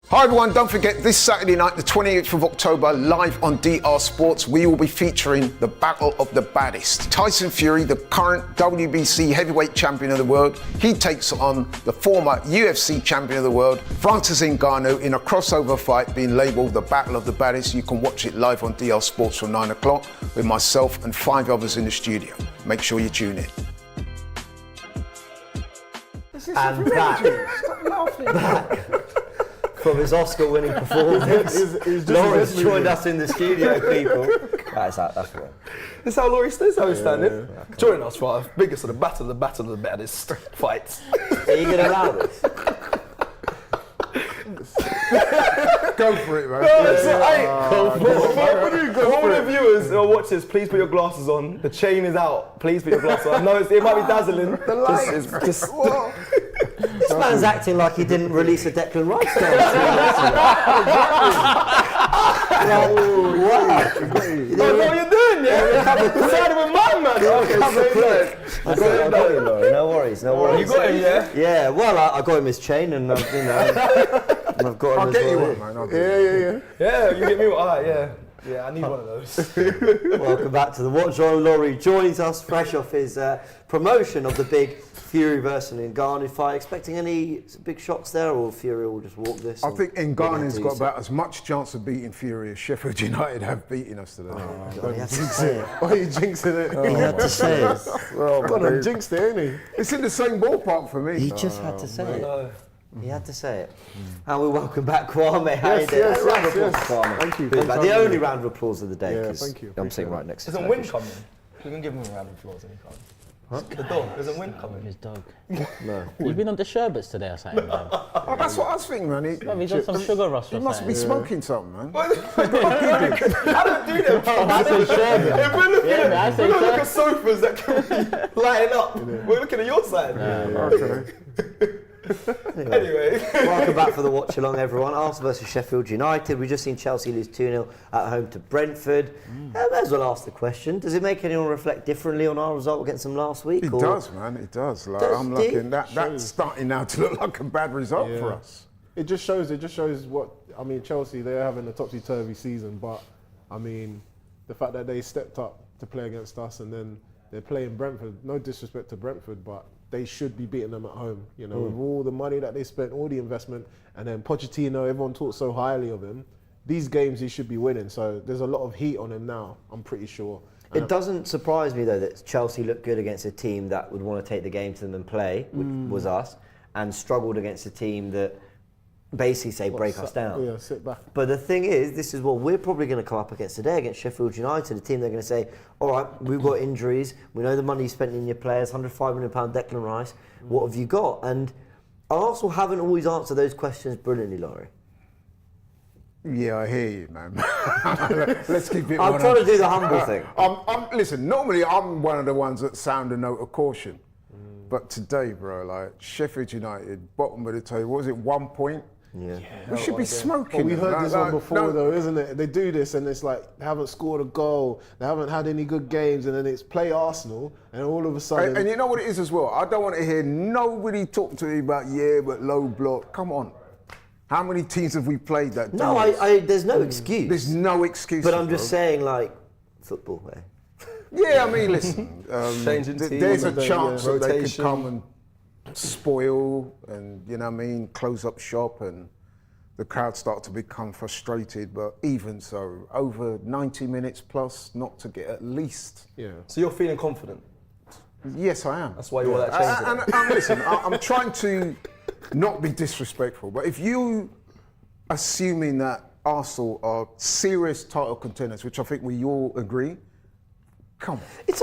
Hi everyone, don't forget this Saturday night, the 28th of October, live on DR Sports, we will be featuring the Battle of the Baddest. Tyson Fury, the current WBC heavyweight champion of the world, he takes on the former UFC champion of the world, Francis Ngannou, in a crossover fight being labelled the Battle of the Baddest. You can watch it live on DR Sports from 9 o'clock with myself and 5 others in the studio. Make sure you tune in. And back from his Oscar-winning performance. Laurie's joined us in the studio, people. That's right. This is how Laurie stays, how he's standing. Join us for our biggest of the battle of the baddest fights. Are you going to allow this? Go for it, man. For all the viewers who watch this, please put your glasses on. The chain is out. Please put your glasses on. I know it might be dazzling. The lights. This man's acting like he didn't release a Declan Rice dance. What you're doing, yeah? You're siding with my man. I got him, Laurie. No worries. You got him, yeah? Yeah, well, I got him his chain and, I've got him I'll as get well. you one, man. Yeah, you get me one. Alright, yeah. Yeah, I need one of those. Welcome back to the Watch. Laurie joins us fresh off his promotion of the big Fury versus Ngannou fight. Expecting any big shocks there, or Fury will just walk this? I think Ngannou's got about as much chance of beating Fury as Sheffield United have beaten us today. God, he had to say it. Why are you jinxing it? He had to say it. God, I jinxed it, ain't he? It's in the same ballpark for me. He just had to say it. He had to say it. And we welcome back Kwame. How you doing? Yes, Round of applause for Kwame. Thank you. The only round of applause of the day, because thank you. I'm sitting right next to him. There's a wind coming. We can give him a round of applause and he can't. Huh? The dog, there's a wind coming. His dog. No. You've been on the sherbets today or something, man. Oh, that's what I was thinking, man. He's done some sugar rush He or must be something. smoking something, man. I don't do that. I say sherbet. If we're looking Yeah, man, I say at sofas that can be lighting up, we're looking at your side. Anyway. Welcome back for the watch along, everyone. Arsenal versus Sheffield United. We've just seen Chelsea lose 2-0 at home to Brentford. May as well ask the question, does it make anyone reflect differently on our result against them last week? It does, man. It does. Like, I'm looking, that's starting now to look like a bad result for us. It just shows what, I mean, Chelsea, they're having a topsy-turvy season, but, I mean, the fact that they stepped up to play against us and then they're playing Brentford, no disrespect to Brentford, but they should be beating them at home, you know, with all the money that they spent, all the investment, and then Pochettino, everyone talks so highly of him. These games he should be winning, so there's a lot of heat on him now, I'm pretty sure. And it doesn't surprise me, though, that Chelsea looked good against a team that would want to take the game to them and play, which was us, and struggled against a team that basically say break us down. Yeah, sit back. But the thing is, this is what we're probably going to come up against today, against Sheffield United, a team they're going to say, all right, we've got injuries, we know the money you spent in your players, £105 million Declan Rice, what have you got? And Arsenal haven't always answered those questions brilliantly, Laurie. Yeah, I hear you, man. Let's keep it. I'm trying to do the humble thing. Listen, normally I'm one of the ones that sound a note of caution. But today, bro, like Sheffield United, bottom of the table, what was it, 1 point? Yeah. We should be smoking. Well, we heard this one before, no. though, isn't it? They do this, and it's like they haven't scored a goal, they haven't had any good games, and then it's play Arsenal, and all of a sudden. And you know what it is as well? I don't want to hear nobody talk to me about but low block. Come on. How many teams have we played that? No, there's no excuse. There's no excuse. But I'm just saying, like, football, eh? Yeah, I mean, listen. Changing teams, there's a chance that they could rotation. come and spoil and, you know what I mean, close up shop and the crowd start to become frustrated. But even so, over 90 minutes plus, not to get at least. Yeah. So you're feeling confident? Yes, I am. That's why you want that change. And listen, I'm trying to not be disrespectful, but if you assuming that Arsenal are serious title contenders, which I think we all agree, come on. It's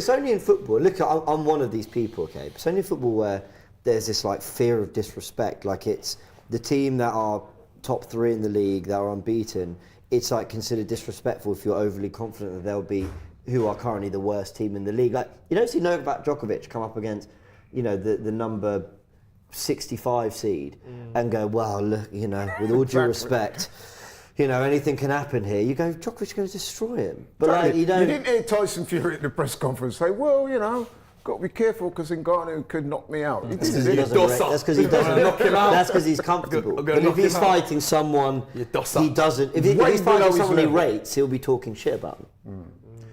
only in football. Look, I'm one of these people, okay? It's only in football where there's this like fear of disrespect. Like it's the team that are top 3 in the league, that are unbeaten. It's like considered disrespectful if you're overly confident that they'll be who are currently the worst team in the league. Like you don't see Novak Djokovic come up against, you know, the number 65 seed and go, well, look, you know, with all due respect, you know, anything can happen here. You go, Djokovic's going to destroy him. But like, you don't. You didn't hear Tyson Fury at the press conference say, well, you know, Got to be careful because Ngannou could knock me out. He That's didn't, because he did he? doesn't. That's because he doesn't. Knock him out. That's because he's comfortable. I'm gonna But if knock he's him out. fighting someone doss he up. doesn't, if Way he's below fighting his someone he level. rates, he'll be talking shit about them.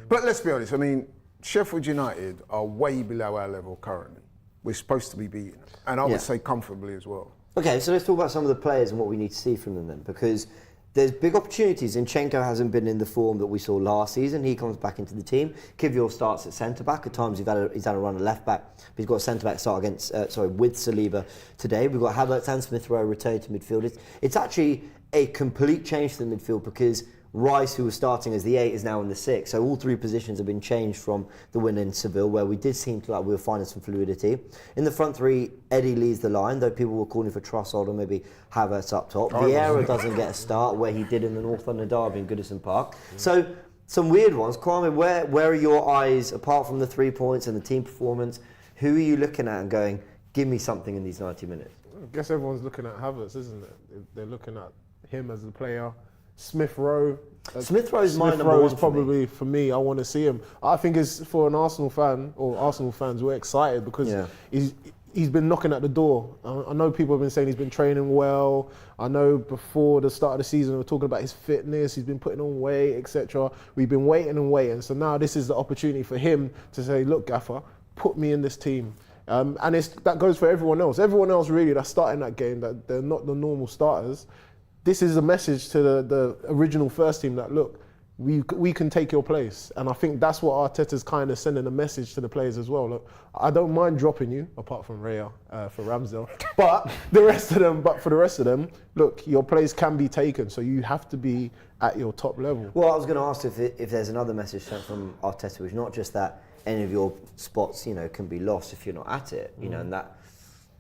But let's be honest, I mean, Sheffield United are way below our level currently. We're supposed to be beating them. And I Yeah. would say comfortably as well. Okay, so let's talk about some of the players and what we need to see from them then, because there's big opportunities. Zinchenko hasn't been in the form that we saw last season. He comes back into the team. Kiwior starts at centre back. At times he's had a run at left back. But he's got a centre back start with Saliba today. We've got Havertz and Smith Rowe returning to midfield. It's actually a complete change to the midfield because Rice, who was starting as the 8, is now in the 6. So all 3 positions have been changed from the win in Seville, where we did seem to we were finding some fluidity. In the front 3, Eddie leads the line, though people were calling for Trossard or maybe Havertz up top. Vieira doesn't get a start, where he did in the North London derby in Goodison Park. So some weird ones. Kwame, where are your eyes, apart from the 3 points and the team performance, who are you looking at and going, give me something in these 90 minutes? I guess everyone's looking at Havertz, isn't it? They're looking at him as a player. Smith Rowe. Smith Rowe's my Smith number Rowe one is for probably for me. I want to see him. I think it's for an Arsenal fan or Arsenal fans. We're excited because he's been knocking at the door. I know people have been saying he's been training well. I know before the start of the season we were talking about his fitness. He's been putting on weight, etc. We've been waiting and waiting. So now this is the opportunity for him to say, "Look, Gaffer, put me in this team." And that goes for everyone else. Everyone else really that's starting that game, that they're not the normal starters. This is a message to the original first team that, look, we can take your place. And I think that's what Arteta's kind of sending a message to the players as well. Look, I don't mind dropping you, apart from Raya for Ramsdale, but for the rest of them, look, your place can be taken. So you have to be at your top level. Well, I was going to ask if there's another message sent from Arteta, which is not just that any of your spots, can be lost if you're not at it, and that.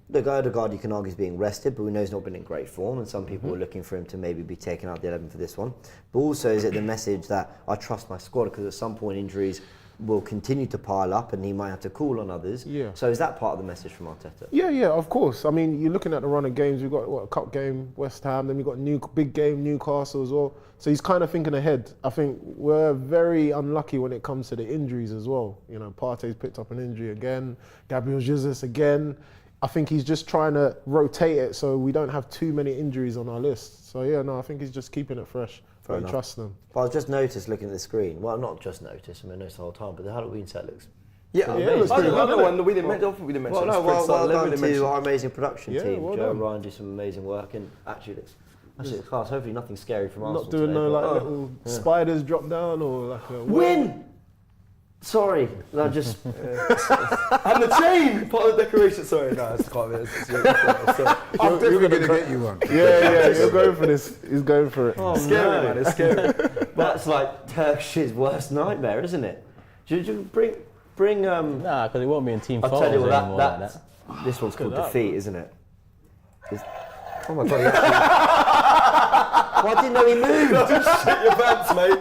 Look, Odegaard, you can argue, is being rested, but we know he's not been in great form, and some people are looking for him to maybe be taken out the 11 for this one. But also, is it the message that I trust my squad, because at some point injuries will continue to pile up and he might have to call on others. Yeah. So is that part of the message from Arteta? Yeah, of course. I mean, you're looking at the run of games. We've got a cup game, West Ham, then we've got big game, Newcastle as well. So he's kind of thinking ahead. I think we're very unlucky when it comes to the injuries as well. Partey's picked up an injury again, Gabriel Jesus again. I think he's just trying to rotate it so we don't have too many injuries on our list. So I think he's just keeping it fresh. Fair I enough. trust them. But I just noticed looking at the screen, well, not just noticed, I noticed the whole time, but the Halloween set looks... Yeah, it looks pretty good, doesn't it? We didn't mention. Well, no, well done to our amazing production Yeah, team. well Joe done. and Ryan do some amazing work, and actually it's class. Hopefully nothing scary from Arsenal Not doing today, no but- little spiders drop down or like a... Win! Sorry, no, just... And the chain, part of the decoration. Sorry, no, it's quite a bit. I'm definitely going to get you one. Yeah, you're going for this. He's going for it. Oh, Scary, man, it's scary. That's like Turkish's worst nightmare, isn't it? Should you bring Nah, because it won't be in team I'll photos tell you what, anymore like that. this one's called Good luck. defeat, isn't it? Oh my god, he actually... Well, I didn't know he moved! Just shit your pants, mate.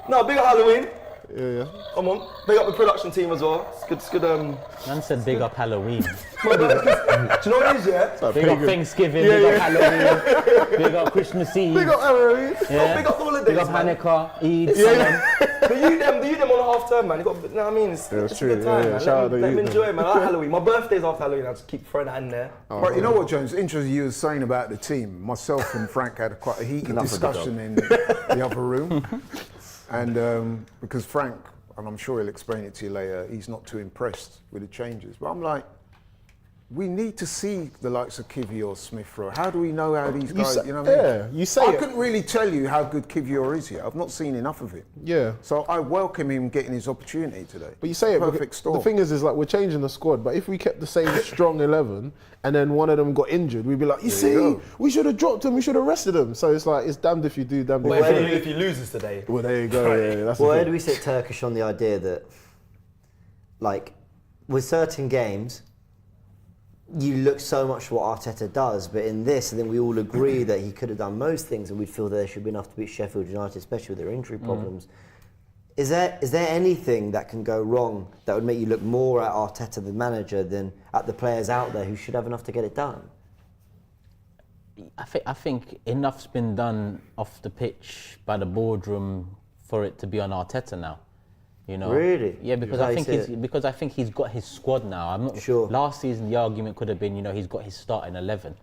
No, big up Halloween. Yeah. Come on, big up the production team as well. It's good. Man said big up Halloween. Do you know what it is? Yeah. Big up Thanksgiving, big up Halloween, big up Christmas Eve. Big up Halloween. Yeah. Big up the holidays. Big up man. Hanukkah, Eid, Salam. Do you them on a half term, man? You know what I mean? It's a true, good time, yeah. man. Shout out Let to me you, enjoy it, man. I like Halloween. My birthday's after Halloween. I just keep throwing that in there. But you know what, James? Interesting you were saying about the team. Myself and Frank had quite a heated Enough of the discussion in the other room. And because Frank, and I'm sure he'll explain it to you later, he's not too impressed with the changes. But I'm like, we need to see the likes of Kiwior, Smith Rowe. How do we know how these guys, you know what I mean? Yeah, you say I it. couldn't really tell you how good Kiwior is yet. I've not seen enough of it. Yeah. So I welcome him getting his opportunity today. But you say it, Perfect because storm. the thing is like we're changing the squad, but if we kept the same strong 11 and then one of them got injured, we'd be like, you There see, you go. we should have dropped him, we should have rested him. So it's like, it's damned if you do, damned But if you don't. if he loses today, Well, there you go, yeah, that's Well, the where thing. do we sit Turkish on the idea that, like, with certain games, you look so much for what Arteta does, but in this, I think we all agree that he could have done most things, and we'd feel that there should be enough to beat Sheffield United, especially with their injury problems. Is there anything that can go wrong that would make you look more at Arteta, the manager, than at the players out there who should have enough to get it done? I think enough's been done off the pitch by the boardroom for it to be on Arteta now. You know, Really? Yeah, because How I you think see he's it? because I think he's got his squad now. I'm not Sure. Last season the argument could have been, you know, he's got his starting 11.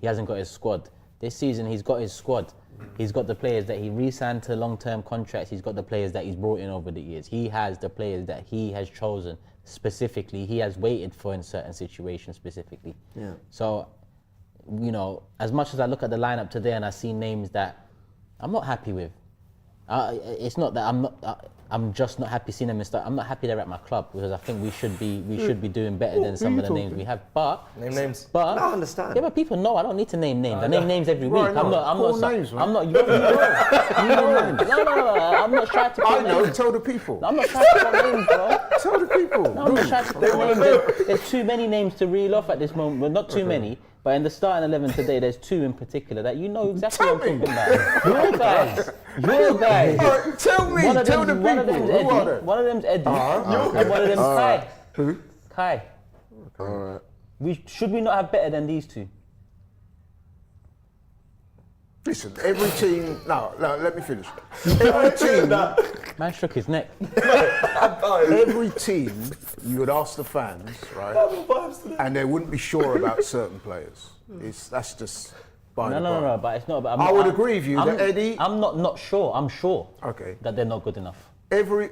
He hasn't got his squad. This season he's got his squad. He's got the players that he re-signed to long-term contracts. He's got the players that he's brought in over the years. He has the players that he has chosen specifically. He has waited for in certain situations specifically. Yeah. So, you know, as much as I look at the lineup today and I see names that I'm not happy with, it's not that I'm just not happy seeing them in start. I'm not happy they're at my club because I think we should be doing better than some of the names we have. But Name names. But No, I understand. Yeah, but people know I don't need to name names. I name names every week. Right, no, I'm call not. names, man. I'm not. You know. No. I'm not trying to. I Call know, names. tell the people. I'm not trying to call names, bro. Tell the people. No, I'm not trying to call names. There's too many names to reel off at this moment. Well, not too many. But in the starting 11 today, there's two in particular that you know exactly what I'm talking about. Your guys. All right, tell me, tell the people. Who are they? One of them's Eddie, and one of them's Kai. Who? Kai. All right. Should we not have better than these two? Listen, every team. No, let me finish. Every team. Man shook his neck. Every team, you would ask the fans, right? And they wouldn't be sure about certain players. That's just by the by. No, but it's not about... I would agree with you that Eddie... I'm not sure. I'm sure Okay. that they're not good enough. Every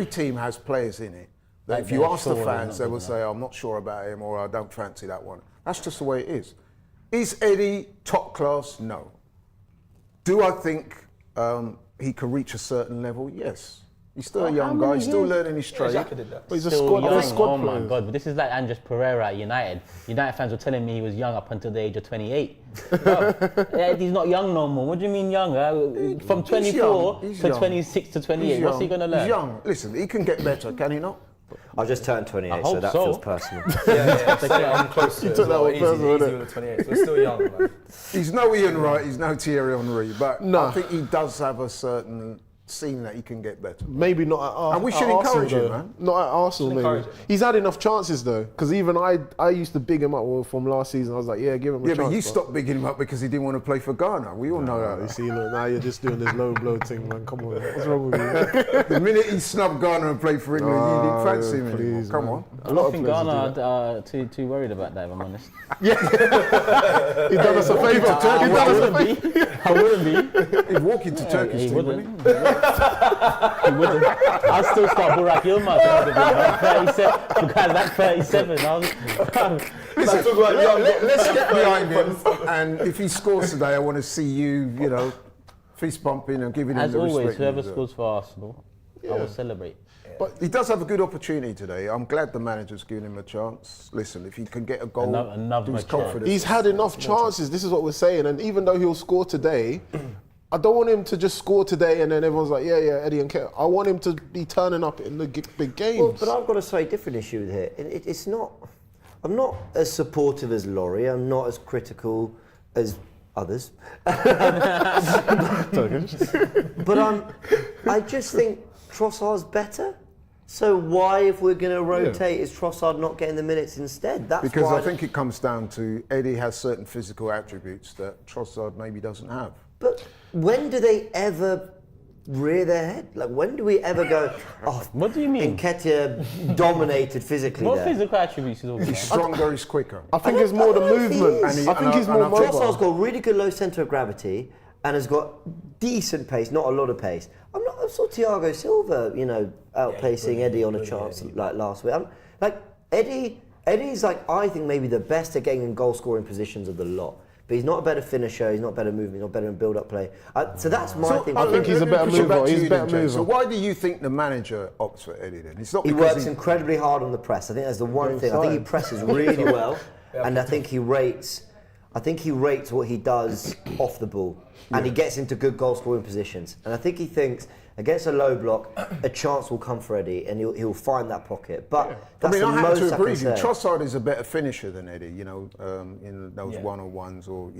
team has players in it that Like if you they're ask the sure fans, they're they not will good say, I'm not sure about him, or I don't fancy that one. That's just the way it is. Is Eddie top class? No. Do I think he can reach a certain level? Yes. He's still a young guy, he's still learning his trade. Xhaka did that. But he's a Still squad. young. They're squad Oh my players. God, but this is like Andres Pereira at United. United fans were telling me he was young up until the age of 28. Bro, yeah, he's not young no more. What do you mean young? From 24 He's to young. 26 to 28, He's what's he young. going to learn? He's young. Listen, he can get better, can he not? I just turned 28, I so hope that so. feels personal. Yeah, I'm close to it. took that one Easy personal, with innit? the 28. We're still young, man. He's no Ian Wright, he's no Thierry Henry, but No. I think he does have a certain scene that he can get better. Maybe not at Arsenal. And we should encourage him, though. man. Not at Arsenal, maybe. encourage him. He's had enough chances though, because even I used to big him up from last season. I was like, yeah, give him a Yeah, chance. but you stopped bigging him up because he didn't want to play for Ghana. We all know You that. see, look, now you're just doing this low blow thing, man. Come on, what's wrong with you? The minute he snubbed Ghana and played for England, you didn't fancy him anymore. please, Come man. on. I don't think Ghana are too worried about that, if I'm honest. He's done us a favour. He's done us a favour. I wouldn't be. He'd walk into Turkish He team, wouldn't. wouldn't He wouldn't. I'd still start Burak Yilmaz at 37. Because that's 37. Let's talk about young. Let's get behind him. And if he scores today, I want to see you, fist bumping and giving him As the always, respect. he whoever deserves. scores for Arsenal, I will celebrate. But he does have a good opportunity today. I'm glad the manager's giving him a chance. Listen, if he can get a goal, Another boost chance. confidence. He's had enough chances. This is what we're saying. And even though he'll score today, I don't want him to just score today and then everyone's like, yeah, Eddie and Kate. I want him to be turning up in the big games. Well, but I've got a slightly different issue with it. It's not. I'm not as supportive as Laurie. I'm not as critical as others. But I just think Trossard's better. So why, if we're going to rotate, is Trossard not getting the minutes instead? That's Because why I think it comes down to Eddie has certain physical attributes that Trossard maybe doesn't have. But when do they ever rear their head? Like, when do we ever go, oh, What do you mean? Nketiah dominated physically What there? physical attributes is all He's about? stronger, he's quicker. I think it's more the movement. And he- I think he's and more I- Trossard's mobile. got really good low centre of gravity and has got decent pace, not a lot of pace. I saw Thiago Silva, outpacing Eddie on a chance like last week. Eddie's like, I think maybe the best at getting in goal scoring positions of the lot. But he's not a better finisher, he's not better movement, he's not better in build-up play. So that's my thing. I think he's a better Let me push it back mover. to He's you a better then, Jay. mover. So why do you think the manager opts for Eddie then? It's not He because works incredibly hard on the press. I think that's the one thing. I think he presses really well, and I think he rates what he does off the ball, and he gets into good goal scoring positions. And I think he thinks against a low block, a chance will come for Eddie, and he'll find that pocket. But that's the I have most to I agree can with you. say. Trossard is a better finisher than Eddie, in those one-on-ones or.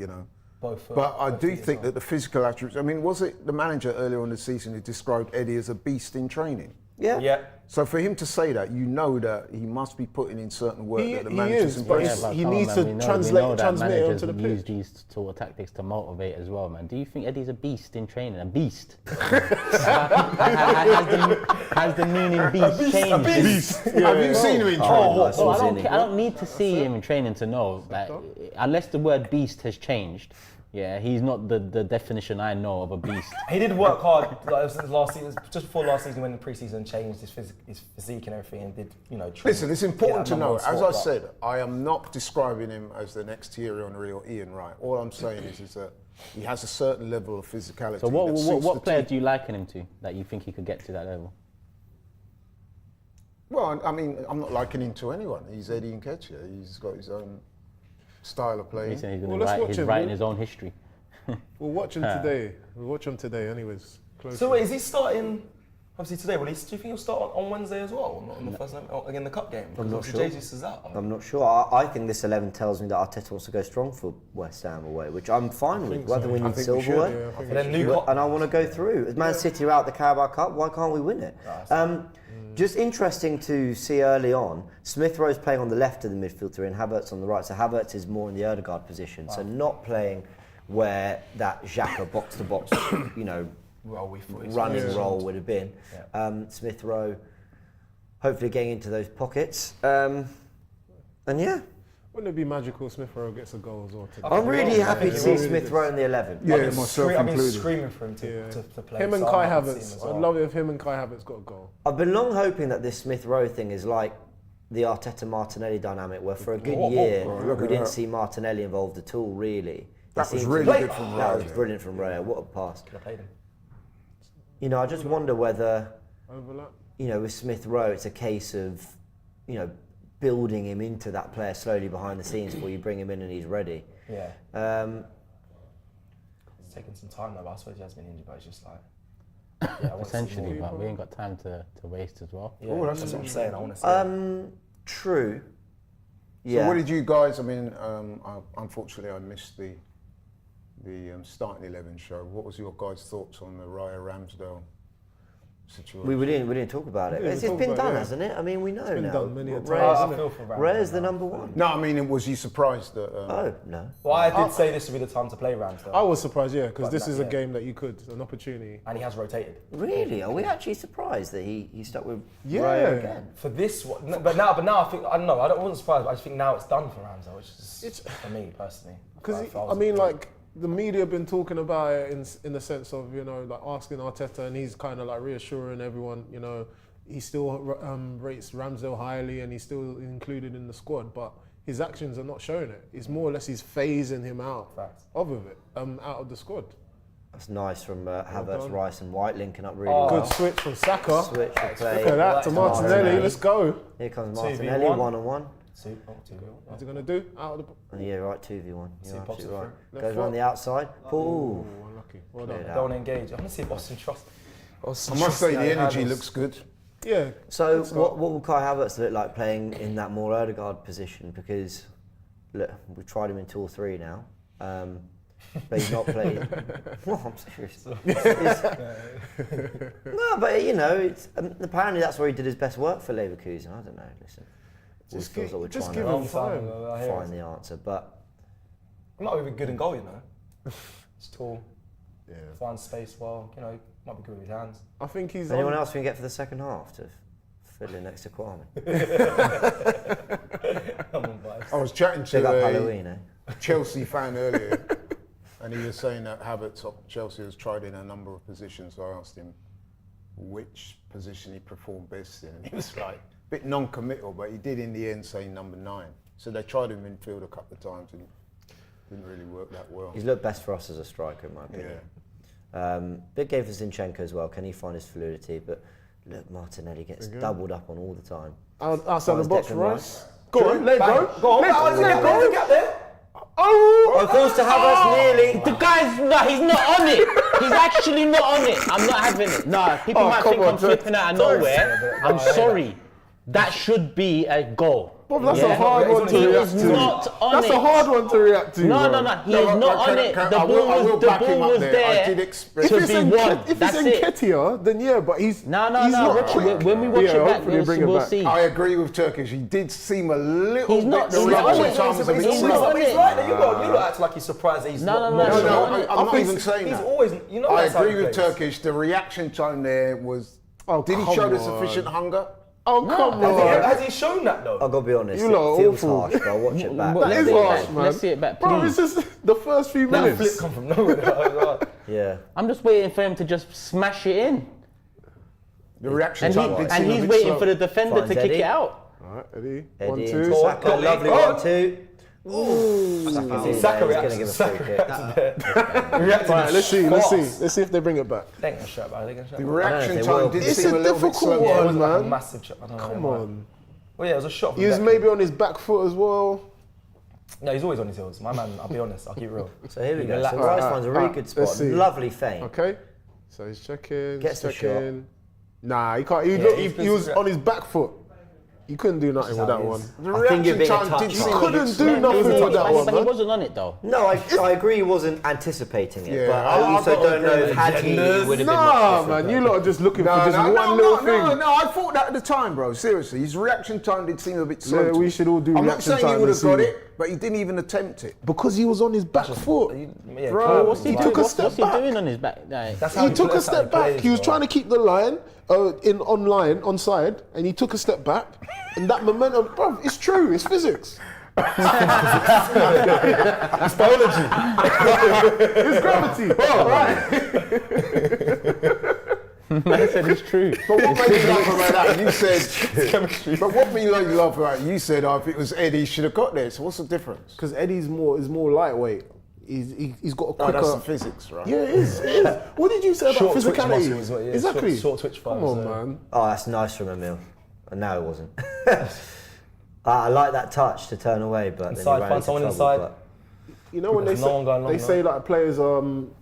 But I do think that the physical attributes. I mean, was it the manager earlier on the season who described Eddie as a beast in training? Yeah. Yeah. So for him to say that, you know that he must be putting in certain work that the He manager's is, but embracing. but he come on, needs man, to we know transmit it managers onto the use pitch. these sort of tactics to motivate as well, man. Do you think Eddie's a beast in training? A beast? has the meaning beast changed? Have you seen him in training? nice Well, one, Zinny. I don't need to see him in training to know that unless the word beast has changed, yeah, he's not the definition I know of a beast. He did work hard since last season, just before last season when the pre-season changed his physique and everything, and did train. Listen, it's important to Get that know, number as one I spot, said, I am not describing him as the next Thierry Henry or Ian Wright. All I'm saying is that he has a certain level of physicality. So that suits the what player team. do you liken him to that you think he could get to that level? Well, I mean, I'm not likening him to anyone. He's Eddie Nketiah. He's got his own style of playing. He's saying he's Well, going let's to watch he's him. writing his own history. We'll watch him today. Anyways. Closely. So wait, is he starting? Obviously today. Do you think he'll start on Wednesday as well? In the first again the cup game? I'm not Because sure. Jesus is out. I'm not sure. I think this 11 tells me that Arteta wants to go strong for West Ham away, which I'm fine with. Whether we need think we should, silverware, yeah, I think And then Newcastle. and I want to go through. As Man City are out the Carabao Cup, why can't we win it? Just interesting to see early on, Smith Rowe's playing on the left of the midfield three and Havertz on the right. So Havertz is more in the Odegaard position. So not playing where that Xhaka box-to-box, running role would have been. Smith Rowe hopefully getting into those pockets. And yeah. Wouldn't it be magical if Smith Rowe gets a goal as well today? I'm really happy to see really Smith good. Rowe in the 11. Yeah, myself I've been included. screaming for him to play. Him and so Kai I'm happy to see him Havertz. as well. I'd love it if him and Kai Havertz got a goal. I've been long hoping that this Smith Rowe thing is like the Arteta Martinelli dynamic, where for a good year look we at didn't that. see Martinelli involved at all. Really, That was seemed to really be- good from That Raya. was brilliant from Raya. What a pass! Could have played him. I just wonder whether Overlap. with Smith Rowe, it's a case of building him into that player slowly behind the scenes before you bring him in and he's ready. Yeah. It's taken some time though. But I suppose he has been injured, but it's just like. Yeah, I want to see Essentially, more. but we ain't got time to waste as well. Yeah, that's what I'm saying. I want to see. True. So Yeah. what did you guys? I mean, unfortunately, I missed the starting 11 show. What was your guys' thoughts on the Raya Ramsdale situation? we didn't talk about it. We didn't It's talk been about done, it, yeah. hasn't it? I mean, we know been now. done many a Raya's- time, I feel for Ramsdale Raya's the now. number one. No, I mean, was you surprised that? Oh no. Well, I did say this would be the time to play Ramsdale. I was surprised, yeah, because But this that- is a yeah. game that you could, an opportunity. And he has rotated. Really? Are we actually surprised that he stuck with Yeah. Raya again? For this one, but now I think, I don't know, I wasn't surprised, but I just think now it's done for Ramsdale, which is, for me personally. Because If I I was- mean, like the media have been talking about it in the sense of like asking Arteta, and he's kind of like reassuring everyone. He still rates Ramsdale highly, and he's still included in the squad. But his actions are not showing it. It's more or less he's phasing him out Facts. of it, out of the squad. That's nice from Havertz, done. Rice, and White linking up really Oh. well. Good switch from Saka. Switch to play. Look at that to Martinelli. Martinelli. Let's go. Here comes 2v1. Martinelli, 1-on-1. 2-0. What's he gonna do? Out of the. Yeah, right, 2v1. See, You're pops absolutely it right. through. Goes Left around foot. the outside. Ooh. Oh, unlucky. Well done. Cleared out. Don't engage. I want to see Boston Trust. I must say, the energy looks good. Yeah. So what will Kai Havertz look like playing in that more Odegaard position? Because look, we've tried him in 2-3 now, but he's not played. No, I'm serious. No, but it's apparently that's where he did his best work for Leverkusen. I don't know. Listen, Just feels like we're just trying give to him time. find the answer, but He might be good in goal, He's tall, Yeah. finds space well, might be good with his hands. I think he's. anyone else we can get for the second half to fiddle in next to Kwame? Come on, vibes. I was chatting Big up to Halloween, eh? a Chelsea fan earlier, and he was saying that Havertz of Chelsea has tried in a number of positions. So I asked him which position he performed best in, and he was like a bit non-committal, but he did in the end say number 9. So they tried him in midfield a couple of times and didn't really work that well. He's looked best for us as a striker, in my opinion. Big game for Zinchenko as well. Can he find his fluidity? But look, Martinelli gets doubled up on all the time. Outside the Finds box, Declan Rice. Go on, let Bang. go. Go on, Let go. Get there. Oh, close to Havertz nearly. The guy's he's not on it. He's actually not on it. I'm not having it. No, people might come think on, I'm flipping out of nowhere. I'm sorry. That should be a goal. Bob, that's Yeah. a hard one to He react is to. not on That's it. a hard one to react to. No, bro. he is not on it. The ball was there I did expect to If be it's won. If That's it's it. Nketiah, then yeah, but he's No. he's not quick. When we watch Yeah, it back, hopefully bring it we'll back. see. I agree with Turkish. He did seem a little He's not- bit. he's The not reaction on it. time was a bit He's slow. not on He's it. right. You lot act like he's surprised that he's No, not. no, not- no, No, no, I'm not even saying He's that. always, you know. I that's how he agree with plays. Turkish. The reaction time there was. Oh, Did he come show the on. sufficient hunger? Oh, come Has he, on. has he shown that though? I've got to be honest, You lot are it feels awful. harsh, but I'll watch it back. But That is see it harsh, back. man. Let's see it back, Bro, please. it's just the first few That minutes. flip come from nowhere. Yeah. I'm just waiting for him to just smash it in. The reaction And, time did seem he's a bit waiting slow. for the defender Finds to kick Eddie. it out. All right, Eddie. Eddie 1, and 2. Saka, lovely 1-2. Saka Saka reacts. going to give a Saka free kick. reacted. Right, let's see if they bring it back. They ain't gonna shut back. They gonna shut The back. reaction they time will. did It's seem a a little bit difficult slow. Yeah, it one, was like a man. massive chop. I don't know Come why. on. Well, yeah, it was a shot. From He's Beckham. maybe on his back foot as well. No, he's always on his heels. My man, I'll be honest. I'll keep it real. So here we go. Relax. So Rice Alright, finds a really alright, good let's spot. see. Lovely feint. Okay. So he's checking. Gets the he's checking. shot. Nah, he can't. He, Yeah, look, he's he was good. on his back foot. You couldn't do nothing with how that he one. is. The I think you're reaction being a time touch did seem a hard. bit Couldn't slow. do nothing with that one, But he man. wasn't on it though. No, I agree he wasn't anticipating it, Yeah, but I I've also got to don't know agree if with had he, it genders. would have been Nah, much man, different. you lot are just looking for No, just no, one no, little no, thing. no, no, I thought that at the time, bro. Seriously, his reaction time did seem a bit slow. Yeah, to we me. should all do I'm not reaction saying he time would and have got see. it, but he didn't even attempt it. Because he was on his back foot. Yeah, Bro, cool. what's he Like, took a What's step he back. doing on his back? Like, That's how He took a that's how step back. plays, He was bro. trying to keep the line onside, and he took a step back. And that momentum, bro, it's true. It's physics. It's biology. It's gravity. Oh, right. man said it's true. But what made me laugh about that? You said. But what made me laugh about it? You said, if it was Eddie, he should have got there. So what's the difference? Because Eddie's more lightweight. He's got a Oh, quicker. that's the physics, right? Yeah, it is. It is. What did you say about Short twitch physicality? muscles, yeah, Exactly. short twitch Come fibers, on, yeah. man. Oh, that's nice from Emil. And now it wasn't. I like that touch to turn away, but then Inside, he ran find into someone trouble, inside. but- You know when There's no one going long, they say like players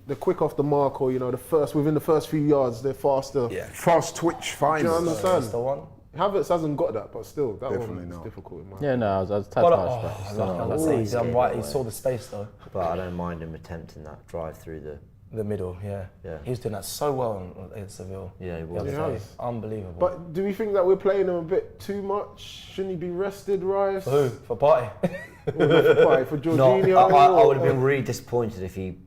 they're quick off the mark, or within the first few yards they're faster. Yeah. Fast twitch Do you fibers. understand? That's the one. Havertz hasn't got that, but still, that Definitely one is not. difficult. Man. Yeah, no, I was touched But, harsh, but it's not- like I say, I'm right. He saw the space though. But I don't mind him attempting that drive through the. The middle, yeah. Yeah. He was doing that so well against Seville. Yeah, he the was. other He day. has. Unbelievable. But do we think that we're playing him a bit too much? Shouldn't he be rested, Rice? For who? For Party? Why, for No, Jorginho? I would have been really disappointed if he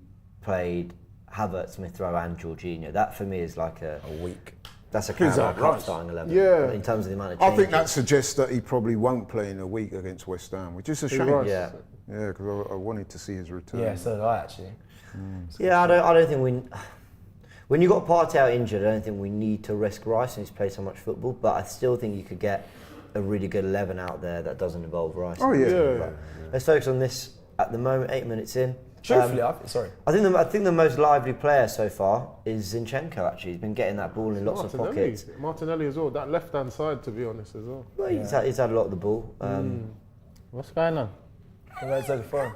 played Havertz, Smith Rowe, and Jorginho. That for me is like a week. That's a Who's Carabao that, Cup Rice? starting 11. Yeah. In terms of the amount of I changes. think that suggests that he probably won't play in a week against West Ham, which is a shame. Rice? Yeah. Yeah, because I wanted to see his return. Yeah, so did I actually. Yeah, I don't think we. When you got Partey out injured, I don't think we need to risk Rice, and he's played so much football. But I still think you could get a really good 11 out there that doesn't involve Rice. Oh, yeah. But let's focus on this at the moment. 8 minutes in. Truthfully, I think the most lively player so far is Zinchenko. Actually, he's been getting that ball in lots of pockets. Martinelli as well. That left-hand side, to be honest, as well. Well, he's had a lot of the ball. What's going on? Let's take a phone.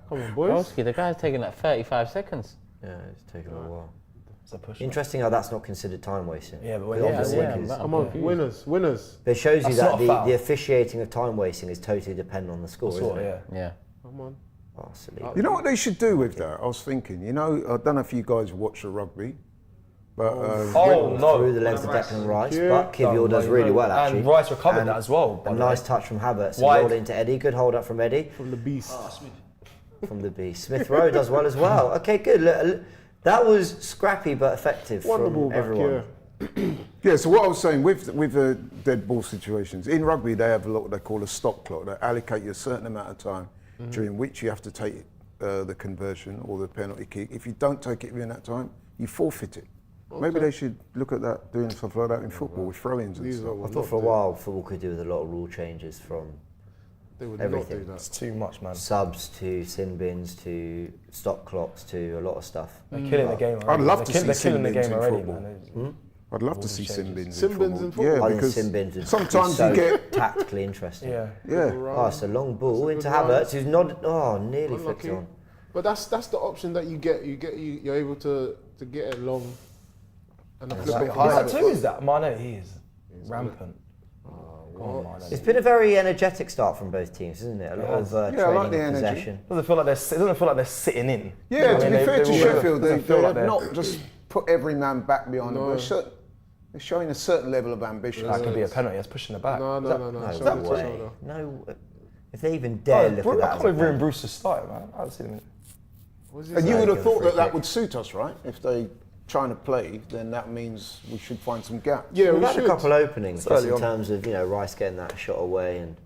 Come on, boys. Broski, the guy's taking like 35 seconds. Yeah, it's taken a while. It's a push. Interesting how that's not considered time wasting. Yeah, but when The yeah, obvious yeah, link is- but- Come on, confused. winners. But it shows you That's that not a foul. the officiating of time wasting is totally dependent on the score, Sort isn't of, it? yeah. Yeah. Come on. Oh, Saliba. You know what they should do with that? I was thinking, I don't know if you guys watch the rugby, but Oh no! Through the legs of Declan Rice, Yeah. but Kiwior does really well actually. And Rice recovered that as well. by A the nice way. touch from Havertz and Wide. rolled into Eddie. Good hold up from Eddie. From the beast. From the beast. Smith Rowe does well as well. Okay, good. Look, that was scrappy but effective Won the from ball back, everyone. yeah. yeah. So what I was saying with the dead ball situations in rugby, they have what they call a stop clock. They allocate you a certain amount of time during which you have to take the conversion or the penalty kick. If you don't take it within that time, you forfeit it. Maybe they should look at that, doing stuff like that in football with throw-ins and These stuff. are I thought for a while football could do with a lot of rule changes from They would everything. not do It's that. too much, man. subs to sin bins to stop clocks to a lot of stuff. They're killing the game. I'd Already. love to see They're killing the sin bins game in already, football. man. I'd love to All see the sin changes. bins Sin in bins football. in football? Yeah, I think because sin bins would sometimes be so you get tactically interesting. Yeah. yeah. Oh, it's a long ball into good Havertz, who's not. Oh, nearly flicked Unlucky. it on. But that's the option that you get. You're able to get it long. And It's a flip bit it high. Is hard. that too? Is that? Man, no, he is rampant. Go on, man. It's been a very energetic start from both teams, isn't it? A lot of I training like the and energy. possession. It doesn't feel like they're sitting in. Yeah, to be fair to all- Sheffield, doesn't they feel like have they're- not just put every man back behind them. They're showing a certain level of ambition. That could be a penalty. It's pushing it back. No. No Shoulder to way. shoulder. No. If they even dare look at that. I as can't a believe Ruben penalty. Bruce just started, man. I haven't seen him. And you would have Give a thought free that that kick. would suit us, right? If they trying to play, then that means we should find some gaps. Yeah, We've we had should. a couple openings just early in on. terms of Rice getting that shot away and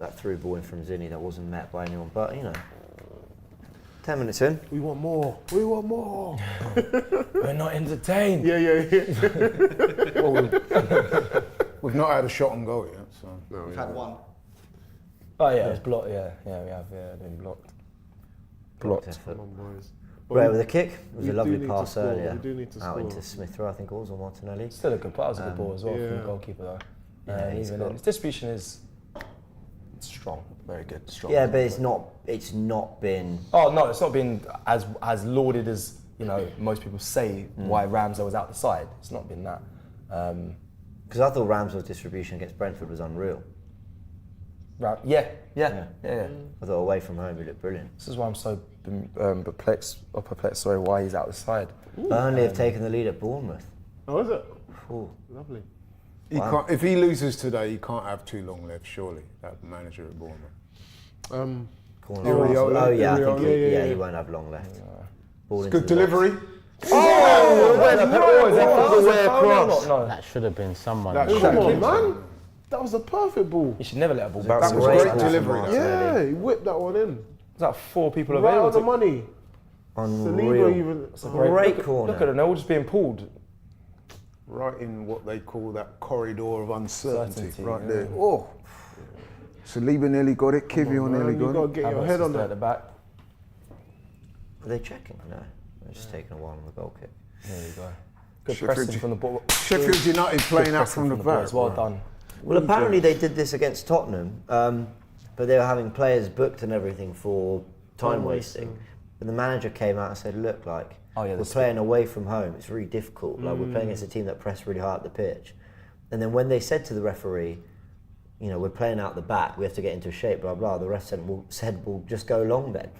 that through ball in from Zinny that wasn't met by anyone. But 10 minutes in. We want more. We want more. We're not entertained. Yeah. Well, we've not had a shot on goal yet, so. No, We've had one. Oh yeah, it's blocked. Yeah, we have. Yeah, been blocked. Blocked. Effort. Come on, boys. Right with the kick. It was we a do lovely need to pass score, earlier. we do need to out score. into Smith Rowe, I think it was, or Martinelli. Still a good pass. That was a good ball as well from yeah. the goalkeeper though. Yeah, he's Even got- then, his distribution is strong, very good, strong. Yeah, but it's not been. Oh no, it's not been as lauded as most people say. Why Ramsdale was out the side. It's not been that. Because I thought Ramsdale's distribution against Brentford was unreal. Yeah. I thought away from home he looked brilliant. This is why I'm so perplexed. Sorry, why he's out the side. Burnley have taken the lead at Bournemouth. Oh, is it? Ooh. Lovely. He can't, if he loses today, he can't have too long left, surely, that manager at Bournemouth. Corner Iriola, pass. Oh yeah, I think Iriola, he won't have long left. Ball into Good the box. delivery. No. That should have been someone. That man. should- Come on, man. That was a perfect ball. You should never let a ball bounce. That was Great great ball delivery. from that. Martinelli. Yeah, he whipped that one in. There's like 4 people Right available. on the to- money. Unreal. Saliba even. It's a Great look, corner. Look at them, they're all just being pulled. Right in what they call that corridor of uncertainty. Certainty, Right yeah. there. Oh. Saliba nearly got it. Kiwi nearly You gotta got it. get your Havertz head is on there at that. the back. Are they checking? No, they're just taking a while on the goal kick. There you go. Good Sheffield- pressing from the ball. Sheffield United playing out Pressing from the back. boys. Well right. done. Well, apparently they did this against Tottenham, but they were having players booked and everything for time wasting. But the manager came out and said, "Look, we're playing away from home. It's really difficult. Like we're playing against a team that press really high up the pitch." And then when they said to the referee, we're playing out the back, we have to get into shape, blah blah. The ref said, "We'll just go long then."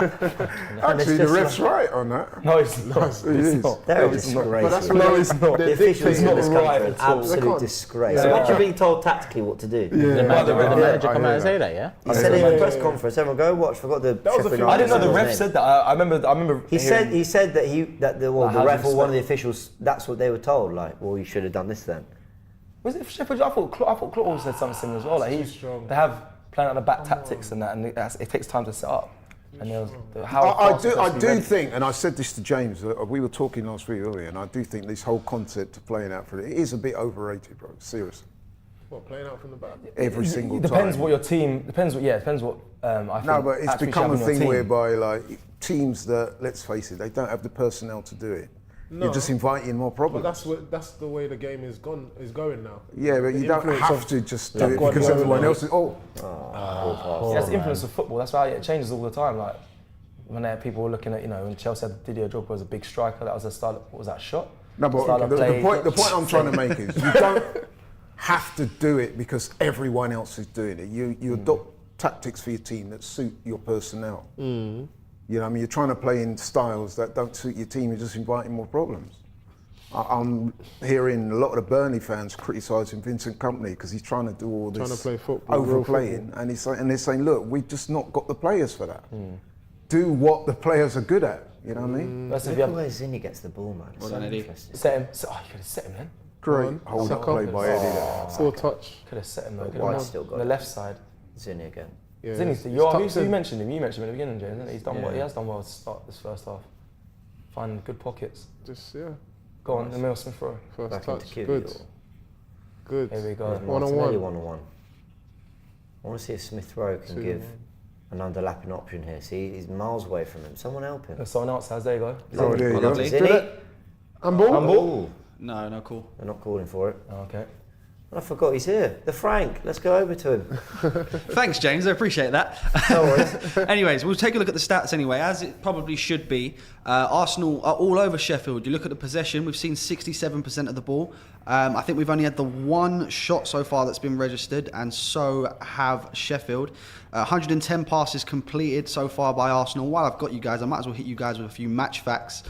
Actually, the just ref's right on that. No, it's not. It is. They're a No, it's not. disgrace. But that's really. what No, it's not. The officials in not this right country are an at all. They absolute can't- disgrace. Yeah. Imagine being told tactically what to do. Did the manager I come hear out and that. say that? Yeah. He said it in a press conference. Everyone go watch. Forgot the. was a Sheffield few- I didn't know the United's ref name. said that. I remember. He said that the How ref do or you one of the expect- officials. That's what they were told. Like, well, you should have done this then. Was it Sheffield? I thought Klopp also said something similar as well. Like they have playing out the back tactics and that, and it takes time to set up. And there was I do think, and I said this to James, we were talking last week earlier, and I do think this whole concept of playing out for it is a bit overrated, bro. Seriously. What, playing out from the back? Every single It depends time. what your team. Depends what. Yeah, it depends what. I think No, but it's actually become a should have on your thing team. whereby, like, teams that, let's face it, they don't have the personnel to do it. No. You're just inviting more But problems. that's the way the game is going now. Yeah, but The you don't influence have of- to just do Like it because Guardiola. everyone else is. Oh, That's the influence of football. That's why it changes all the time. Like when people were looking at, when Chelsea had Didier Drogba was a big striker. That was a style. What was that shot? no, Style but of the play. point I'm trying to make is you don't have to do it because everyone else is doing it. You adopt tactics for your team that suit your personnel. You know what I mean? You're trying to play in styles that don't suit your team. You're just inviting more problems. I'm hearing a lot of the Burnley fans criticising Vincent Kompany because he's trying to do all this Trying to play football, real overplaying, and they're saying, look, we've just not got the players for that. Do what the players are good at. You know what I mean? That's if Look you at have where Zinny gets the ball, man. It's so done, Eddie. interesting. set him. Oh, you could have set him then. Great hold up Saka. play by Eddie there. Full touch. Could have set him though. White's still got the it. left side. Zinny again. Yeah. Zinny's It's you tucked in. mentioned him. You mentioned him at the beginning, James. Isn't he? He's done well. Yeah. He has done well to start this first half. Find good pockets. Just Go on, Emil Smith Rowe. first Back touch. into Kiwi. Good. Good. Here we go. One on Martinelli one. 1-on-1. I want to see if Smith Rowe can give an underlapping option here. See, he's miles away from him. Someone help him. There's someone else has. There you go. Oh, there you go. Lovely. Zinny. And ball. Handball? Ooh, No, no, cool. they're not calling for it. Okay. I forgot he's here. The Frank. Let's go over to him. Thanks, James. I appreciate that. No worries. Anyways, we'll take a look at the stats anyway, as it probably should be. Arsenal are all over Sheffield. You look at the possession, we've seen 67% of the ball. I think we've only had the one shot so far that's been registered, and so have Sheffield. 110 passes completed so far by Arsenal. While I've got you guys, I might as well hit you guys with a few match facts,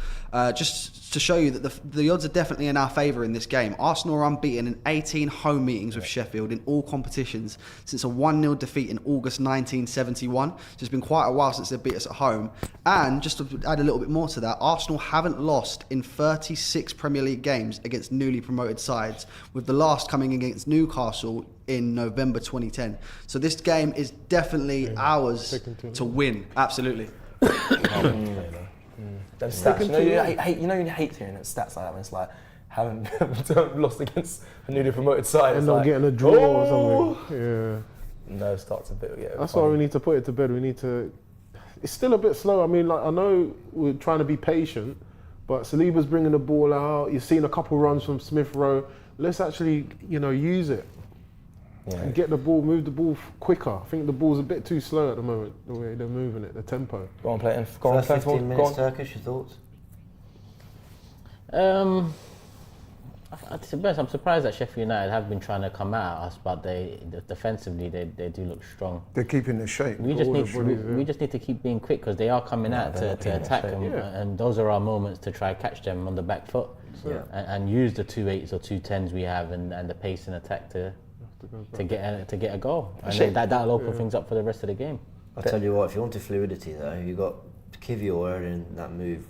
just to show you that the odds are definitely in our favour in this game. Arsenal are unbeaten in 18 home meetings with Sheffield in all competitions since a 1-0 defeat in August 1971. So it's been quite a while since they beat us at home. And just to add a little bit more to that, Arsenal haven't lost in 36 Premier League games against newly promoted sides, with the last coming against Newcastle in November 2010. So this game is definitely ours to win. Absolutely. Them stats, you hate hearing stats like that when it's like having lost against a newly promoted side. And it's not like, getting a draw or something. Yeah. No, it starts a bit. Yeah, That's funny. why we need to put it to bed. We need to. It's still a bit slow. I mean, like, I know we're trying to be patient, but Saliba's bringing the ball out. You've seen a couple runs from Smith Rowe. Let's actually, use it. Yeah. And get the ball, move the ball quicker. I think the ball's a bit too slow at the moment, the way they're moving it, the tempo. Go on, play it. First 15 minutes, Turkish, your thoughts? To be honest, I'm surprised that Sheffield United have been trying to come at us, but defensively they do look strong. They're keeping their shape. We just need to keep being quick because they are coming out to attack them, and those are our moments to try to catch them on the back foot, and use the 2-8s or 2-10s we have and the pace and attack to get a goal, and that'll open things up for the rest of the game. I'll tell you what, if you wanted fluidity though, you've got Kiwi early in that move,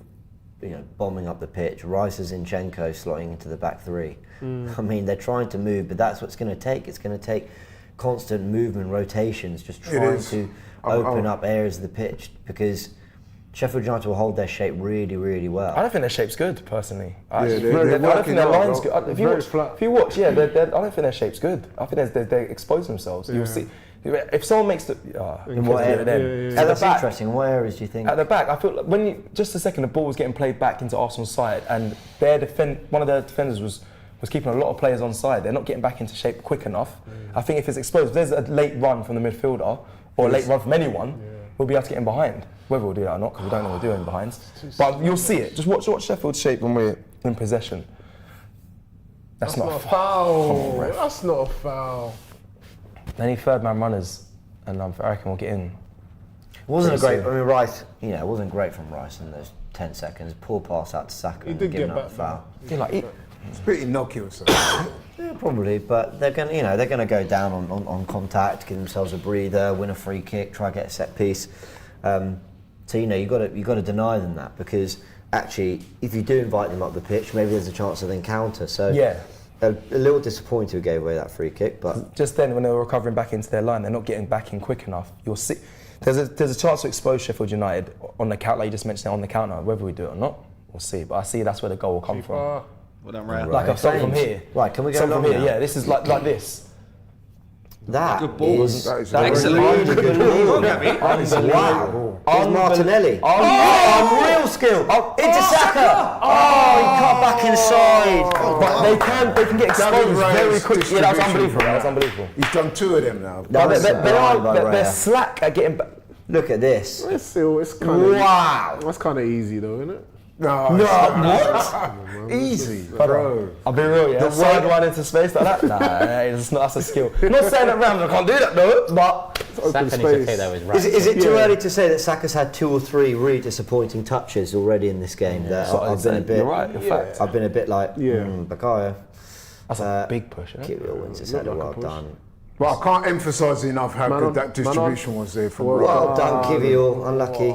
bombing up the pitch, Rice and Zinchenko slotting into the back three. I mean, they're trying to move, but that's what's going to take. It's going to take constant movement, rotations, just trying to open up areas of the pitch, because Sheffield United will hold their shape really, really well. I don't think their shape's good, personally. I don't they're think their line's good. If you watch, I don't think their shape's good. I think they expose themselves. You'll see. If someone makes the... In what area? That's interesting. In what areas do you think? At the back, I feel like just a second, the ball was getting played back into Arsenal's side, and one of their defenders was keeping a lot of players on side. They're not getting back into shape quick enough. I think if it's exposed, if there's a late run from the midfielder, or a late run from anyone, we'll be able to get in behind. Whether we'll do that or not, because we don't know what we're doing behind. But you'll see it. Just watch Sheffield's shape when we're in possession. That's not a foul. That's not a foul. Any third man runners, and I reckon we'll get in. It wasn't a great. I mean, Rice. It wasn't great from Rice in those 10 seconds. Poor pass out to Saka and giving up the foul. It's pretty innocuous. Yeah, probably, but they're gonna go down on contact, give themselves a breather, win a free kick, try to get a set piece. So you got to deny them that, because actually, if you do invite them up the pitch, maybe there's a chance of then counter. So a little disappointed we gave away that free kick, but just then when they were recovering back into their line, they're not getting back in quick enough. You'll see, there's a chance to expose Sheffield United on the counter, like you just mentioned, on the counter, whether we do it or not. We'll see, but I see that's where the goal will come from. Well done, Raya. Like I've done from here. Right, can we go from here? now? Yeah, this is like this. That good ball. is Excellent. really good ball. Wow. Here's Martinelli. Unreal skill. Into Saka. Oh, he cut back inside. But they can get exposed very quickly. Yeah, that's unbelievable. That's unbelievable. He's done 2 of them now. They're slack at getting back. Look at this. It's kind of that's kind of easy though, isn't it? No, what? Easy, bro. I'll be real, yeah. The side one into space like that? Nah, that's a skill. I'm not saying that Ramsdale can't do that though, but Saka needs to take that with right. Is it too early to say that Saka's had 2 or 3 really disappointing touches already in this game? That I've been a bit. You're right. In fact, I've been a bit like Bakayo. That's a big push. Kiwi wins his header. Well done. Well, I can't emphasise enough how good that distribution was there from Raya. Well done, Kiwi. Unlucky.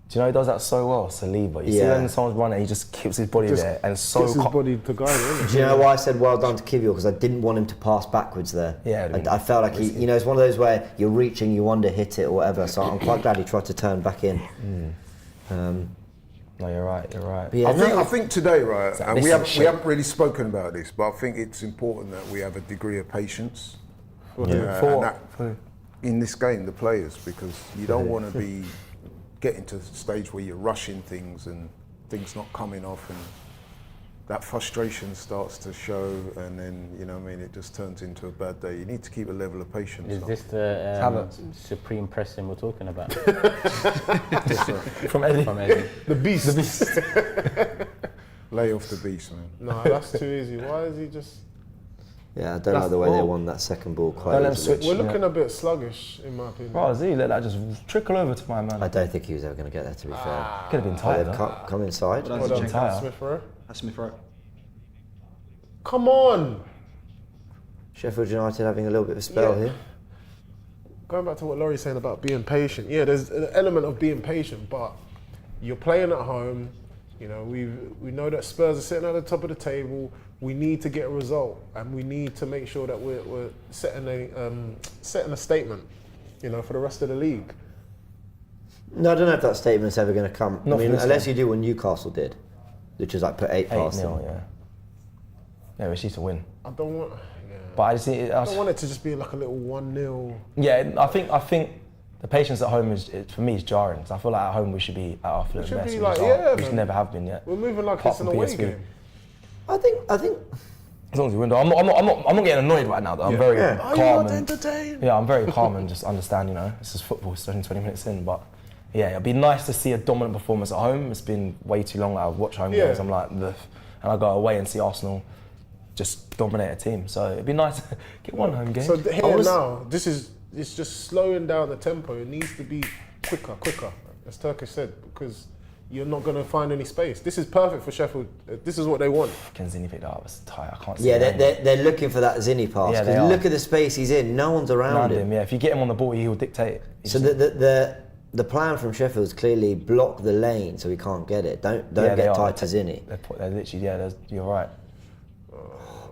Do you know he does that so well, Saliba? You see when someone's running, he just keeps his body there and so. Keeps his body to guide him. Do you know why I said well done to Kiwi? Because I didn't want him to pass backwards there. Yeah, I felt like he, it's one of those where you're reaching, you want to hit it or whatever. So I'm quite glad he tried to turn back in. No, you're right. But yeah, I think today, right, and we haven't really spoken about this, but I think it's important that we have a degree of patience. In this game, the players, because you don't want to be getting to the stage where you're rushing things and things not coming off, and that frustration starts to show, and then, you know what I mean, it just turns into a bad day. You need to keep a level of patience. Is this the supreme pressing we're talking about? From Eddie. From Eddie. The beast. Lay off the beast, man. No, that's too easy. Why is he just... Yeah, I don't like the way they won that second ball quite Don't let him easily. switch. We're looking a bit sluggish, in my opinion. Bro, Z, let that just trickle over to my man. I don't think he was ever going to get there, to be fair. Could have been Oh, tight, they've though. come inside. Well Well done, done, Tyre. Smith Rowe. That's Smith Rowe. Come on! Sheffield United having a little bit of a spell Yeah. here. Going back to what Laurie's saying about being patient. Yeah, there's an element of being patient, but you're playing at home. You know, we know that Spurs are sitting at the top of the table. We need to get a result, and we need to make sure that we're setting a statement, you know, for the rest of the league. No, I don't know if that statement's ever going to come. Not I mean, for this unless game. you do what Newcastle did, which is like put 8 past 8-0, them. yeah. Yeah, we just need to win. I don't want. Yeah. But I just need, I don't want it to just be like a little 1-0. yeah, I think the patience at home is for me is jarring. 'Cause I feel like at home we should be at our absolute should best. be We like, just aren't. yeah, we just man. never have been yet. We're moving like Apart it's an from away PSV. game. I think As long as we win, though. I'm not getting annoyed right now. Though. I'm very Yeah. calm. Yeah, I'm very calm and just understand. You know, this is football. It's only 20 minutes in, but yeah, it'd be nice to see a dominant performance at home. It's been way too long that I've watched home Yeah. games. I'm like, ugh. And I go away and see Arsenal just dominate a team. So it'd be nice to get one home game. So here now, it's just slowing down the tempo. It needs to be quicker, as Turkish said, because you're not going to find any space. This is perfect for Sheffield. This is what they want. Can Zinny pick that up? It's tight. I can't see. yeah, it. they're looking for that Zinny pass. Yeah, 'Cause they are. look at the space he's in. No one's around Around him. him. Yeah, if you get him on the ball, he will dictate. He's So just- the plan from Sheffield is clearly block the lane so he can't get it. Don't Yeah, they get are. tight to Zinny. They're literally, yeah, you're right.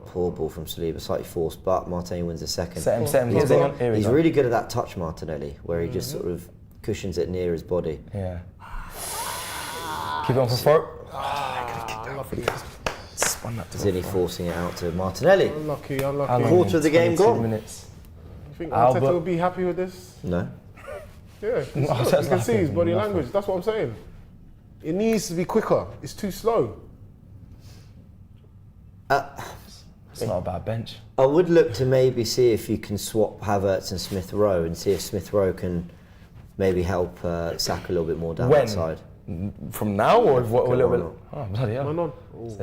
Poor ball from Saliba, slightly forced, but Martinelli wins a second. Set him. He's, Here we he's go. really good at that touch, Martinelli, where he just sort of cushions it near his body. Yeah. Keep it on for throat. Spun that to the Zinny forcing it out to Martinelli. Unlucky. How long? Quarter of the game 22 gone. minutes. You think Albert. Arteta will be happy with this? No. Yeah, No, you that's can see his nothing, body nothing. language. That's what I'm saying. It needs to be quicker. It's too slow. It's not a bad bench. I would look to maybe see if you can swap Havertz and Smith Rowe and see if Smith Rowe can maybe help Saka a little bit more down When? that side. From now or what, a little bit? on. Oh, bloody hell. Man on. See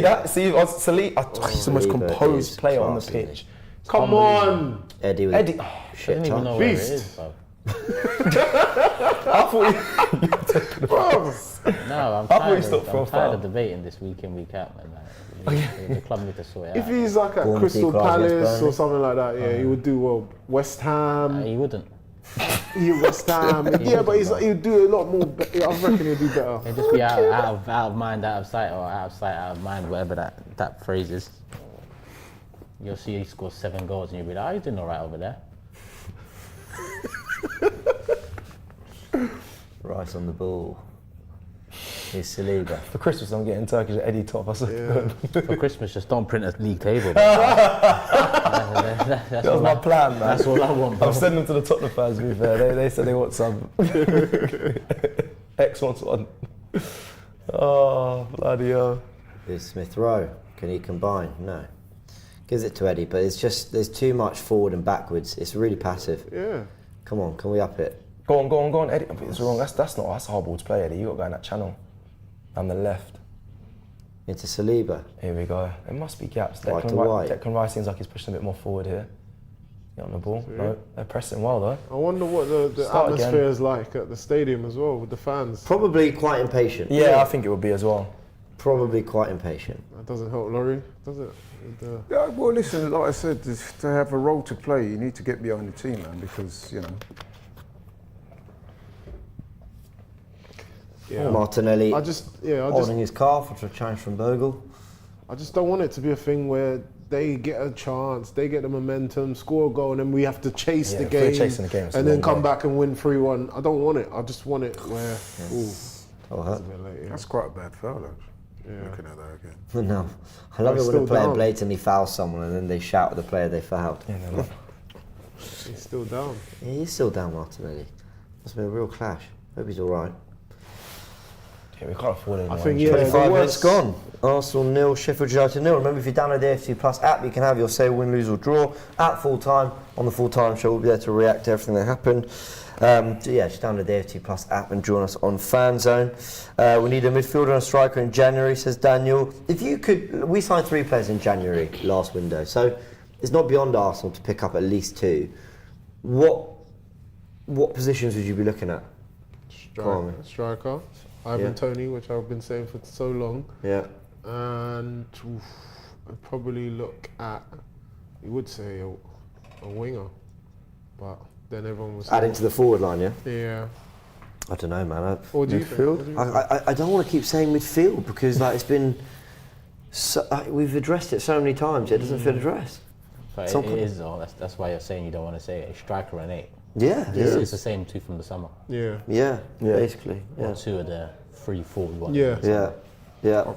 that? See, Saliba, he's the most Saliba composed is player on the class, isn't he? pitch. Come on. Eddie with Eddie, oh, I shit don't even touch. know where it Beast. is, bro. I thought Bro, I'm thought tired, you stopped for a I'm tired foul. of debating this week in, week out, man. Like, the club need to sort it if out. he's like at Bournemouth Crystal equalised against Palace or Burnley. something like that, yeah, he would do well. West Ham, He wouldn't. West Ham. Yeah, but he'd do a lot more. I reckon he'd do better. He'd just be out of mind, out of sight, or out of sight, out of mind, whatever that phrase is. You'll see he scores 7 goals and you'll be like, oh, he's doing all right over there. Right on the ball. Here's Saliba. for Christmas I'm getting Turkish Eddie top. I said, For Christmas, just don't print a league table. that was my plan, man. That's all I want, bro. I'm sending them to the Tottenham fans, to be fair. They said they want some. X wants one. Oh, bloody hell. Here's Smith Rowe. Can he combine? No. Gives it to Eddie, but it's just there's too much forward and backwards. It's really passive. Yeah. Come on, can we up it? Go on, Eddie. It's wrong. That's a hard ball to play, Eddie. You got to go in that channel. On the left. Into Saliba. Here we go. There must be gaps. White to white. Declan Rice seems like he's pushing a bit more forward here. Get on the ball. No, they're pressing well though. I wonder what the Start atmosphere again. is like at the stadium as well with the fans. Probably quite impatient. Yeah, I think it would be as well. Probably quite impatient. That doesn't help Laurie, does it? With the- Yeah, well, listen, like I said, to have a role to play, you need to get behind the team, man, because, you know. Yeah. Martinelli I just holding his calf after a challenge from Bogle. I just don't want it to be a thing where they get a chance, they get the momentum, score a goal, and then we have to chase Yeah, the if we're game, chasing the game, it's a and then long come game. back and win 3-1. I don't want it. I just want it where. Ooh, Oh, that's a bit late. Yeah. That's quite a bad foul, actually. Looking at that again. no. I love He's it when a still player down. blatantly fouls someone and then they shout at the player they fouled. Yeah, no, He's still down. Yeah, he's still down, Martinelli. Must have been a real clash. Hope he's all right. Yeah, we can't afford it. I think, yeah, 25 the minutes worst- gone. Arsenal 0, Sheffield United 0. Remember, if you download the AFTV Plus app, you can have your say, win, lose or draw at full time. On the full time show, we'll be there to react to everything that happened. So yeah, just download the AFTV Plus app and join us on Fan Zone. We need a midfielder and a striker in January, says Daniel. If you could, we signed 3 players in January last window, so it's not beyond Arsenal to pick up at least 2. What positions would you be looking at? Striker. Ivan Toney, which I've been saying for so long. Yeah. And I'd probably look at, you would say a winger, but then everyone was Adding to the forward line, yeah? Yeah. I don't know, man. Or do you think? I don't want to keep saying midfield because like it's been, we've addressed it so many times. It doesn't feel addressed. But it is though. That's why you're saying you don't want to say it. A striker and 8. Yeah, It's the same 2 from the summer. yeah, basically. Yeah. Or 2 of the 3-4 we want. Yeah.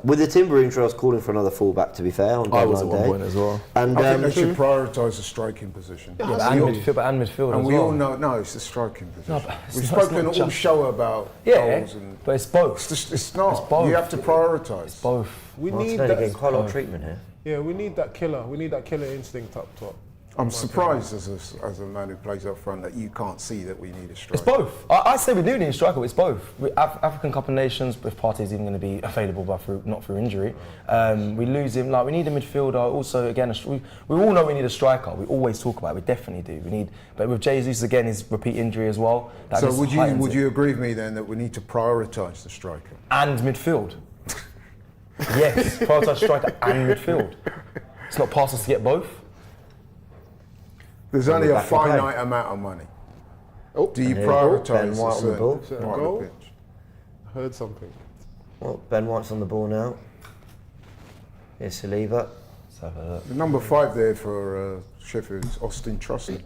With the Timber intro, I was calling for another fullback. To be fair, on I was at deadline one day. point as well. And I think they should prioritise the striking position. And midfield And as we well. all know, no, it's the striking position. but it's We've not- it's spoken not all just- show about Yeah, goals and but it's both. it's not. It's both. You have to prioritise. Both. We Martinelli need getting that. quite a lot of treatment here. Yeah, we need that killer. We need that killer instinct up top. I'm surprised as a man who plays up front that you can't see that we need a striker. It's both. I say we do need a striker, but it's both. African Cup of Nations, if Partey's even going to be available, but not through injury, we lose him. Like we need a midfielder. Also, again, we all know we need a striker. We always talk about it. We definitely do. But with Jesus again, his repeat injury as well. That So just would heightens it. you agree with me then that we need to prioritise the striker? And midfield. Yes, prioritise striker and midfield. It's not past us to get both. There's only a back in play. finite amount of money. Do you Ben prioritise White a on the ball. certain part Goal? of the pitch? I heard something. Well, Ben White's on the ball now. Here's Saliba. Let's have a look. The number 5 there for Sheffield is Austin Trusty.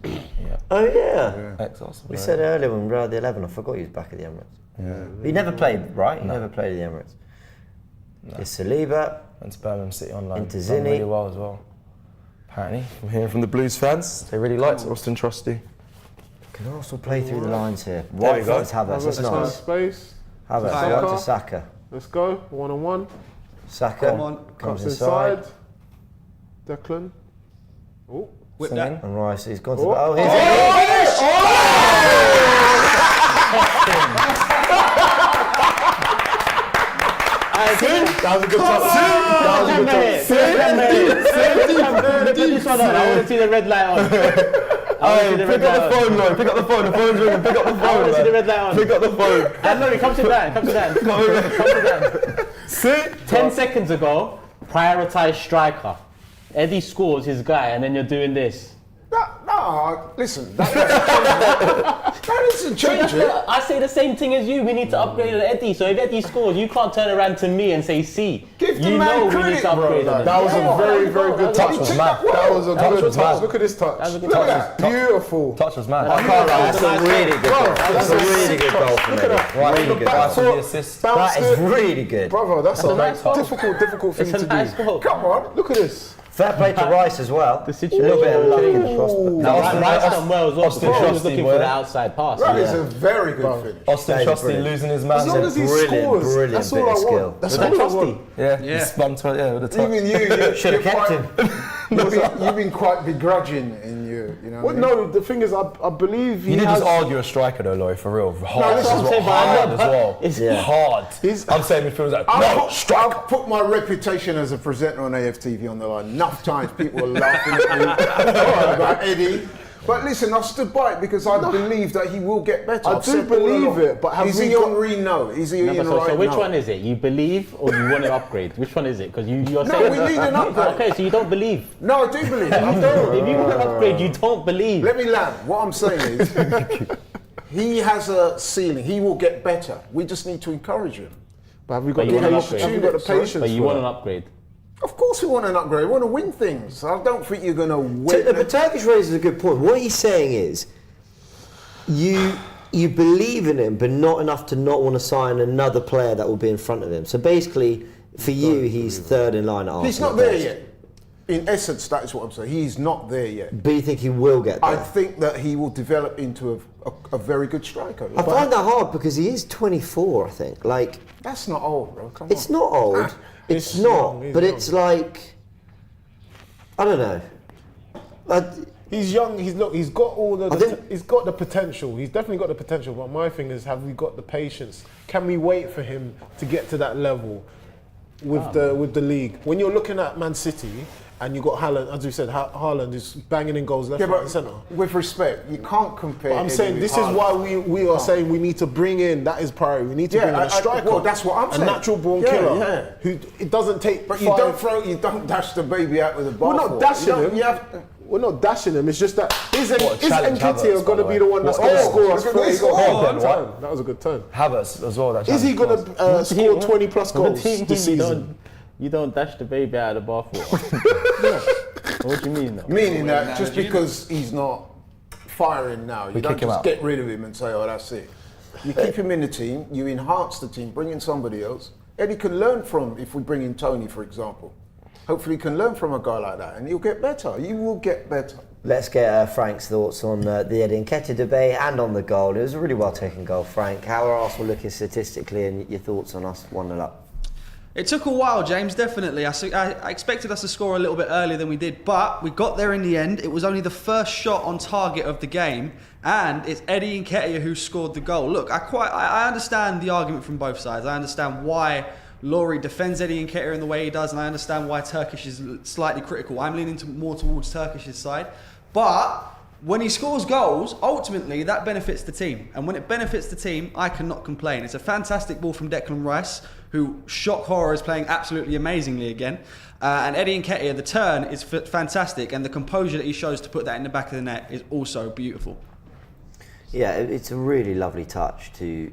Oh yeah. Ex-Arsenal, We right? said earlier when we were at the 11, I forgot he was back at the Emirates. But he never played, right? He never played at the Emirates. Here's Saliba. And Birmingham City online. Into Done Zinny. really well as well. Apparently, from hearing from the Blues fans, they really liked Austin Trusty. Can Arsenal play through the lines here? There we Right go. foot Havertz, that's Havertz nice. space. Havertz, Saka. right to Saka. Let's go. 1-on-1. Saka Come on. comes Cuts inside. inside. Declan. Oh. Whip Singing. that. And Rice, he's gone to the... Oh. Oh, here's That was a good touch. I want to see the red light on. Pick up the phone, Laurie. Pick up the phone. The phone's ringing. Pick up the phone. I want to see the red light on. Pick up the phone. And Laurie, come sit down. Come sit down. Sit. 10 seconds ago, prioritise striker. Eddie scores his guy, and then you're doing this. No, listen, that doesn't change it. I say the same thing as you. We need to upgrade on Eddie. So if Eddie scores, you can't turn around to me and say C. Give the you man know we credit, need to upgrade bro. on him. That was a very, very good touch. was mad. That was a good was touch. mad. Look at this touch. was a good Look touch. at that. Beautiful. Touch was mad. I can't lie, that's a really good goal. That's a really good goal from Look at him. that. Really The good back goal. That's the foot, assist. bounced That is it. really good. Brother, that's a nice goal. difficult thing It's a to nice do. goal. Come on. Look at this. Fair play to Rice as well. The A situation. little bit of luck in the prospect. Rice done well as well. Austin because he was Trusty, looking boy. for the outside pass. That is a very good finish. Austin That is Trusty brilliant. losing his man. As long as he Brilliant, scores, brilliant that's bit all I of skill. want. That's Was all that I Trusty? want. Yeah, Yeah. he spun to yeah with the touch. Even you Should have kept him. You've been quite begrudging in your, you know. Well, no, the thing is, I believe he You did has. just argue a striker though, Laurie, for real. Hard that's as what I'm well. saying, but I Hard know, as but well. it's- Hard. He's- I'm saying midfielders like, no, I've put my reputation as a presenter on AFTV on the line. Enough times people were laughing at me about Eddie. But listen, I've stood by it because I believe that he will get better. I I've do said all believe along. it, but have is we he got- on re-no? Is he No, in but the so right which no? one is it? You believe or you want an upgrade? Which one is it? Because you're No, saying... we need an upgrade. Okay, so you don't believe. No, I do believe it. You don't. If you want an upgrade, you don't believe. Let me land. What I'm saying is, he has a ceiling. He will get better. We just need to encourage him. But have we But got you the want an patience? upgrade. Have we got the patience? But you for want that? an upgrade. Of course we want an upgrade. We want to win things. I don't think you're going to win. But Turkish raises a good point. What he's saying is, you believe in him, but not enough to not want to sign another player that will be in front of him. So basically, for you, he's third in line at Arsenal. He's not there yet. in essence, that is what I'm saying. He's not there yet. But you think he will get there? I think that he will develop into a very good striker. I find that hard because he is 24, I think. Like, That's not old, bro. Come it's on. not old. It's He's not. young, he's But young. it's like, I don't know. He's young. He's got all the. I think- He's got the potential. He's definitely got the potential. But my thing is, have we got the patience? Can we wait for him to get to that level with the league? When you're looking at Man City and you got Haaland, as we said, Haaland is banging in goals left, Yeah, right, but and centre. with respect, you can't compare. But I'm Eddie saying with this is Haaland. why we are saying we need to bring in. That is priority. We need to bring in a striker. well, that's what I'm saying. A natural born Yeah, killer yeah. who it doesn't take. But you don't dash the baby out with the We're bathwater. not dashing him. You have, We're not dashing him. It's just that is challenge Nketiah Havertz, going to by be the the way. one that's What- going to oh, score look us at 30 this. goals? Oh, Good what? turn. That was a good turn. Havertz as well. That Is he going challenge to score 20 plus What goals do you mean this season? you don't dash the baby out of the bathwater? What do you mean? Though? meaning that just because he's not firing now, you don't kick him just out. get rid of him and say, oh, that's it. You keep him in the team, you enhance the team, bring in somebody else. Eddie can learn from, if we bring in Tony, for example. Hopefully he can learn from a guy like that and he'll get better. You will get better. Let's get Frank's thoughts on the Eddie Nketiah debate and on the goal. It was a really well taken goal, Frank. How are Arsenal looking statistically, and your thoughts on us 1-0 up? It took a while, James, definitely. I expected us to score a little bit earlier than we did, but we got there in the end. It was only the first shot on target of the game, and it's Eddie Nketiah who scored the goal. Look, I understand the argument from both sides. I understand why Laurie defends Eddie Nketiah in the way he does, and I understand why Turkish is slightly critical. I'm leaning more towards Turkish's side. But when he scores goals, ultimately that benefits the team. And when it benefits the team, I cannot complain. It's a fantastic ball from Declan Rice, who, shock horror, is playing absolutely amazingly again. And Eddie Nketiah, the turn is fantastic, and the composure that he shows to put that in the back of the net is also beautiful. Yeah, it's a really lovely touch to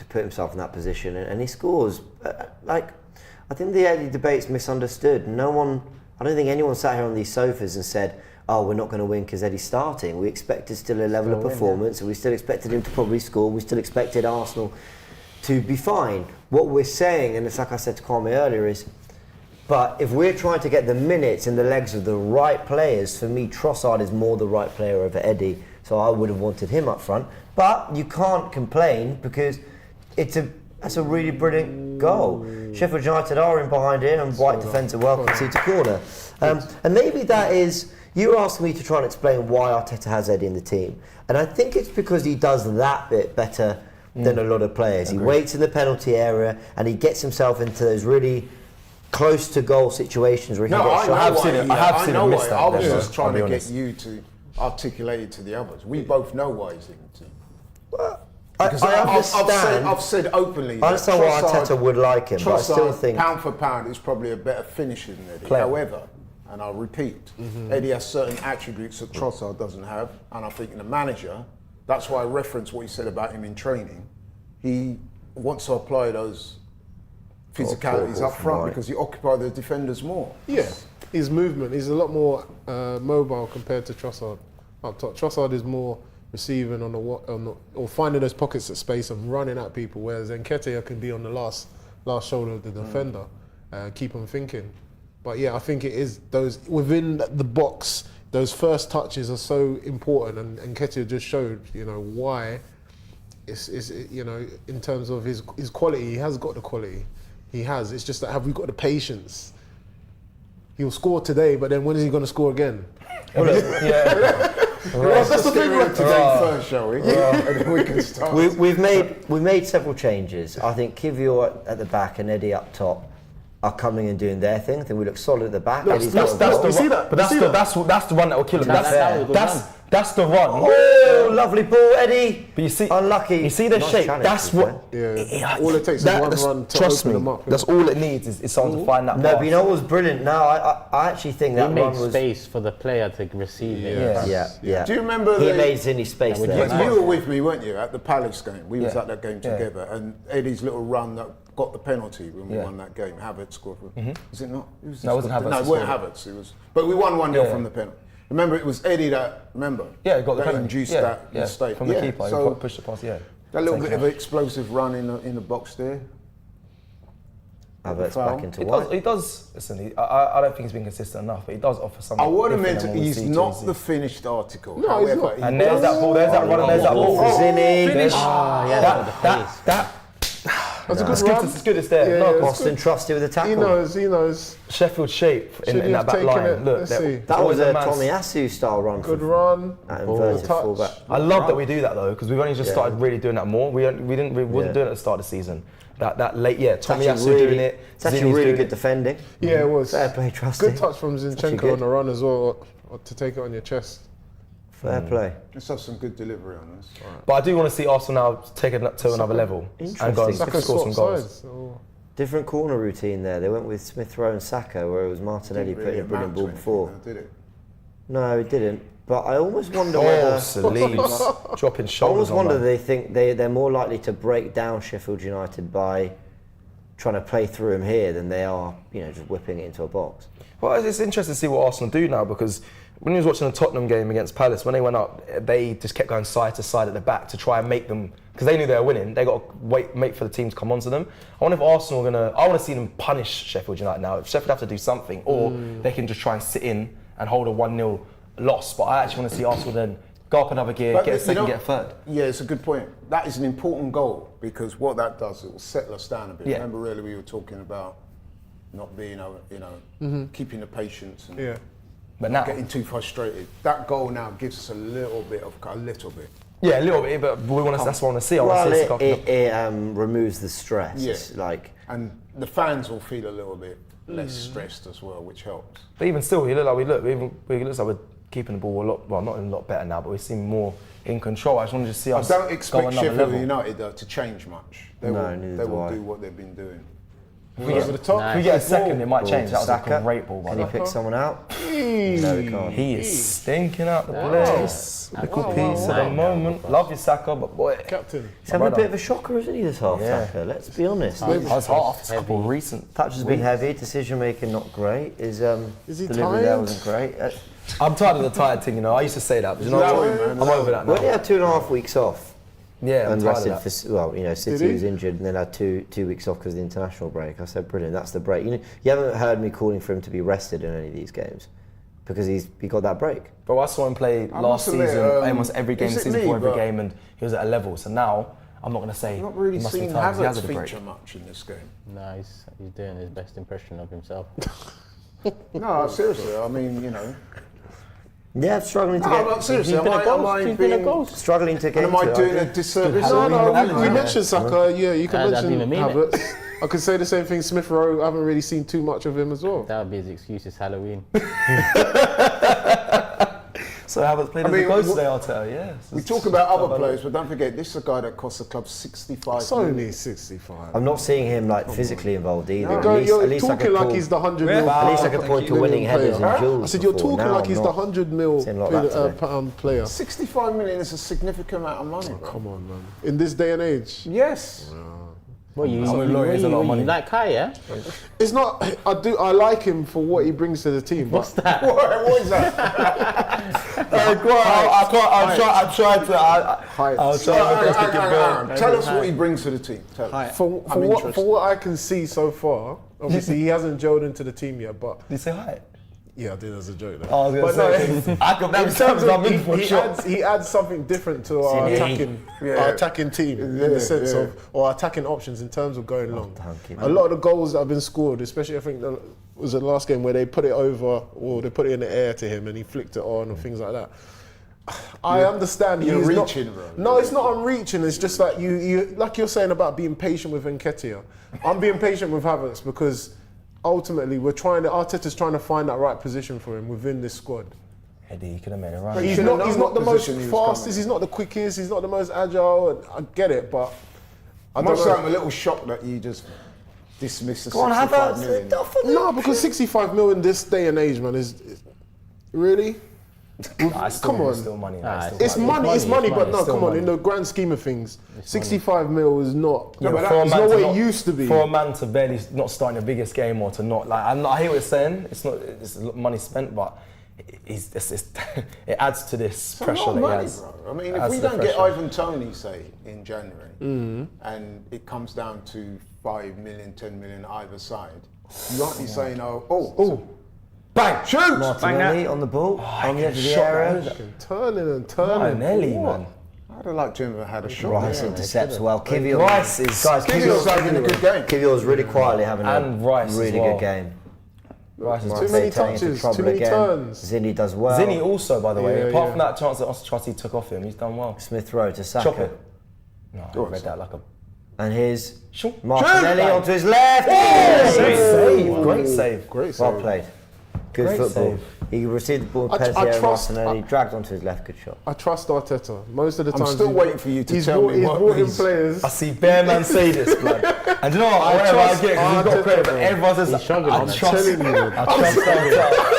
put himself in that position, and he scores. I think the Eddie debate's misunderstood. I don't think anyone sat here on these sofas and said, oh, we're not going to win because Eddie's starting. We expected still a level of performance, and we still expected him to probably score. We still expected Arsenal to be fine. What we're saying, and it's like I said to Kwame earlier, is, but if we're trying to get the minutes in the legs of the right players, for me, Trossard is more the right player over Eddie, so I would have wanted him up front. But you can't complain because that's a really brilliant goal. Sheffield United are in behind here, and White defends a well conceded corner. And maybe that is, you were asking me to try and explain why Arteta has Eddie in the team. And I think it's because he does that bit better than a lot of players. He waits in the penalty area and he gets himself into those really close to goal situations where he can get shots. I have seen him miss that. I was Yeah, just trying I'll be to get honest. you to articulate it to the others. We both know why he's in the team. Because I understand. I've said openly. I understand why Arteta would like him, but I still Trossard, think pound for pound, is probably a better finisher than Eddie. Player. However, and I'll repeat, Eddie has certain attributes that Trossard doesn't have, and I think in the manager, that's why I referenced what he said about him in training. He wants to apply those physicalities up front right. because he occupies the defenders more. Yeah, his movement, he's a lot more mobile compared to Trossard up top. Trossard is more receiving or finding those pockets of space and running at people, whereas Nketiah can be on the last shoulder of the defender, keep them thinking. But yeah, I think it is those within the box, those first touches are so important, and Nketiah just showed, why. It's in terms of his quality, he has got the quality. He has. It's just that, have we got the patience? He'll score today, but then when is he going to score again? Let's just get rid of today first, shall we? And then we can start. we've made several changes. I think Kiwi at the back and Eddie up top are coming and doing their thing. I think we look solid at the back. Eddie's got a goal. You see that? But that's the run that will kill him. That's the run. Oh, lovely ball, Eddie. But you see, unlucky. You see the Nice shape. challenge, That's to be what. Yeah, all it takes is one run to trust open me, them up. that's all it needs is someone to find that. No, pass. but you know what was brilliant? No, I actually think He that made run was. space for the player to receive it. Yeah. Do you remember He made Zinny space there. You were with me, weren't you, at the Palace game? We was at that game together, and Eddie's little run that got the penalty when we won that game. Havertz scored. Was it not? No, it wasn't Havertz. No, it wasn't Havertz. It was. But we won 1-0 from the penalty. Remember, it was Eddie that. Remember? Yeah, got the that penalty. induced that mistake From the keeper, So he pushed the pass. Yeah. that little bit of an explosive run in the box there. Havertz foul. back into white. He does. Listen, I don't think he's been consistent enough, but he does offer something. I want to different mention than what we he's see not Chelsea. the finished article. No, he's not. And there's that ball. There's that run. And there's that ball. Zinny. Finish. That's a good It's run. good. It's good. It's there. Yeah, No, yeah, Austin trusted with the tackle. He knows. Sheffield shape Should in he that have back taken line. it? Look, Let's there- see. That was always a man- Tommy Asu style run. Good from run. that inverted touch. fullback. I love that we do that though, because we've only just started really doing that more. We wasn't Yeah. doing it at the start of the season. That late, It's Tommy actually Asu doing it. It's actually Zinny's really doing good it. defending. Yeah, it was. Fair play, Trusty. Good touch from actually Zinchenko good. on the run as well, or to take it on your chest. Fair play. Let's have some good delivery on this. But I do want to see Arsenal now take it to another level and go and Interesting. score some goals. Sides. Oh. Different corner routine there. They went with Smith Rowe and Saka, where it was Martinelli Didn't putting a brilliant amount ball to before. anything, did it? No, it didn't. But I almost wonder Oh, whether. Saliba dropping I shoulders almost on wonder that. they think they're more likely to break down Sheffield United by trying to play through him here than they are, just whipping it into a box. Well, it's interesting to see what Arsenal do now, because when you was watching the Tottenham game against Palace, when they went up, they just kept going side to side at the back to try and make them, because they knew they were winning. They got to wait for the team to come onto them. I wonder if Arsenal are gonna. I want to see them punish Sheffield United now. If Sheffield have to do something, or they can just try and sit in and hold a 1-0 loss. But I actually want to see Arsenal then go up another gear, get a second, get a third. Yeah, it's a good point. That is an important goal, because what that does, it will settle us down a bit. Yeah. Remember, really, we were talking about not being, keeping the patience and Yeah. But now, getting too frustrated. That goal now gives us a little bit. yeah, a little bit, but we want to. That's what I want to see. I want Well, to see us go up in the- it removes the stress. Yeah. It's like And the fans will feel a little bit less stressed as well, which helps. But even still, we look like we looks like we're keeping the ball a lot. Well, not a lot better now, but we seem more in control. I just want to see I us don't go expect another Sheffield level. United to change much. They No, will, neither they do will I. do what they've been doing. If we get, Over the top. if we get a second, it might change. That was Saka. a great ball, by Can the he way. pick someone out? No, he can't. He is stinking out the place. Little piece at the moment. Love you, Saka, but boy. Captain. He's having a brother. bit of a shocker, isn't he, this half, Yeah. Saka? Let's be honest. That's half. It's a couple of recent. Touch has been heavy, decision making not great. His Is he delivery there tired? wasn't great. I'm tired of the tired thing, I used to say that, but you know Allow what? him, man. I'm over that Well, he now. had 2.5 weeks off Yeah, I'm and tired rested of that. for, City he? was injured and then had two weeks off because of the international break. I said, brilliant, that's the break. You haven't heard me calling for him to be rested in any of these games because he got that break. But I saw him play I last must admit, season, almost every game, is the it season me, before every but- game, and he was at a level. So now, I'm not going to say I've not really he must be seen tired, 'cause he has Havertz had a break. feature much in this game. No, he's doing his best impression of himself. No, seriously. I mean, Yeah, struggling to No, I'm get not seriously. He's been a goal. Am I He's been a being? goal. struggling to get And am I into it, doing I a think. disservice? No, we mentioned Saka. Yeah, you can I mention didn't even mean it. Havertz. I could say the same thing. Smith Rowe. I haven't really seen too much of him as well. That would be his excuse. It's Halloween. So Havertz played I as a mean, coach w- today, I'll tell you. Yeah. We talk about other players, but don't forget, this is a guy that cost the club 65 It's million. only 65. I'm not seeing him physically involved either. You're talking like he's the 100 mil. At least I could point to winning headers and duels. I said you're before. talking Now like he's I'm the not. 100 mil Saying like that today. pound player. 65 million is a significant amount of money, bro. Come on, man. In this day and age, Yes. What you? with Laurie is a lot of money. Like Kai, yeah? it's not. I like him for what he brings to the team. What's But that? What is that? I'm trying to. I'll try to Tell us what he brings to the team. Tell us. for I'm interested. what I can see so far, obviously he hasn't gelled into the team yet. But Did you say hi? yeah, I did as a joke. Though. I was going to say. I could never In terms I'm of, in for a shot. he adds something different to our attacking team in the sense of, or attacking options in terms of going long. A lot of the goals that have been scored, especially I think was the last game where they put it over or they put it in the air to him and he flicked it on or things like that. I understand you're he's reaching, not, bro. No, it's not I'm reaching. It's just like you like you're saying about being patient with Nketiah. I'm being patient with Havertz because ultimately Arteta's trying to find that right position for him within this squad. Eddie, you could have made it right. He's should have not known the what most position he was fastest, coming he's not the quickest, he's not the most agile. And I get it, but I don't Must say I'm know. a little shocked that you just dismissed the Go on, 65 million. Havertz. No, because 65 mil in this day and age, man, is really. Come on. Still money. Nah, Still It's money, but no, still come on. money. In the grand scheme of things, 65 mil is not. Yeah, but it's for a man not to what not- it used to be. For a man to barely not start in the biggest game or to not I hear what you're saying. It's not. It's money spent, but it adds to this It's a pressure lot of that he money, has. bro. I mean, Adds if we to the don't get pressure. Ivan Toney, say, in January, and it comes down to 5 million, 10 million either side, you aren't be saying, bang, shoot! Martinelli on the ball, on the edge of the area. Turning and turning. Nelli, man. I'd have liked to have had a shot. Rice intercepts well. Kiwi Rice is... Kiwi's having a good game. Kiwi's really quietly having And a Rice as really well. good game. Rice is Too many touches, too many turns. Zinny does well. Zinny also, by the way, Yeah, apart yeah. from that chance that Chelsea took off him, he's done well. Smith Rowe to Saka. Chop it. No, I read that like a... And here's Sure. Martinelli Shoot! onto his left. Great save, great save. Great save. Well played. Good Great football. save. He received the ball, I Pezzier, trust- Martinelli dragged onto his left, good shot. I trust Arteta. Most of the I'm time, still waiting for you to tell me he's what brought in these- players. I see bare man say this, blood. And you know what? Whatever I get, because he's got credit, but everyone says, I trust telling you.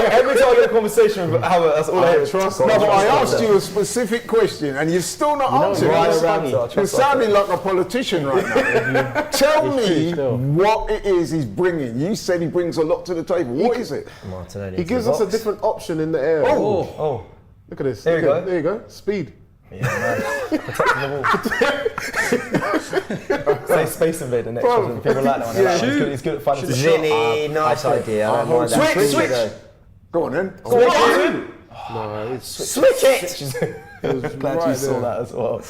Every time I get a conversation with Howard, that's all I hear. trust- No, but I asked you a specific question and you're still not answering. Raya You're Ramsdale, sounding like a politician right now. Tell me still. what it is he's bringing. You said he brings a lot to the table. What is it? Martinelli. He into gives the us a box. different option in the air. Oh, Look at this. There you go. There you go. Speed. yeah, nice. Protecting the ball. Say Space Invader next Bro. one. People like that one. They're like, he's good at finding the shot. Zinny, nice idea. I don't mind that. Switch. though. Go on then. No, it's Switch it! Glad you right saw there. that as well.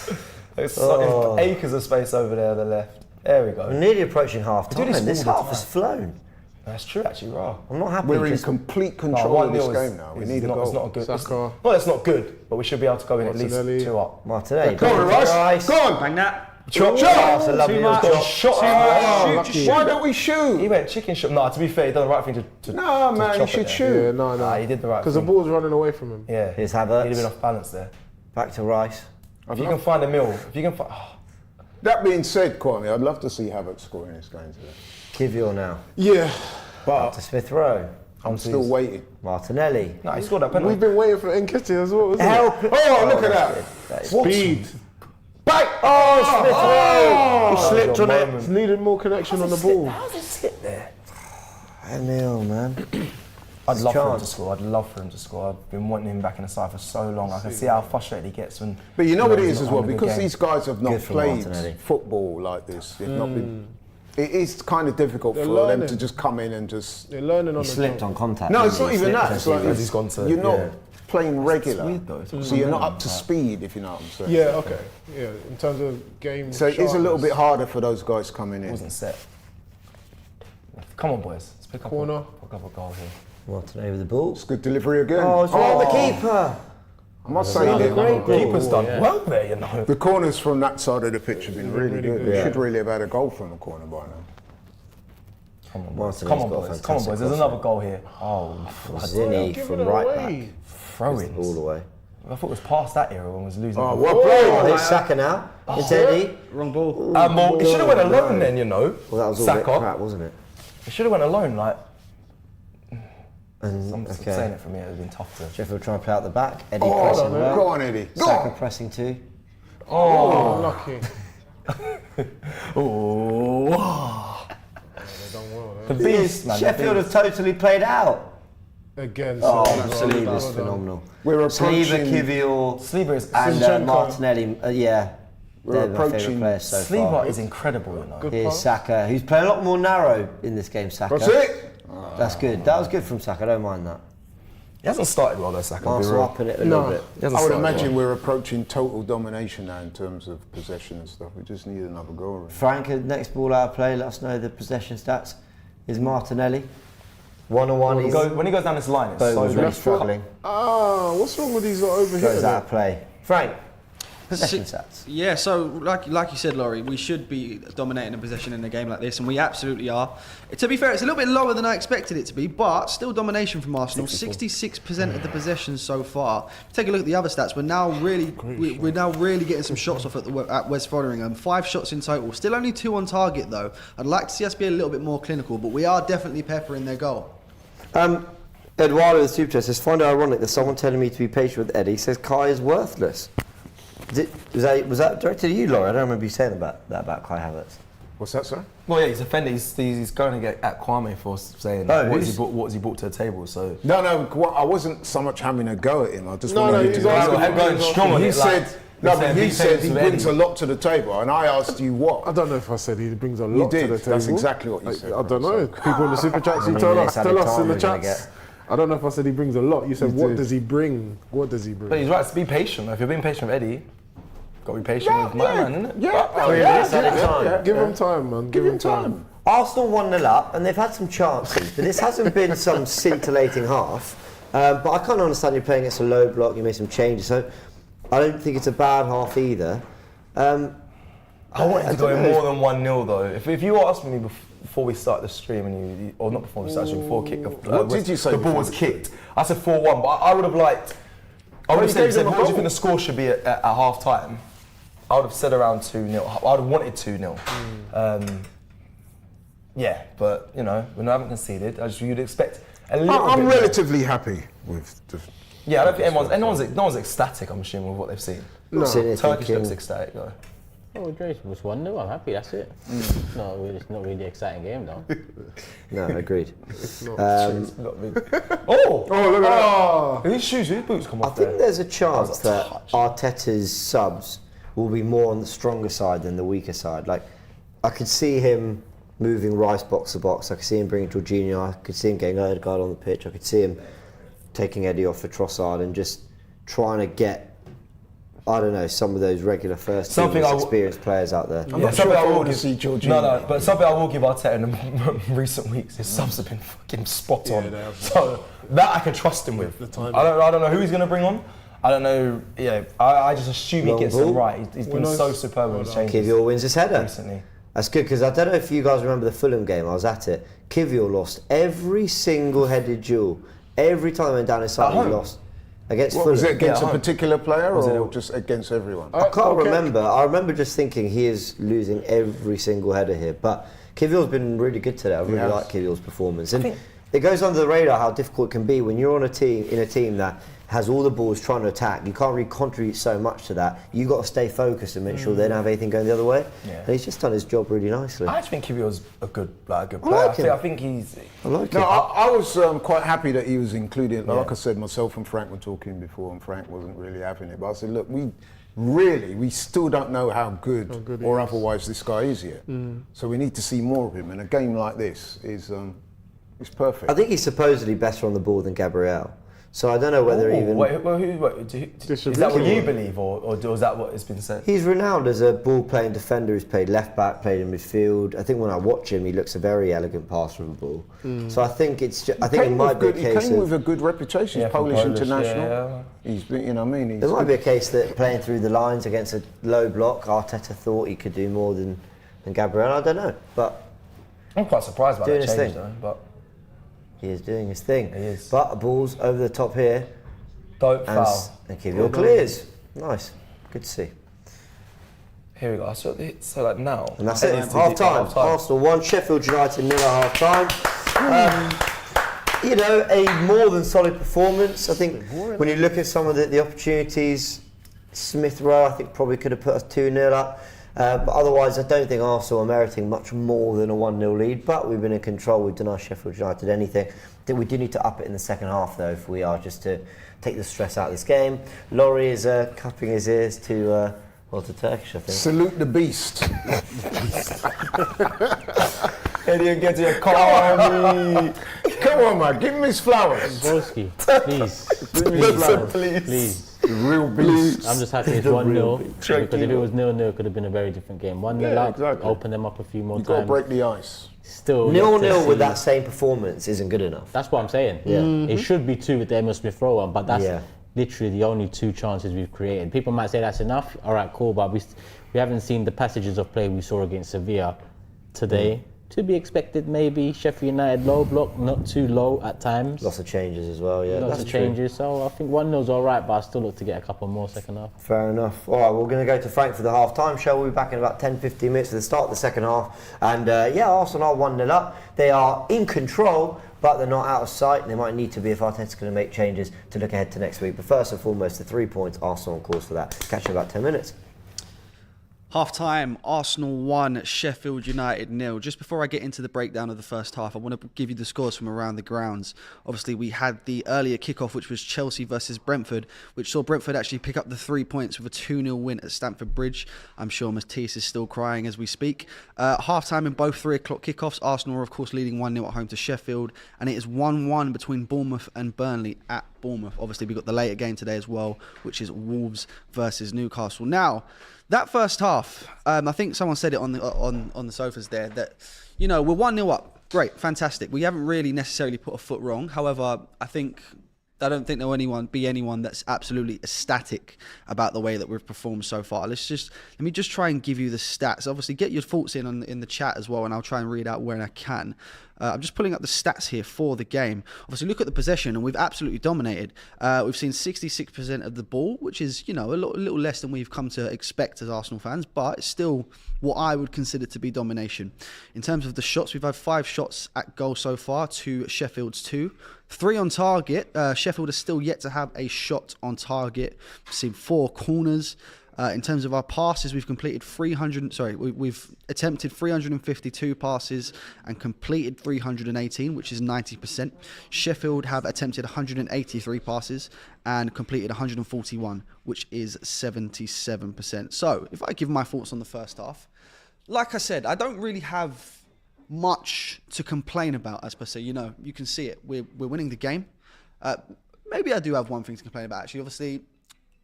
There's acres of space over there on the left. There we go. We're nearly approaching half do time. this This all the half has flown. That's true, actually, raw. I'm not happy. We're in because complete control of this 1-0 game now. We need a not, goal. It's not a good. Saka. Well, it's not good, but we should be able to go in at Martinelli. least 2 up. Martinelli. Go on, Rice. Go on. Bang that. Chop, That's a lovely Too little much. shot. Shot. Why don't we shoot? He went chicken shot. No, to be fair, he done the right thing to No, man, chop you it should there. shoot. Yeah, no. Nah, he did the right Because the thing. ball's running away from him. Yeah. Here's He'd have been Havertz. off balance there. Back to Rice. If you can find a mill, if you can find... That being said, Kwame, I'd love to see Havertz scoring this game today. Kiwior now. Yeah. But To Smith Rowe. I'm still waiting. Martinelli. No, he scored that penalty. We've been waiting for Nketiah as well, isn't it? Help! Oh, look at that. That is Speed. Bang! Oh, Smith Rowe! He slipped on moment. it. Needed more connection on the ball. How does it sit there? Nil, man. I'd love for him to chance. score. I'd love for him to score. I've been wanting him back in the side for so long. I can see how frustrated he gets when. But you know what it he's is as not well, having a good because game. these guys have not Good for played Martinelli. football like this. They've not been. It is kind of difficult They're for them learning. to just come in and just. They're learning on He the slipped job. on contact. No, it's didn't not he? even Slipped that. It's as he like was- he's gone to- you're not yeah. playing regular, weird though, it's so you're not up to speed. If you know what I'm saying. Yeah, okay. Yeah, in terms of game. So it is a little sharpness. bit harder for those guys coming It in. wasn't set. Come on, boys. Let's pick up Corner. pick up a goal here. Martinelli with the ball. It's good delivery again. Oh, it's right on the keeper. I must say, Another great goal. Keeper's done well there, you know. the corners from that side of the pitch have been really good. good. We should really have had a goal from the corner by now. Come on, boys. Martinelli's Come on, got a boys. Come on, fantastic boys. There's cross. another goal here. Oh, Zinny Give from it right away. back. throw-ins. All the way. I thought it was past that era when we was losing. Oh, the what ball. play! Oh, here's Saka now. It's Eddie. Wrong ball. Well, he should have went alone then, you know. Well, that was all a bit Saka. crap, wasn't it? He should have went alone. Like, And, I'm just saying it from here. It would have been tough to. Sheffield trying to play out the back. Eddie Oh, pressing well. go on, Eddie. Go Saka on. pressing too. Oh, lucky. Oh, They've done well the there. beast, man. Sheffield the have totally played out. Again. Oh, Saliba. Saliba's Well done. phenomenal. We're Saliba, approaching. Kiwior, Saliba is and Zinchenko. Martinelli. Yeah, We're they're my favourite approaching players so Saliba far. is incredible, you know. Good Here's pass. Saka, who's playing a lot more narrow in this game. Saka. That's it. That's good. That was good from Saka. I don't mind that. He hasn't started well though, Saka. I'll be Arsenal real. up in it a No. little bit. He hasn't I would started imagine well. we're approaching total domination now in terms of possession and stuff. We just need another goal. Really. Frank, next ball out of play, let us know the possession stats. Is Martinelli. 1-on-1. He's When he goes down this line, it's Bow so was really good. struggling. Ah, what's wrong with these over here? Goes out of play. Frank, possession stats. Yeah, so like you said, Laurie, we should be dominating a possession in a game like this, and we absolutely are. To be fair, it's a little bit lower than I expected it to be, but still domination from Arsenal. 66% of the possession so far. Take a look at the other stats. We're now really getting some shots off at West Fotheringham. 5 shots in total. Still only 2 on target though. I'd like to see us be a little bit more clinical, but we are definitely peppering their goal. Eduardo with the Super Chat says, find it ironic that someone telling me to be patient with Eddie says Kai is worthless. Was that directed at you, Laurie? I don't remember you saying that about Kai Havertz. What's that, sir? Well, yeah, he's offended. He's going to get at Kwame for saying Oh, what has he brought to the table. So No, I wasn't so much having a go at him. I just No, wanted no, you he's to asking know. him. going strong on He it. Like, said No, but you Big said things he with brings a Eddie. lot to the table, and I asked you I what. don't know if I said he brings a lot did. to the table. That's exactly what you said, I don't bro. know. People in the super chats, you many tell minutes us at a in time the we're gonna chats. get? I don't know if I said he brings a lot. You said, You what did. does he bring? What does he bring? But he's right to be patient. If you're being patient with Eddie, got to be patient with my man, isn't it? Yeah, 3 minutes at a time. Give him time, man. Give him time. Arsenal 1-0 up, and they've had some chances, but this hasn't been some scintillating half. But I can't understand you're playing against a low block, you made some changes, so I don't think it's a bad half either. I wanted to go don't know. more than 1-0 though. If you asked me before we started the stream, and you or not before we started, before kick-off, What did you say the ball before was the kicked. I said 4-1, but I would have liked. I would have you gave said, them a what do you goal. think the score should be at half time? I would have said around 2-0. I would have wanted 2-0. Yeah, but you know, we haven't conceded. You'd expect a little bit I'm more. relatively happy with the. Yeah, I don't think no one's ecstatic, I'm assuming, with what they've seen. Sitting there Turkish thinking, looks ecstatic though. Oh, Grace was 1-0. I'm happy. That's it. It's not really an exciting game though. no, agreed. Not me. Oh, look at that. Whose shoes, whose boots come I off there? think there's a chance That was a that touch. Arteta's subs will be more on the stronger side than the weaker side. Like, I could see him moving Rice box to box. I could see him bringing Jorginho. I could see him getting Odegaard on the pitch. I could see him taking Eddie off for Trossard and just trying to get, I don't know, some of those regular first team experienced players out there. I'm not sure if I want to see Jorginho. No, but something I will give Arteta in the recent weeks, his subs have been fucking spot on. they have. So that I can trust him with. timing. I don't know who he's going to bring on. I don't know. Yeah, I just assume he Long gets ball. them right. He's been Well, so nice. superb with his changes Kiwior wins his header. recently. That's good, because I don't know if you guys remember the Fulham game. I was at it. Kiwior lost every single headed duel. Every time he went down his side, he home? lost. Against What Fulham. was it against Yeah, a particular player Was it or a- just against everyone? I can't Okay. remember. I remember just thinking he is losing every single header here. But Kiwior's been really good today. I really has. like Kiwior's performance. And it goes under the radar how difficult it can be when you're on a team that has all the balls trying to attack. You can't really contribute so much to that. You've got to stay focused and make sure they don't have anything going the other way. Yeah. And he's just done his job really nicely. I actually think Kiwior's a good player. like him. I think he's. I like No, it. I was quite happy that he was included. Like I said, myself and Frank were talking before, and Frank wasn't really having it. But I said, look, we still don't know how good good he or is. otherwise this guy is yet. So we need to see more of him. And a game like this is perfect. I think he's supposedly better on the ball than Gabriel. So I don't know whether Ooh, even... wait, is that what you believe, or is that what has been said? He's renowned as a ball-playing defender who's played left-back, played in midfield. I think when I watch him, he looks a very elegant passer of the ball. So I think it's just, I think it might be a He case came of... with a good reputation. He's Yeah, from Polish Polish, international. yeah. He's been, you know what I mean? There might be a case that playing through the lines against a low block, Arteta thought he could do more than Gabriel. I don't know, but I'm quite surprised by Doing that his change thing. though. But he is doing his thing. He is. But the ball's over the top here, don't and foul. Kiwior clears. Nice, good to see. Here we go. So like now. And that's it. Half time. Arsenal 1, Sheffield United 0 at half time. You know, a more than solid performance. I think when you look at some of the opportunities, Smith Rowe, I think probably could have put us 2-0 up. But otherwise, I don't think Arsenal are meriting much more than a 1-0 lead. But we've been in control. We've denied Sheffield United anything. I think we do need to up it in the second half, though, if we are just to take the stress out of this game. Laurie is cupping his ears to Turkish, I think. Salute the beast. Eddie and get your car. Come on, man. Give him his flowers. Broski, please, please. The real beast. I'm just happy it's 1-0 because if it was 0-0, it could have been a very different game. 1-0 Yeah, up, exactly. open them up a few more You've got to times. break the ice. Still, yet to 0-0 with see- that same performance isn't good enough. That's what I'm saying. Yeah. It should be 2 with the Emma Smith Rowe one, but that's Yeah. literally the only 2 chances we've created. People might say that's enough. All right, cool, but we haven't seen the passages of play we saw against Sevilla today. To be expected, maybe. Sheffield United low block, not too low at times. Lots of changes as well, yeah. Lots that's of true. changes. So I think 1-0's all right, but I still look to get a couple more second half. Fair enough. All right, we're going to go to Frank for the half-time show. We'll be back in about 10-15 minutes for the start of the second half. And Arsenal are 1-0 up. They are in control, but they're not out of sight. They might need to be if Arteta's going to make changes to look ahead to next week. But first and foremost, the 3 points, Arsenal on course for that. Catch you in about 10 minutes. Half time, Arsenal 1, Sheffield United 0. Just before I get into the breakdown of the first half, I want to give you the scores from around the grounds. Obviously, we had the earlier kickoff, which was Chelsea versus Brentford, which saw Brentford actually pick up the 3 points with a 2-0 win at Stamford Bridge. I'm sure Matisse is still crying as we speak. Half time in both 3 o'clock kickoffs. Arsenal are, of course, leading 1-0 at home to Sheffield, and it is 1-1 between Bournemouth and Burnley at Bournemouth. Obviously, we've got the later game today as well, which is Wolves versus Newcastle. Now, that first half, I think someone said it on the sofas there that, we're 1-0 up. Great, fantastic. We haven't really necessarily put a foot wrong. However, I don't think there'll be anyone that's absolutely ecstatic about the way that we've performed so far. Let me just try and give you the stats. Obviously, get your thoughts in the chat as well, and I'll try and read out where I can. I'm just pulling up the stats here for the game. Obviously, look at the possession, and we've absolutely dominated. We've seen 66% of the ball, which is, a little less than we've come to expect as Arsenal fans, but it's still what I would consider to be domination. In terms of the shots, we've had 5 shots at goal so far to Sheffield's 2. 3 on target. Sheffield is still yet to have a shot on target. We've seen 4 corners. In terms of our passes, we've attempted 352 passes and completed 318, which is 90%. Sheffield have attempted 183 passes and completed 141, which is 77%. So, if I give my thoughts on the first half, like I said, I don't really have much to complain about as per se. You can see it. We're winning the game. Maybe I do have one thing to complain about, actually. Obviously,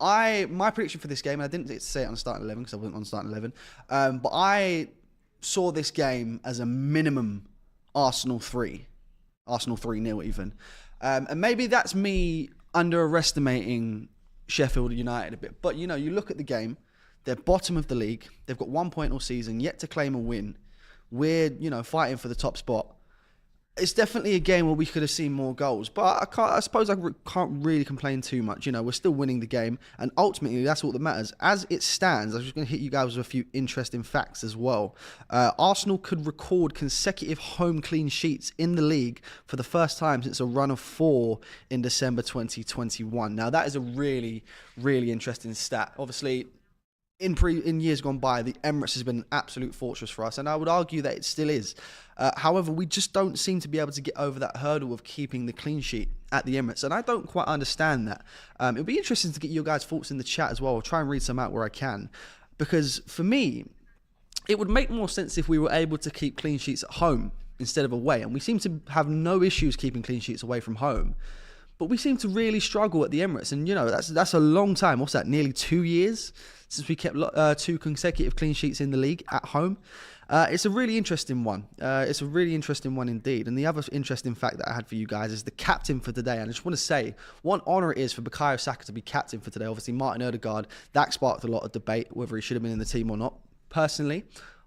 my prediction for this game, and I didn't say it on starting 11 because I wasn't on starting 11, but I saw this game as a minimum Arsenal 3-0 even. And maybe that's me underestimating Sheffield United a bit. But, you look at the game, they're bottom of the league. They've got 1 point all season, yet to claim a win. We're, fighting for the top spot. It's definitely a game where we could have seen more goals, but I suppose I can't really complain too much. We're still winning the game, and ultimately that's all that matters. As it stands, I'm just going to hit you guys with a few interesting facts as well. Arsenal could record consecutive home clean sheets in the league for the first time since a run of 4 in December 2021. Now, that is a really, really interesting stat. Obviously, in years gone by, the Emirates has been an absolute fortress for us, and I would argue that it still is. However, we just don't seem to be able to get over that hurdle of keeping the clean sheet at the Emirates, and I don't quite understand that. It'll be interesting to get your guys' thoughts in the chat as well. I'll try and read some out where I can, because for me, it would make more sense if we were able to keep clean sheets at home instead of away, and we seem to have no issues keeping clean sheets away from home. But we seem to really struggle at the Emirates, and that's a long time. What's that? Nearly 2 years since we kept 2 consecutive clean sheets in the league at home. It's a really interesting one. It's a really interesting one indeed. And the other interesting fact that I had for you guys is the captain for today. And I just want to say what an honour it is for Bukayo Saka to be captain for today. Obviously, Martin Odegaard, that sparked a lot of debate whether he should have been in the team or not. Personally,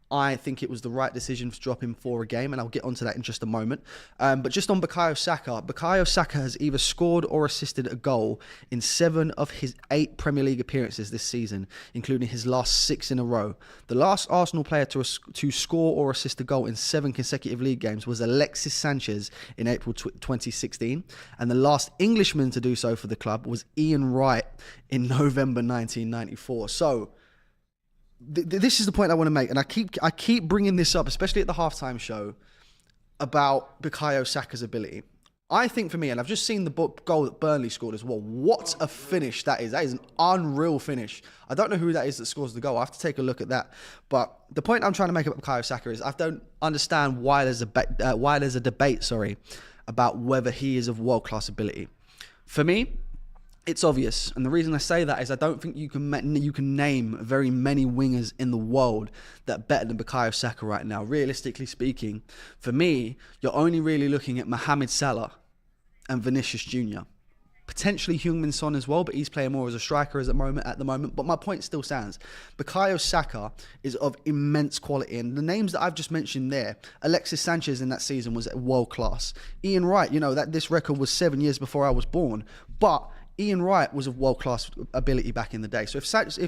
I think it was the right decision to drop him for a game, and I'll get onto that in just a moment. But just on Bukayo Saka has either scored or assisted a goal in 7 of his 8 Premier League appearances this season, including his last 6 in a row. The last Arsenal player to score or assist a goal in 7 consecutive league games was Alexis Sanchez in April 2016, and the last Englishman to do so for the club was Ian Wright in November 1994. So, this is the point I want to make, and I keep bringing this up, especially at the halftime show, about Bukayo Saka's ability. I think for me, and I've just seen the goal that Burnley scored as well. What a finish that is! That is an unreal finish. I don't know who that is that scores the goal. I have to take a look at that. But the point I'm trying to make about Bukayo Saka is I don't understand why there's a debate about whether he is of world-class ability. For me, it's obvious, and the reason I say that is I don't think you can name very many wingers in the world that are better than Bukayo Saka right now. Realistically speaking, for me, you're only really looking at Mohamed Salah and Vinicius Jr. Potentially Heung-min Son as well, but he's playing more as a striker at the moment. But my point still stands. Bukayo Saka is of immense quality, and the names that I've just mentioned there, Alexis Sanchez in that season was world class. Ian Wright, that this record was 7 years before I was born, but Ian Wright was of world-class ability back in the day. So if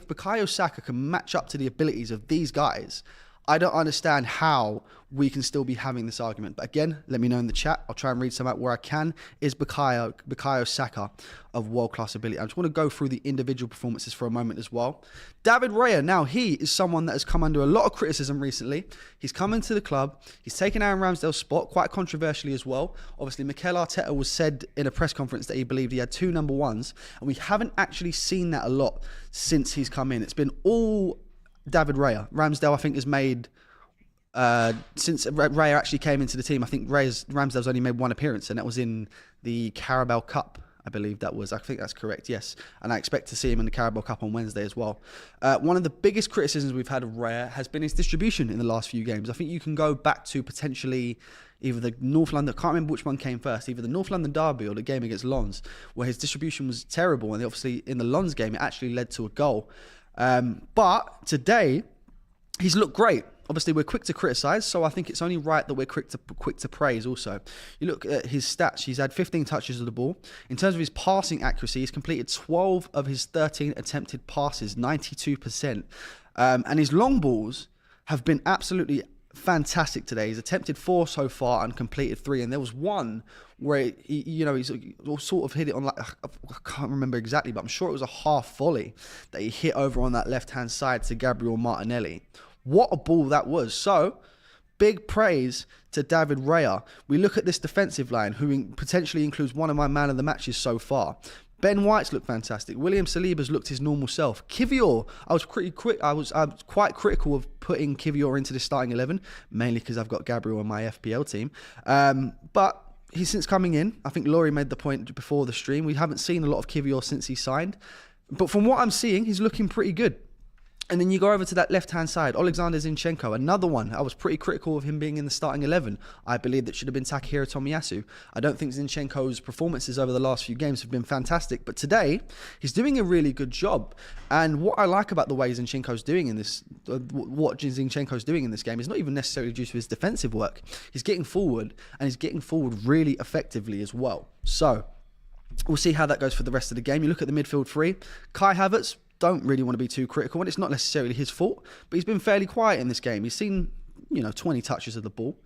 Bukayo Saka can match up to the abilities of these guys, I don't understand how we can still be having this argument. But again, let me know in the chat. I'll try and read some out where I can. Is Bukayo Saka of world-class ability? I just want to go through the individual performances for a moment as well. David Raya, now he is someone that has come under a lot of criticism recently. He's come into the club. He's taken Aaron Ramsdale's spot, quite controversially as well. Obviously, Mikel Arteta was said in a press conference that he believed he had 2 number ones, and we haven't actually seen that a lot since he's come in. It's been all David Raya. Ramsdale, I think, has made... since Raya actually came into the team, I think Ramsdale's only made 1 appearance, and that was in the Carabao Cup, I believe that was. I think that's correct, yes. And I expect to see him in the Carabao Cup on Wednesday as well. One of the biggest criticisms we've had of Raya has been his distribution in the last few games. I think you can go back to potentially either the North London, I can't remember which one came first, either the North London derby or the game against Lons, where his distribution was terrible, and obviously in the Lons game it actually led to a goal. But today, he's looked great. Obviously, we're quick to criticise, so I think it's only right that we're quick to praise also. You look at his stats, he's had 15 touches of the ball. In terms of his passing accuracy, he's completed 12 of his 13 attempted passes, 92%. And his long balls have been absolutely fantastic today. He's attempted 4 so far and completed 3. And there was one where, he's sort of hit it on, like, I can't remember exactly, but I'm sure it was a half volley that he hit over on that left-hand side to Gabriel Martinelli. What a ball that was. So, big praise to David Raya. We look at this defensive line, who potentially includes one of my man of the matches so far. Ben White's looked fantastic. William Saliba's looked his normal self. Kiwior, I was quite critical of putting Kiwior into the starting 11, mainly because I've got Gabriel on my FPL team. But he's since coming in. I think Laurie made the point before the stream. We haven't seen a lot of Kiwior since he signed. But from what I'm seeing, he's looking pretty good. And then you go over to that left-hand side, Alexander Zinchenko, another one. I was pretty critical of him being in the starting 11. I believe that should have been Takahiro Tomiyasu. I don't think Zinchenko's performances over the last few games have been fantastic, but today, he's doing a really good job. And what I like about the way Zinchenko's doing in this, what Zinchenko's doing in this game is not even necessarily due to his defensive work. He's getting forward, and he's getting forward really effectively as well. So, we'll see how that goes for the rest of the game. You look at the midfield 3, Kai Havertz, don't really want to be too critical, and it's not necessarily his fault, but he's been fairly quiet in this game. He's seen, 20 touches of the ball,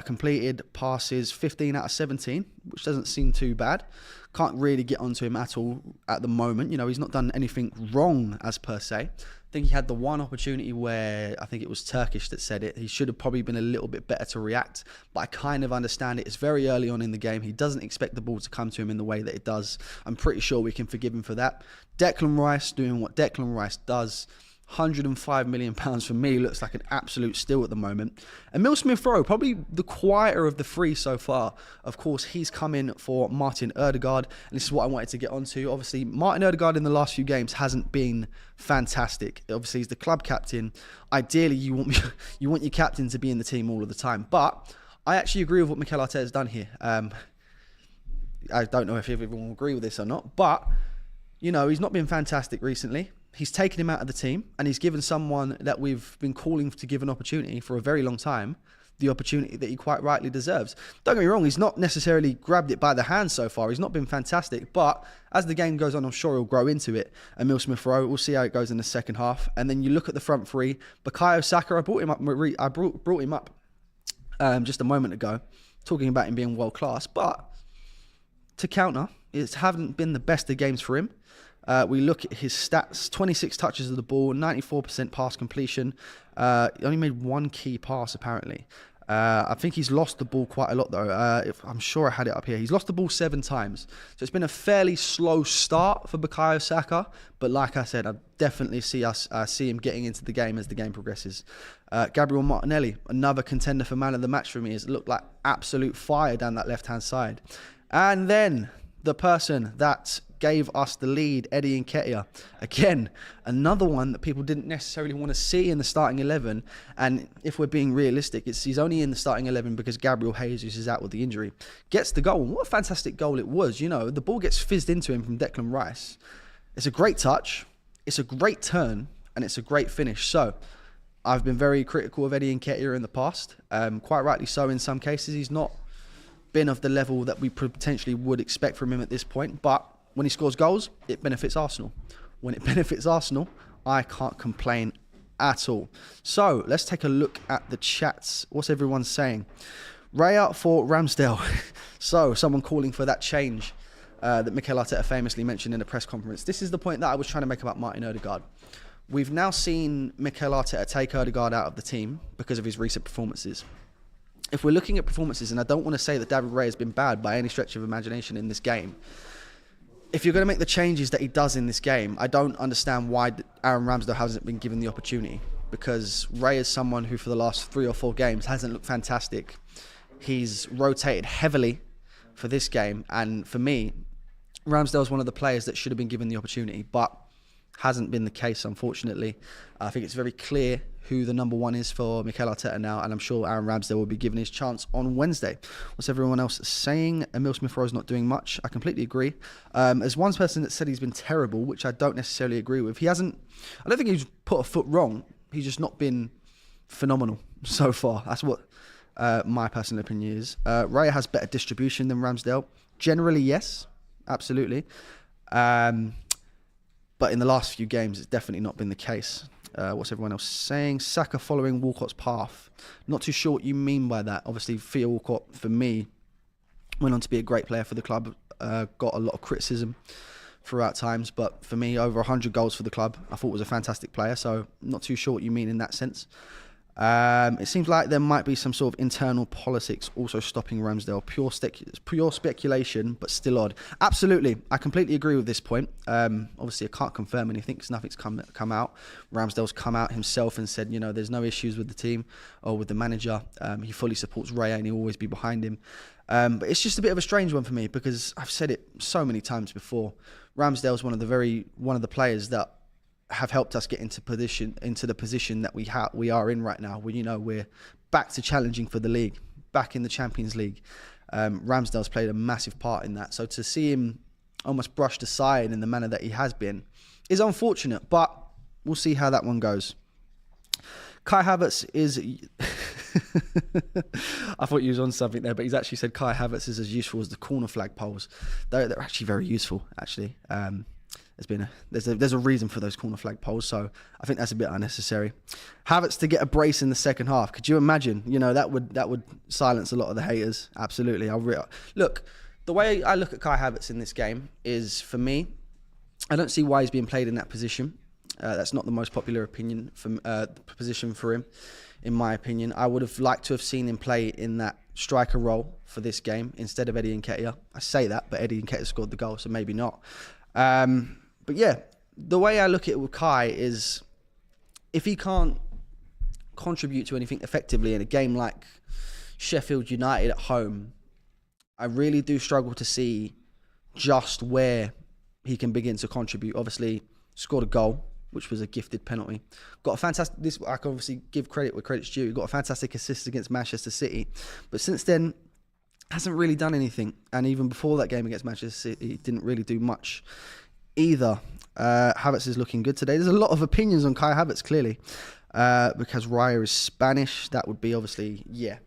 completed passes 15 out of 17, which doesn't seem too bad. Can't really get onto him at all at the moment. He's not done anything wrong as per se. I think he had the one opportunity where I think it was Turkish that said it. He should have probably been a little bit better to react, but I kind of understand it. It's very early on in the game. He doesn't expect the ball to come to him in the way that it does. I'm pretty sure we can forgive him for that. Declan Rice doing what Declan Rice does. £105 million for me looks like an absolute steal at the moment. Emil Smith-Rowe, probably the quieter of the 3 so far. Of course, he's come in for Martin Ødegaard, and this is what I wanted to get onto. Obviously, Martin Ødegaard in the last few games hasn't been fantastic. Obviously, he's the club captain. Ideally, you want your captain to be in the team all of the time. But I actually agree with what Mikel Arteta has done here. I don't know if everyone will agree with this or not, but he's not been fantastic recently. He's taken him out of the team, and he's given someone that we've been calling to give an opportunity for a very long time the opportunity that he quite rightly deserves. Don't get me wrong, he's not necessarily grabbed it by the hand so far. He's not been fantastic, but as the game goes on, I'm sure he'll grow into it. Emil Smith-Rowe, we'll see how it goes in the second half. And then you look at the front 3. Bukayo Saka, I brought him up just a moment ago, talking about him being world class, but to counter, it haven't been the best of games for him. We look at his stats, 26 touches of the ball, 94% pass completion. He only made 1 key pass, apparently. I think he's lost the ball quite a lot, though. I'm sure I had it up here. He's lost the ball 7 times. So it's been a fairly slow start for Bukayo Saka. But like I said, I definitely see him getting into the game as the game progresses. Gabriel Martinelli, another contender for man of the match for me, has looked like absolute fire down that left-hand side. And then the person that gave us the lead, Eddie Nketiah. Again, another one that people didn't necessarily want to see in the starting 11. And if we're being realistic, he's only in the starting 11 because Gabriel Jesus is out with the injury. Gets the goal. What a fantastic goal it was. The ball gets fizzed into him from Declan Rice. It's a great touch. It's a great turn. And it's a great finish. So, I've been very critical of Eddie Nketiah in the past. Quite rightly so in some cases. He's not been of the level that we potentially would expect from him at this point. But when he scores goals, it benefits Arsenal. When it benefits Arsenal, I can't complain at all. So let's take a look at the chats. What's everyone saying? Raya for Ramsdale. So someone calling for that change that Mikel Arteta famously mentioned in a press conference. This is the point that I was trying to make about Martin Odegaard. We've now seen Mikel Arteta take Odegaard out of the team because of his recent performances. If we're looking at performances, and I don't want to say that David Raya has been bad by any stretch of imagination in this game, if you're going to make the changes that he does in this game, I don't understand why Aaron Ramsdale hasn't been given the opportunity, because Raya is someone who for the last 3 or 4 games hasn't looked fantastic. He's rotated heavily for this game, and for me, Ramsdale's one of the players that should have been given the opportunity, but hasn't been the case, unfortunately. I think it's very clear who the number 1 is for Mikel Arteta now, and I'm sure Aaron Ramsdale will be given his chance on Wednesday. What's everyone else saying? Emil Smith-Rowe's not doing much. I completely agree. There's one person that said he's been terrible, which I don't necessarily agree with. I don't think he's put a foot wrong. He's just not been phenomenal so far. That's what my personal opinion is. Raya has better distribution than Ramsdale. Generally, yes. Absolutely. But in the last few games, it's definitely not been the case. What's everyone else saying? Saka following Walcott's path. Not too sure what you mean by that. Obviously, Theo Walcott, for me, went on to be a great player for the club. Got a lot of criticism throughout times. But for me, over 100 goals for the club. I thought was a fantastic player. So not too sure what you mean in that sense. It seems like there might be some sort of internal politics also stopping Ramsdale. Pure speculation, but still odd. Absolutely, I completely agree with this point. Obviously, I can't confirm anything because nothing's come out. Ramsdale's come out himself and said, there's no issues with the team or with the manager. He fully supports Raya and he'll always be behind him. But it's just a bit of a strange one for me because I've said it so many times before. Ramsdale's one of the players that have helped us get into the position that we are in right now. We're back to challenging for the league, back in the Champions League. Ramsdale's played a massive part in that. So to see him almost brushed aside in the manner that he has been is unfortunate, but we'll see how that one goes. Kai Havertz is... I thought you was on something there, but he's actually said Kai Havertz is as useful as the corner flag poles. They're actually very useful, actually. There's a reason for those corner flag poles, so I think that's a bit unnecessary. Havertz to get a brace in the second half. Could you imagine? That would silence a lot of the haters. Absolutely. Look, the way I look at Kai Havertz in this game is, for me, I don't see why he's being played in that position. That's not the most popular position for him, in my opinion. I would have liked to have seen him play in that striker role for this game instead of Eddie Nketiah. I say that, but Eddie Nketiah scored the goal, so maybe not. But yeah, the way I look at it with Kai is if he can't contribute to anything effectively in a game like Sheffield United at home, I really do struggle to see just where he can begin to contribute. Obviously, scored a goal, which was a gifted penalty. Got a fantastic... I can obviously give credit where credit's due. Got a fantastic assist against Manchester City. But since then, hasn't really done anything. And even before that game against Manchester City, he didn't really do much either. Havertz is looking good today. There's a lot of opinions on Kai Havertz, clearly. Because Raya is Spanish. That would be obviously... Yeah.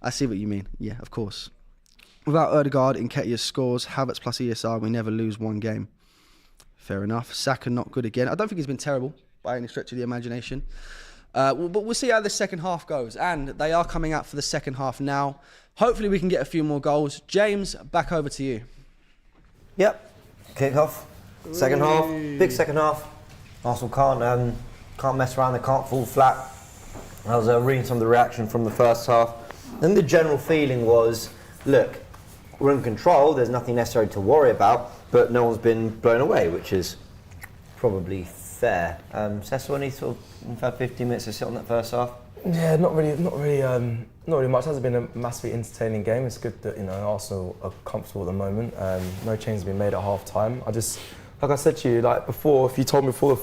I see what you mean. Yeah, of course. Without Odegaard, Nketiah scores. Havertz plus ESR, we never lose one game. Fair enough. Saka not good again. I don't think he's been terrible by any stretch of the imagination. But we'll see how the second half goes. And they are coming out for the second half now. Hopefully we can get a few more goals. James, back over to you. Yep. Kick off. Second half. Big second half. Arsenal can't mess around. They can't fall flat. I was reading some of the reaction from the first half. Then the general feeling was, look, we're in control. There's nothing necessary to worry about. But no one's been blown away, which is probably fair. Cecil, any sort of 15 minutes to sit on that first half? Yeah, not really much. It hasn't been a massively entertaining game. It's good that Arsenal are comfortable at the moment. No change has been made at half time. Like I said to you, like before, if you told me before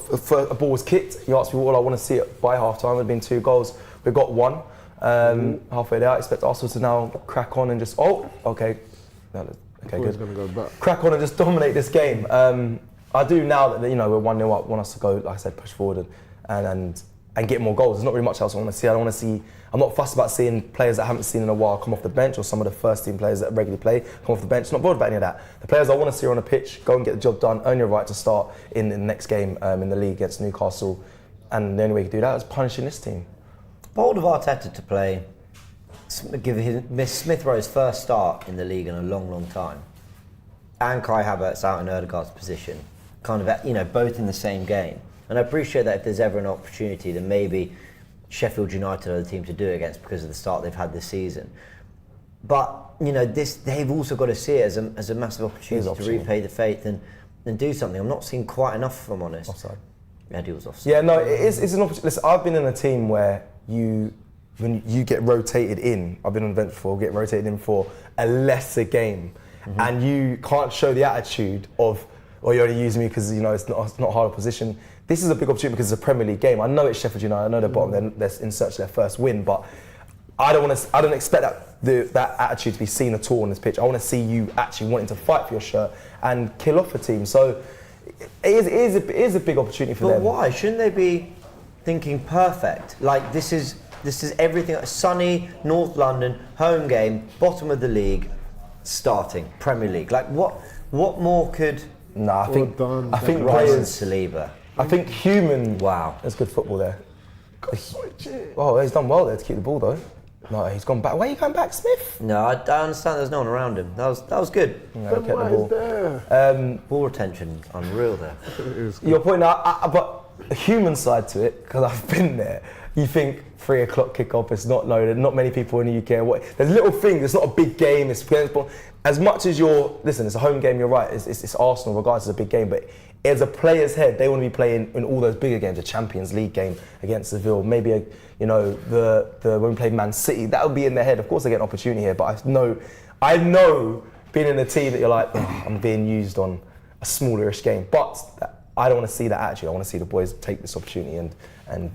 a ball was kicked, you asked me what I want to see it by half time. It would have been 2 goals. We got 1 halfway there. I expect Arsenal to now crack on and just okay. Okay, good. Gonna go back. Crack on and just dominate this game. I do now that we're 1-0 up. Want us to go, like I said, push forward and get more goals. There's not really much else I want to see. I'm not fussed about seeing players that I haven't seen in a while come off the bench, or some of the first team players that regularly play come off the bench. Not bothered about any of that. The players I want to see are on the pitch. Go and get the job done. Earn your right to start in the next game in the league against Newcastle. And the only way you can do that is punishing this team. Bold of Arteta to play, give Smith Rowe's first start in the league in a long, long time, and Kai Havertz out in Ødegaard's position, kind of, both in the same game. And I appreciate that if there's ever an opportunity, then maybe Sheffield United are the team to do it against because of the start they've had this season. But they've also got to see it as a massive opportunity to repay the faith and do something. I'm not seeing quite enough, if I'm honest. Offside. Eddie was offside. Yeah, no, it's an opportunity. Listen, I've been in a team where when you get rotated in, I've been on the bench before, get rotated in for a lesser game, and you can't show the attitude of, you're only using me because it's not a harder position. This is a big opportunity because it's a Premier League game. I know it's Sheffield United. I know they're bottom. They're in search of their first win, but I don't expect that attitude to be seen at all on this pitch. I want to see you actually wanting to fight for your shirt and kill off a team. So it is a big opportunity for them. But why shouldn't they be thinking perfect? Like this is everything. Sunny North London home game, bottom of the league, starting Premier League. Like what more could? Nah, I think Raya and Saliba. I think human. Wow, that's good football there. Oh, he's done well there to keep the ball though. No, he's gone back. Where are you going back, Smith? No, I understand there's no one around him. That was good. Yeah, kept the ball. Ball retention, unreal there. Your point now, but the human side to it, because I've been there, you think 3 o'clock kick-off, it's not loaded, not many people in the UK. There's little things, it's not a big game, it's as much as it's a home game, you're right, it's Arsenal, regardless, it's a big game, but as a player's head, they want to be playing in all those bigger games, a Champions League game against Seville, maybe when we played Man City, that would be in their head. Of course they get an opportunity here, but I know being in a team that you're like, I'm being used on a smallerish game, but I don't want to see that attitude. I want to see the boys take this opportunity and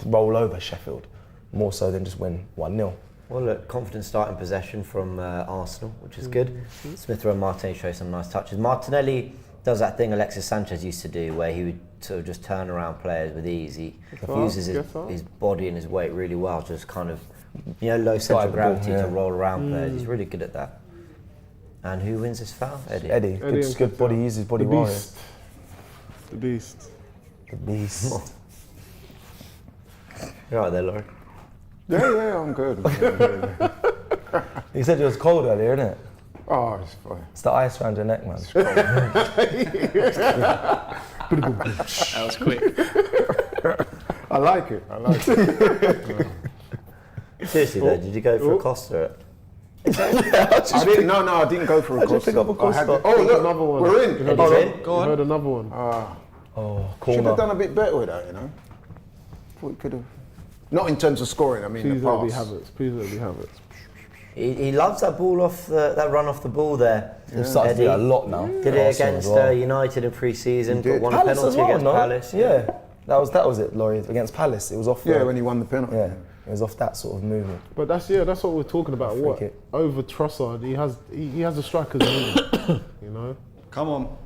roll over Sheffield, more so than just win 1-0. Well, look, confident starting possession from Arsenal, which is good. Smith Rowe and Martinelli show some nice touches. Martinelli does that thing Alexis Sanchez used to do, where he would sort of just turn around players with ease. He uses his body and his weight really well, just kind of, low central gravity to roll around players. He's really good at that. And who wins this foul? Eddie. Good body, uses his body well. The beast. You're right there, Laurie. Yeah, I'm good. You said it was cold earlier, innit? Oh, it's fine. It's the ice around your neck, man. That was quick. I like it. Seriously though, did you go for a Costa? I didn't go for a Costa. Pick up a Costa. Look, another one. We're in. Go on. Heard another one. Should have done a bit better with that, Thought we could have. Not in terms of scoring, I mean Please the let me pass. have it. Please let me have it. He loves that ball that run off the ball there. He's started to do that a lot now. Did it against United in pre-season. Got one Palace penalty as well, against no? Palace. Yeah. That was it, Laurie, against Palace. It was off. When he won the penalty. Yeah, it was off that sort of movement. But that's what we're talking about. What kick. over Trossard? He has a striker's movement. Come on.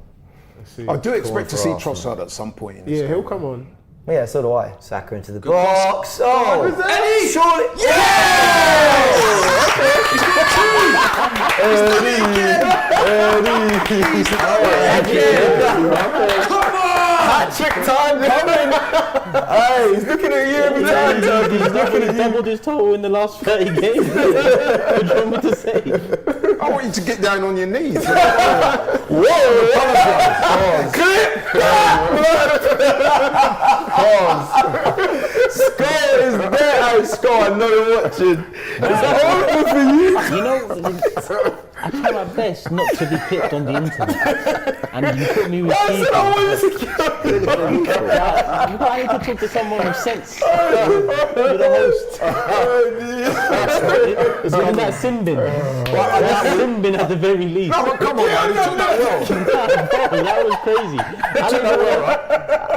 Let's see. I do expect to see Trossard at some point. Yeah, he'll come on. Yeah, so do I. Saka into the box. Oh, Eddie! Surely. Hat-trick time coming! Hey, he's looking at you every time. He's definitely doubled his total in the last 30 games. What do you want me to say? I want you to get down on your knees. Score is there, Score. I know you're watching. It's horrible for you. I try my best not to be picked on the internet, and you put me with people. I need to talk to someone with sense. You're the host. It's in that sin bin. That sin bin at the very least. No, but come on, man, you took that well. That was crazy. I don't know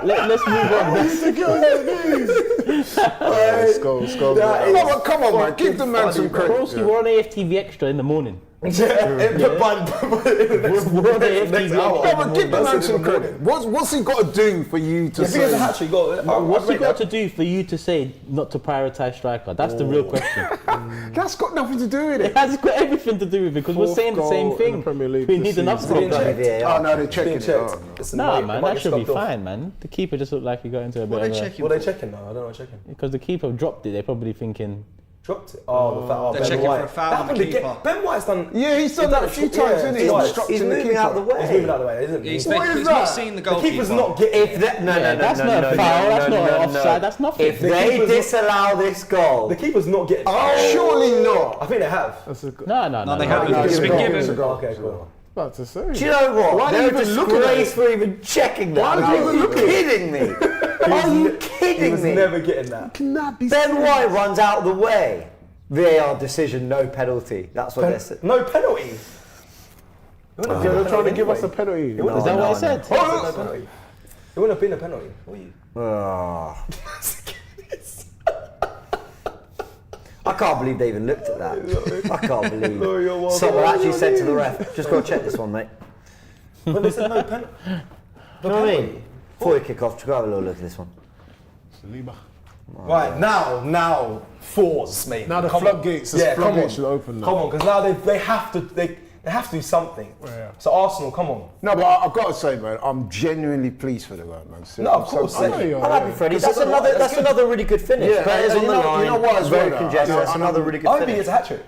let's move on. Let's go. No, but come on, man, give the man some credit. Broski, we're on AFTV Extra in the morning. But Give the man some credit. What's he got to do for you to if he has a say? hat trick, go. What's he got to do for you to say not to prioritise striker? That's the real question. That's got nothing to do with It it. has got everything to do with it because we're Fourth saying the same goal in thing. the Premier League We this need an season. upgrade. Oh no, they're checking Being it. checked. Oh, no. Listen, Nah, it man, might that should be stopped off. fine, man. The keeper just looked like he got into a What bit are they of a... checking What are they for? checking now? I don't know what they're checking. Because the keeper dropped it, they're probably thinking... Dropped it. Oh, the foul. They're Ben checking for White. a foul That on the happened again. keeper. Ben White's done. Yeah, he's done that a few times, isn't he? He's Obstructing He's the moving out the keeper. way. He's moving out of the way, isn't he? He's, What is he's that? not seeing the The goalkeeper. keeper's not getting. If that, no, Yeah, that's not a foul, that's not an offside, that's nothing. If The they keeper's disallow this goal, The keeper's not getting. Surely not. I think they have. That's a good. No, they haven't. no, It's give been it a go, given. give it a go. Okay, cool. About to say. do you know what? Why They're do a you even look at it? disgrace for even checking that. Why do you Are even you look at it? kidding me? Are you He kidding was me? never getting that. Ben White runs out of the way. VAR decision, no penalty. That's what they're saying. No penalty. They're trying to give us a penalty. Is that what I said? No penalty. It wouldn't have been a penalty. What are you? Ah. I can't believe they even looked at that. I can't believe. Someone actually said to the ref, just go check this one, mate. But they said no penalty. Do you know what I mean? Before you kick off, just go have a little look at this one. Saliba. Right, now, fours, mate. Now the Come floodgates, on. the Yeah, come floodgates on. should open now. Come on, because now they have to do something. Yeah. So Arsenal, come on. No, but I've got to say, man, I'm genuinely pleased for the guy, man. So No, of I'm so course, pleased. I know you I'm are, happy, yeah. Freddie. Because That's another really good finish. Yeah, Players and on the you know- line. you know what as very well, though? congested. That's And another really I good hope he finish. gets a hat trick.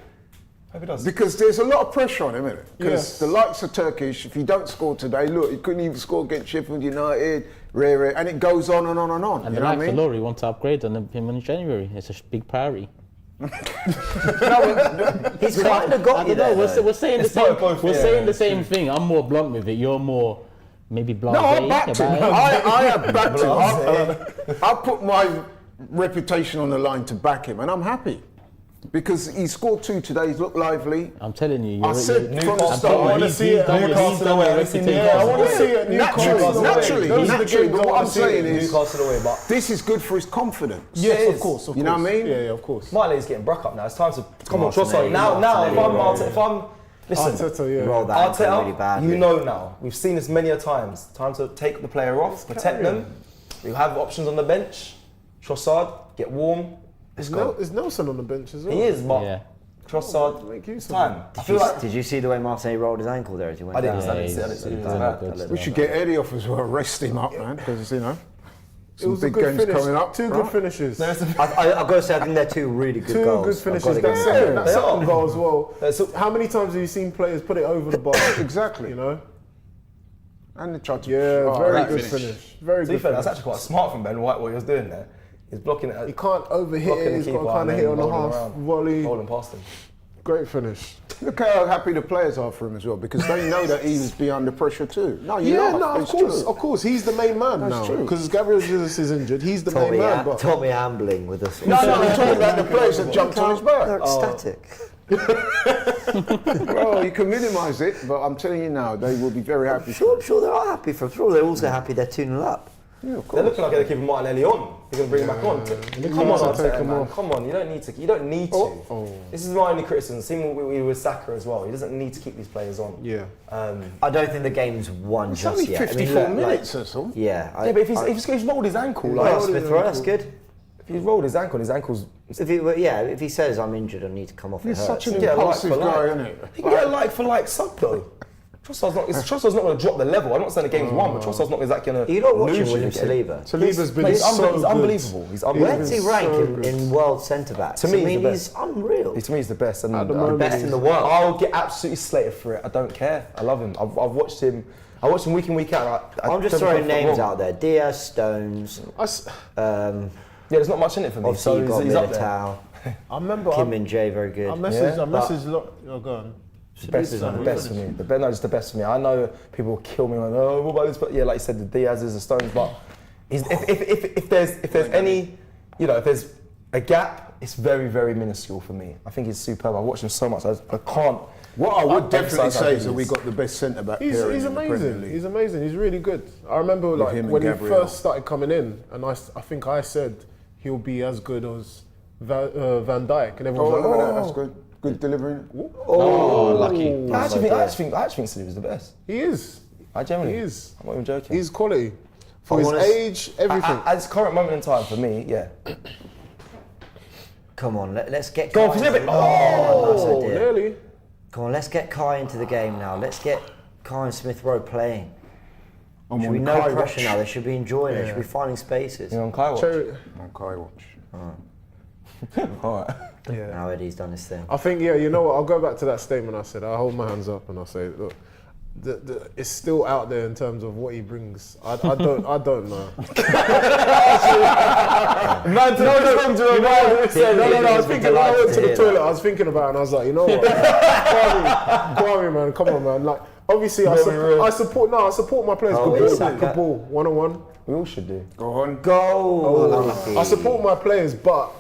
Hope he does. Because there's a lot of pressure on him, isn't it? Because Yes. the likes of Turkish, if he don't score today, look, he couldn't even score against Sheffield United, Raya, and it goes on and on and on. And you the know what likes I of mean? Laurie want to upgrade on him in January. It's a big priority. He's kind of got I you don't know. there. We're saying the It's both, same. both, We're yeah, saying the it's same thing. I'm more blunt with it. You're more maybe blasé. No, I backed him. about it. I have backed him. I put my reputation on the line to back him, and I'm happy. Because he scored 2 today, he's looked lively. I'm telling you. I said from the Newcastle, start, I wanna see it. Newcastle away. I wanna see Yeah, I want to see it. Naturally, Those are the naturally, games but I what want I'm to see. saying is, Newcastle away, but this is good for his confidence. Yeah, Yes, it of is. course, of You know course. what I mean? Yeah, of course. Martinelli's getting Bruck up now. It's time to come on, trust Martinelli, Now, Martinelli, if I'm listen, Arteta, yeah. Roll that ankle really Arteta, bad. you know now. We've seen this many a times. Time to take the player off, protect them. We have options on the bench. Trossard, get warm. Let's go. Is Nelson on the bench as well? He is, but Yeah. Trossard, Make use it's of time. him. I feel like Did you see the way Martinelli rolled his ankle there as he went I down? didn't. I didn't see it. he's It was done bad. a good We stuff. should get Eddie off as well, rest him up, man, because, you know, It some was a big good games finish. coming up. Two right? good finishes. I've got to say, I think they're two really good Two goals. good I've finishes. gotta give That them second, that. that second goal as well. So- How many times have you seen players put it over the bar? Exactly. You know? And they tried to Yeah, very right good finish. finish. Very To be good fair, that's finish. actually quite smart from Ben White what he was doing there. He's blocking it. He can't overhit blocking it. the He's got keeper to kind and of then hit on the rolling half around, volley. rolling past him. Great finish. Look how happy the players are for him as well, because they know that he was be under pressure too. No, you Yeah, know, no, of it's course, true. of course. He's the main man That's now. true. Because Gabriel Jesus is injured. He's the main man. But Tommy ambling with us. No, I'm talking about the players that jumped on his They're back. ecstatic. Well, you can minimise it, but I'm telling you now, they will be very happy. I'm sure they are happy for through. They're also happy they're 2-0 up. Yeah, of They're course. looking like they're keeping Martinelli on. They're going to bring him back on. Come on, to take Arteta, him man. off. Come on, you don't need to. You don't need to. Oh. This is my only criticism. Same with Saka as well. He doesn't need to keep these players on. yeah. I don't think the game's won It's just only yet. 54 look, minutes, Cecil. Yeah. Yeah, but if he's rolled his ankle, like Smith Rowe, that's good. if he's rolled his ankle's. If he says I'm injured, I need to come off. He's it such hurts. an Yeah, like impulsive for like. guy, isn't it? He can get a like for like sub though. Trossard's not going to drop the level. I'm not saying the game's won, but Trossard's not exactly going to. You're not watching lose you William again. Saliba. Saliba's been He's so good. unbelievable. He's Where unbelievable. does he so rank good. in world centre backs? To me, I mean, he's the he's unreal. To me, he's the best. And At the moment, Best in the world. I'll get absolutely slated for it. I don't care. I love him. I've watched him. I watch him week in, week out. I'm just throwing names out there. Diaz, Stones, Yeah, there's not much in it for me. obviously So you've got he's up there. Militao, I remember Kim Min-jae, very good. I messaged. Yeah, Oh, go on. The best for me. Just the best for me. I know people will kill me like, oh, what about this? But yeah, like you said, the Diaz's, the Stones. But if there's any, if there's a gap, it's very, very minuscule for me. I think he's superb. I watched him so much. I can't. What I would definitely emphasise how say good is he that we is. got the best centre back He's pairing in the Premier amazing. League. He's amazing. He's really good. I remember like him and when he Gabriel. first started coming in, and I think I said he'll be as good as Van Dijk, and everyone was like, look at that, "Oh, that's good. Good delivering. Oh, lucky. I actually think Saliba was the best. He is. I genuinely. He is. I'm not even joking. He's quality. For his age, everything. At this current moment in time, for me, yeah. Come on, let's get. Go on, Kai into- Oh, nice idea. nearly. Come on, let's get Kai into the game now. Let's get Kai and Smith Rowe playing. Should be no Kai pressure watch. now. They should be enjoying it. They should be finding spaces. You're on Kai watch. Cherry- On Kai watch. Alright. Now Eddie's done his thing. I think, yeah, you know what? I'll go back to that statement I said. I'll hold my hands up and I'll say, look, it's still out there in terms of what he brings. I don't know. Man, to No, I was thinking when I went to the toilet, I was thinking about it and I was like, you know what? Go on, man, come on, man. Like, obviously, I support my players. Good ball, one-on-one. We all should do. Go on. Go! I support my players, but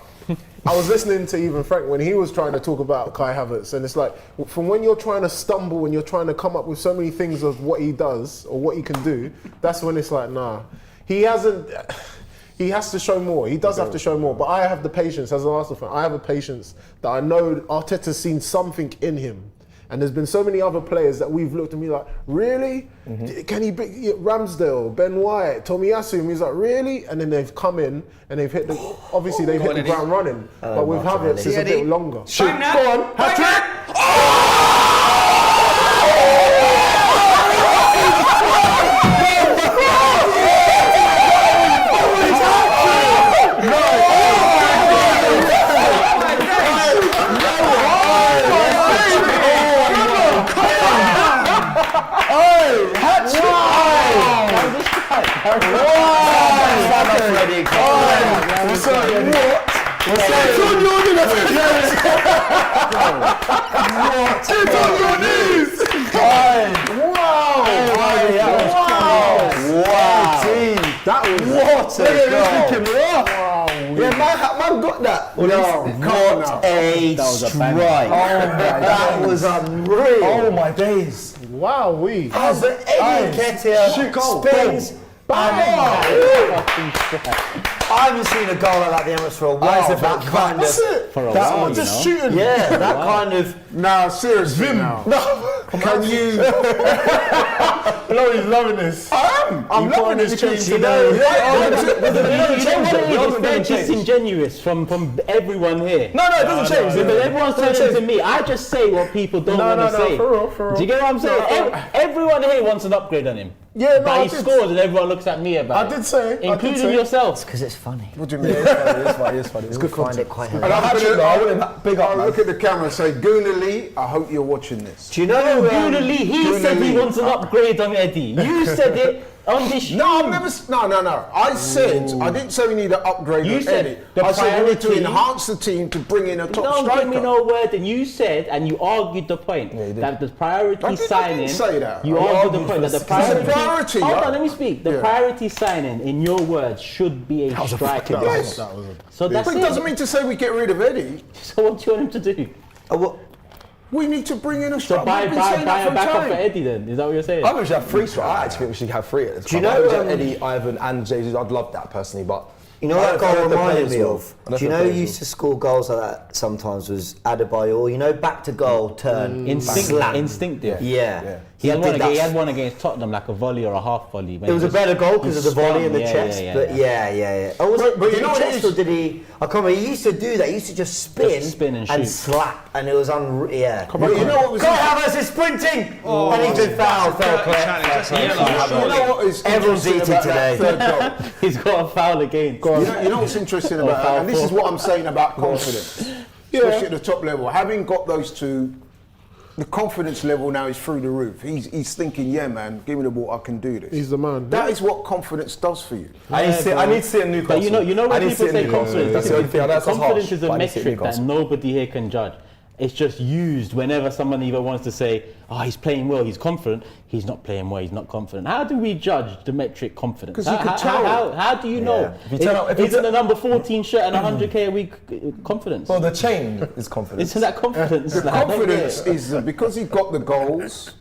I was listening to even Frank when he was trying to talk about Kai Havertz, and it's like, from when you're trying to stumble and you're trying to come up with so many things of what he does or what he can do, that's when it's like, nah. He has to show more. He does have to show more. But I have the patience, as an Arsenal fan, I have a patience that I know Arteta's seen something in him. And there's been so many other players that we've looked at me like, really? Can he be Ramsdale, Ben White, Tomi Goal? He's like, really? And then they've come in and they've hit obviously they've hit the ground running. But with Havertz, it's a bit longer. Shoot. Go on, hat-trick! Man got that. What a strike. That was unreal. Oh my days. Wow, As Eddie Nketiah spins. I haven't seen a goal like that at the Emirates for a while. That kind of. That's it. For a while, you just know. shooting. Yeah, that kind of. Now, seriously. Can you? Laurie's loving this. I'm loving this change today. It's very disingenuous from everyone here. No, it doesn't change. Because everyone's turning to me. I just say what people don't want to say. For real. Do you get what I'm saying? Everyone here wants an upgrade on him. Yeah, no, but I he did. scores and everyone looks at me about it. I did say. Including yourself. Because it's funny. What do you mean? It's funny. It's I find it quite And hilarious. I wouldn't big up. Look at the camera and say, Guna Lee, I hope you're watching this. Do you know Guna Lee, he said he wants an upgrade on Eddie. You said it on this stream. No, I've never. No. I said I didn't say we need an upgrade. You on said Eddie. the I said we need to priority- enhance the team to bring in a top Don't striker. give me no word. And you said, and you argued the point that the priority I signing. didn't say that. You I argued the argued point that the for- it's a priority. priority, Hold yeah. on, let me speak. The Yeah. priority signing, in your words, should be a striker. Yes. So that's But it it. doesn't mean to say we get rid of Eddie. So what do you want him to do? We need to bring in a So striker. buy We've been saying a that for backup for time. Eddie then? Is that what you're saying? I think we should have three strikers. I actually think we should have three at this Do you club. know, I would have Eddie, Ivan and Jesus. I'd love that personally, but You know I what that don't goal think the reminded players me will. of? I don't Do you think know the who players used to score goals like that sometimes was Adebayor? You know, back to goal, turn, slam. Instinctive. Yeah. He had did one against Tottenham, like a volley or a half volley. It was a better goal because of the volley in the Yeah, chest. yeah, But yeah. Oh, was But it? you Did know he what it chest is? or did he? I can't remember. He used to do that. He used to just spin and shoot. slap, and it was unreal. Yeah. But you know what was? Kai Havertz is sprinting, and he's been fouled. Fair play. You know what is Everyone's interesting eating about that today. third goal? He's got a foul again. You know what's interesting about that? And this is what I'm saying about confidence, especially at the top level. Having got those two, the confidence level now is through the roof. He's thinking, yeah, man, give me the ball, I can do this. He's the man. That is what confidence does for you. I need to see a Newcastle. But you know when people say confidence, That's the only thing. I know it's confidence harsh, is a but I need to see metric that Newcastle. nobody here can judge. It's just used whenever someone even wants to say, oh, he's playing well, he's confident. He's not playing well, he's not confident. How do we judge the metric confidence? 'Cause you can tell. How do you know? If you turn up- if you Isn't the number 14 shirt and 100k a week confidence? Well, the chain is confidence. Isn't that confidence? The confidence is that because he got the goals,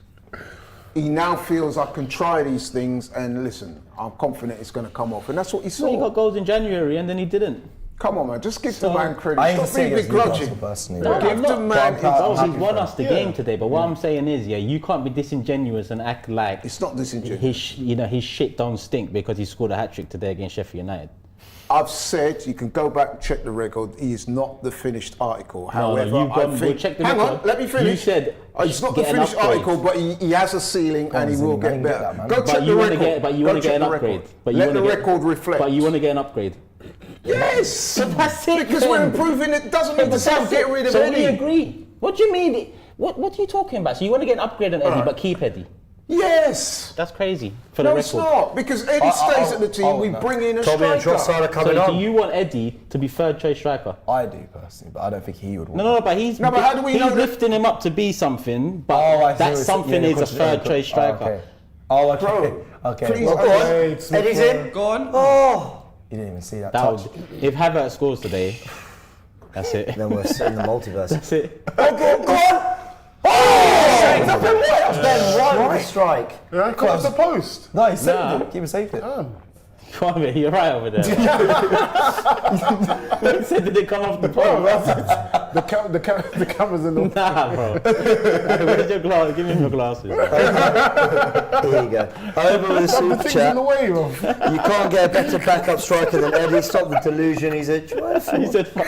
he now feels I can try these things and listen, I'm confident it's going to come off. And that's what he So he saw. got goals in January and then he didn't. Come on, man. Just give the man credit. I ain't Stop saying being it's Newcastle begrudging. personally. No, Give I'm the not. man his Oh, he's due. won us the game today, but what I'm saying is, you can't be disingenuous and act like It's not disingenuous. his shit don't stink because he scored a hat-trick today against Sheffield United. I've said, you can go back and check the record, he is not the finished article. However, you've I gone- think... we'll check the hang record. on, let me finish. You said it's not the get an finished upgrade. article, but he has a ceiling and he will Zinny, get man, better. get that, man. Go But check you the want to record. get, but you Go want to check get an the upgrade. record. But you Let wanna the get- record reflect. But you want to get an upgrade. Yes! That's it. Because we're improving it, doesn't mean to say I'm getting rid of So we Eddie. agree. What do you mean? What are you talking about? So you want to get an upgrade on Eddie, Alright. but keep Eddie? Yes! That's crazy for No, the it's record. not, because Eddie stays at the team, we bring in a Tomi and Trossard striker. are coming So on. do you want Eddie to be third choice striker? I do personally, but I don't think he would want No, but he's No, but how do we know that- lifting him up to be something, but I see that what you're something saying. is a Yeah, third choice striker. okay. Oh, okay. Bro, Okay. please, Well, go on. Eddie's in. Go on. Oh! you didn't even see that, That touch. would, if Havertz scores today, that's it. Then we're in the multiverse. That's it. Go on! Oh! Nothing right. Right with the strike. Yeah, come off the post. No, he saved Nah. it. Keeper saved it. Come on, mate, you're right over there. He said, did it come off the pole? The camera's in the... Nah, bro. Where's your glass? Give me your glasses. Here you go. Over with the The super thing's chat. in the way, bro. You can't get a better backup striker than Eddie. Stop the delusion. He's a He said, fuck.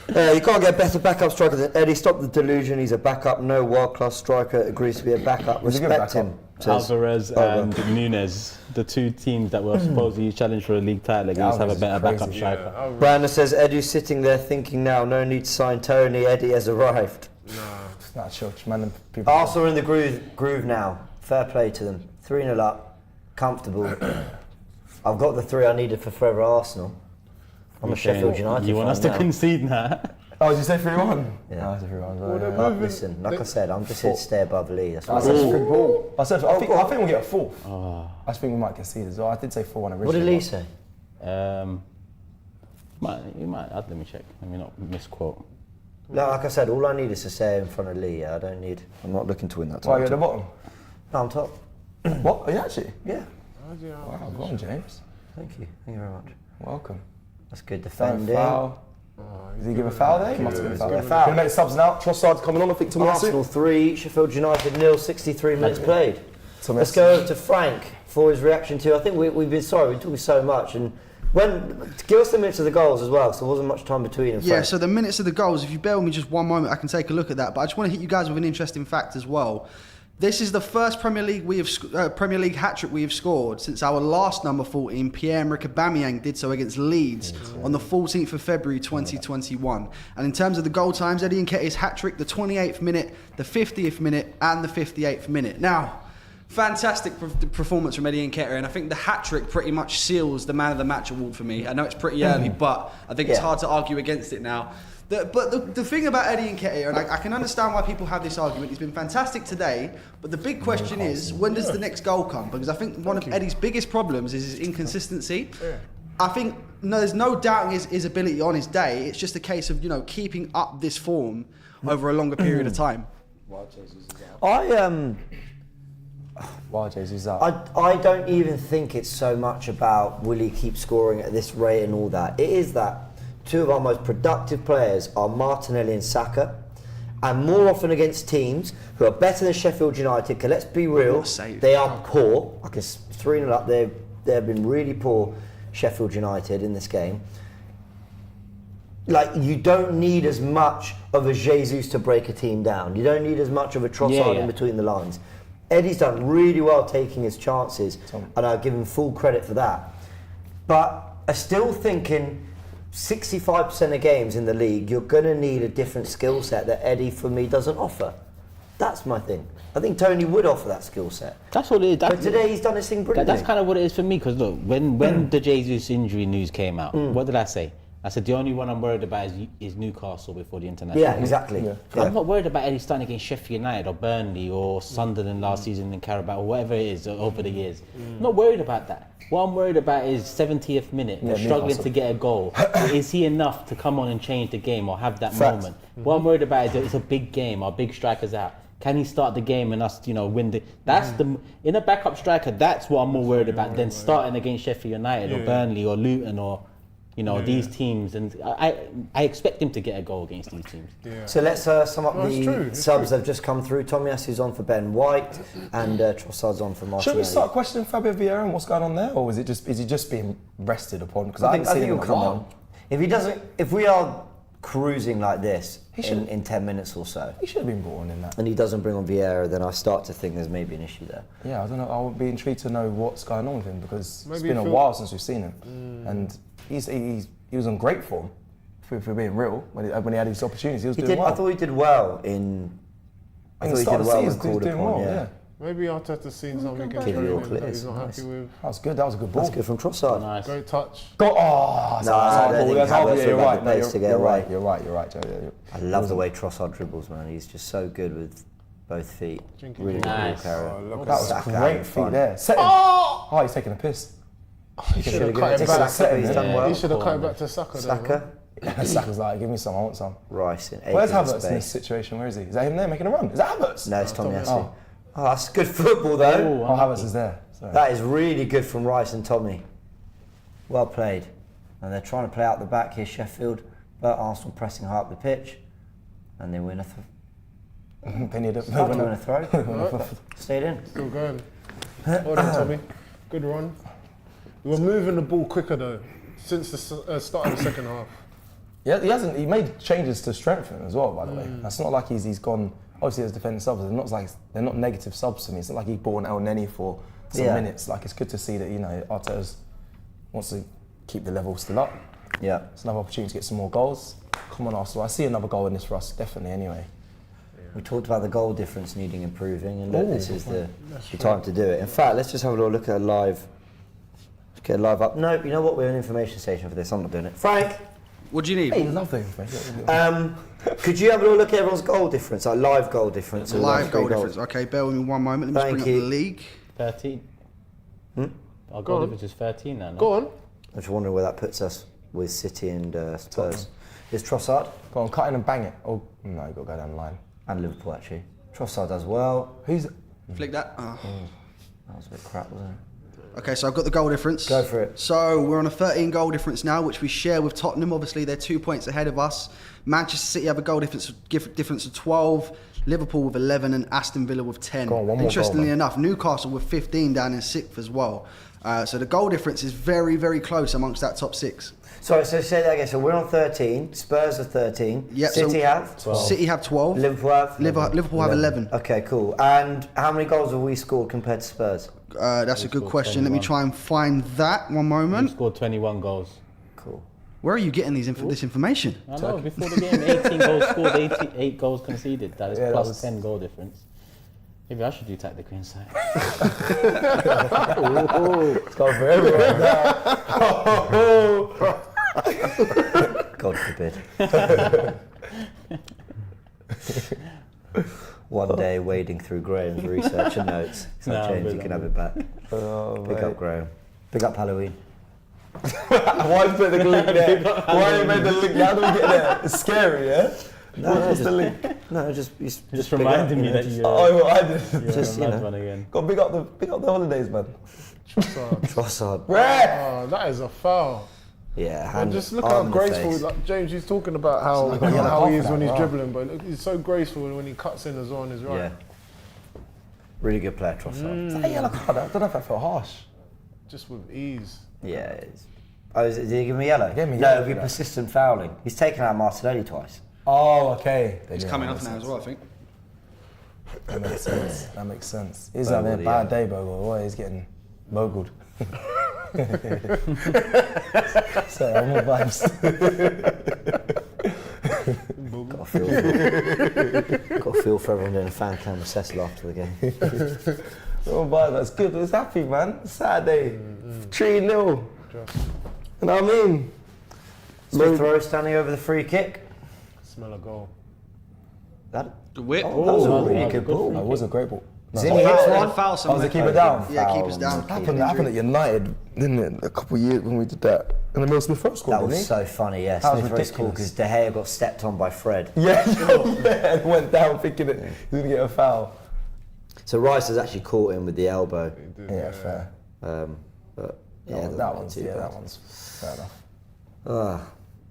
You can't get a better backup striker than Eddie. Stop the delusion. He's a backup. No world-class striker agrees to be a backup. He's a good Respect backup. him. Says Alvarez and Nunez, the two teams that were supposedly challenged for a league title against, have a Alvarez better is backup crazy. striker. Brandon says Eddie's sitting there thinking now. No need to sign Tony. Eddie has arrived. It's not chill, man. and People Arsenal are in the groove now. Fair play to them. 3-0 up. Comfortable. I've got the 3 I needed for forever Arsenal. I'm a Sheffield United You want us to fan now. concede that? Oh, did you say 3-1? Yeah. No, I said 3-1. they're But listen, like I said, I'm just here to stay above the league. That's I what said I it's a good ball. I said, I think we'll get a fourth. Oh. I just think we might concede as well. I did say 4-1 originally. What did Lee but- say? You might. Let me check. Let me not misquote. No, like I said, all I need is to stay in front of Lee. Yeah, I'm not looking to win that Why, you're title. at the bottom? No, I'm top. What? Are you actually? Yeah. Wow, go on, James. Thank you. Thank you very much. Welcome. That's good Don't defending. foul. Did he give a foul there? He must have given a foul. a foul. Gonna make subs now. Trossard's coming on, I think, Tomi. Arsenal 3, Sheffield United 0, 63 minutes played. Tomi. Let's go over to Frank for his reaction to. I think we've been sorry. We're talking so much, and give us the minutes of the goals as well, because there wasn't much time between them. Yeah, Frank. so the minutes of the goals, if you bear with me just one moment, I can take a look at that. But I just want to hit you guys with an interesting fact as well. This is the first Premier League hat-trick we have scored since our last number 14, Pierre-Emerick Aubameyang, did so against Leeds on the 14th of February 2021. And in terms of the goal times, Eddie Nketiah's hat-trick, the 28th minute, the 50th minute, and the 58th minute. Now, fantastic performance from Eddie Nketiah, and I think the hat-trick pretty much seals the Man of the Match award for me. I know it's pretty early, but I think it's hard to argue against it now. But the thing about Eddie Nketiah, and I can understand why people have this argument, he's been fantastic today, but the big question is, when does the next goal come? Because I think one of Eddie's biggest problems is his inconsistency. I think there's no doubting his ability on his day, it's just a case of, keeping up this form over a longer period of time. Why Jesus out? I don't even think it's so much about will he keep scoring at this rate and all that. It is that two of our most productive players are Martinelli and Saka, and more often against teams who are better than Sheffield United, because let's be real, they are poor. Like it's 3-0 up, they have been really poor, Sheffield United, in this game. Like, you don't need as much of a Jesus to break a team down. You don't need as much of a Trossard in between the lines. Eddie's done really well taking his chances, and I give him full credit for that. But I still think in 65% of games in the league, you're going to need a different skill set that Eddie, for me, doesn't offer. That's my thing. I think Tony would offer that skill set. That's what it is. But today he's done his thing brilliantly. That's kind of what it is for me, because look, when the Jesus injury news came out, what did I say? I said the only one I'm worried about is Newcastle before the international. Yeah, exactly. I'm not worried about Eddie starting against Sheffield United or Burnley or Sunderland last season in Carabao or whatever it is over the years. I'm not worried about that. What I'm worried about is 70th minute, we're struggling Newcastle. to get a goal. Is he enough to come on and change the game or have that moment? What I'm worried about is that it's a big game, our big striker's out. Can he start the game and us, win the? That's in a backup striker. That's what I'm more worried about than starting against Sheffield United or Burnley or Luton or. You know, these teams, and I expect him to get a goal against these teams. Yeah. So let's sum up it's true, the it's subs true. that have just come through. Tomiassu's on for Ben White and Trossard's on for Martinelli. Should we start questioning Fabio Vieira and what's going on there, or is he just being rested upon? Because I I think haven't seen he'll him in a come while. on. If we are cruising like this in 10 minutes or so, He should have been brought on in that. and he doesn't bring on Vieira, then I start to think there's maybe an issue there. Yeah, I don't know. I would be intrigued to know what's going on with him because Maybe it's been a Phil- while since we've seen him, and he was on great form. If we're being real, when he had his opportunities, he was doing well. I thought he did well in. I thought he did well when called upon. Yeah. Maybe Arteta's seen something in Give you training all that clears. he's not Nice. happy with. That was good. That was a good ball. That's good from Trossard. Nice. Great touch. Go! Oh, No, I don't think Havertz you're would have right. the No, pace to get you're away. right. You're right. You're right. Joe. I love the way Trossard dribbles, man. He's just so good with both feet. Drinking Really good ball Nice. carrier. Oh, look That was Saka great having feet fun. there. Set him. Oh, he's taking a piss. He should have Should've cut it given it to back. Saka, he's done well. He should have cut it back to Saka. though, man. Saka, Saka's like, give me some. I want some. Rice in Where's acres of Havertz in this space. situation? Where is he? Is that him there making a run? Is that Havertz? No, it's Tomiassu. Oh. Oh, that's good football though. Oh, Havertz is there. Sorry. That is really good from Rice and Tommy. Well played. And they're trying to play out the back here, Sheffield, but Arsenal pressing high up the pitch, and they win a They need a Not doing a throw. Stayed in. Still going. Well done, Tommy. Good run. We were moving the ball quicker though, since the start of the second half. Yeah, he hasn't. He made changes to strengthen as well. By the way, that's not like he's gone. Obviously, as defending subs, they're not negative subs to me. It's not like he bought an Elneny for some minutes. Like it's good to see that Arteta wants to keep the level still up. Yeah. It's another opportunity to get some more goals. Come on, Arsenal. I see another goal in this for us, definitely. Anyway. We talked about the goal difference needing improving, and look, Ooh, this is the time to do it. In fact, let's just have a little look at a live. Let's get a live up. No, you know what? We're an information station for this. I'm not doing it. Frank, What do you need? Hey, love the information. could you have a little look at everyone's goal difference, like live goal difference? or Live three goal goals? difference. Okay, bear with me one moment. Let me Thank just bring you. up the league. 13. Our Go goal on. difference is 13 now. No? Go on. I'm just wondering where that puts us with City and Spurs. Is Trossard Go on, cut in and bang it. Oh no, you got to go down the line. and Liverpool actually? Trossard does well. Who's? Flick that. Oh. That was a bit crap, wasn't it? Okay, so I've got the goal difference. Go for it. So we're on a 13 goal difference now, which we share with Tottenham. Obviously, they're 2 points ahead of us. Manchester City have a goal difference of 12, Liverpool with 11, and Aston Villa with 10. Go on, one more Interestingly goal, man. enough, Newcastle with 15 down in 6th as well. So the goal difference is very, very close amongst that top 6. Sorry, so say that again. So we're on 13. Spurs are 13. Yep, City so have 12. City have 12. Liverpool have Liverpool have 11. Okay, cool. And how many goals have we scored compared to Spurs? That's a good scored question. Let me 21. try and find that. One We moment. scored 21 goals. Cool. Where are you getting this information? I know, before the game, 18 goals scored, 8 goals conceded. That is Yeah, that plus was- 10 goal difference. Maybe I should do Tactical Insight. It's gone for everyone. God forbid. One day wading through Graham's research and notes. It's not No, changed, but you can have it back. Pick up Graham. Pick up Halloween. Why you put the link there? Why you made the link? How do we get there? It's scary, yeah? No, What's just, the link? No, just Just pick reminding up, me you know, that just- you're, Oh, I did. you're just, a you mad know. one again. Got to pick up the holidays, man. Trossard. Rare. Oh, that is a foul. Yeah, And hand, just look arm how in the graceful, face. like James, he's talking about how, Like a yellow how card he for is when that, he's wow. dribbling, but look, he's so graceful when he cuts in as well on his right. Yeah. Really good player, Trossard. Is that a yellow card? I don't know if that felt harsh. Just with ease. Yeah, it is. Oh, did he give me yellow? He gave me no, yellow it'd be for that. persistent fouling. He's taken out Martinelli twice. Oh, okay. It's coming off now as well, I think. That makes sense. That makes sense. He's Bogle, having a bad day, Bogle. Boy, he's getting mogled. So, I'm more vibes. Got a feel for everyone doing a fan cam with Cecil after the game. Oh, but that's good. It's happy, man. Saturday. 3-0. You know what I mean? Smith Rowe standing over the free kick. Smell a goal. That The whip. was a Oh, really that was good a good ball. That was a great ball. No, Zinny hits Foul, one. foul Oh, somewhere. to keep it down? Yeah, keep us down. That happened at United, didn't it? A couple of years when we did that. And then Will Smith Rowe scored, That didn't was he? so funny, yeah. That was Smith Rowe's cool ridiculous. because De Gea got stepped on by Fred. Yeah, yeah, and went down thinking that he was going to get a foul. So Rice has actually caught him with the elbow. Yeah, fair. But yeah, That one's fair enough. Ah.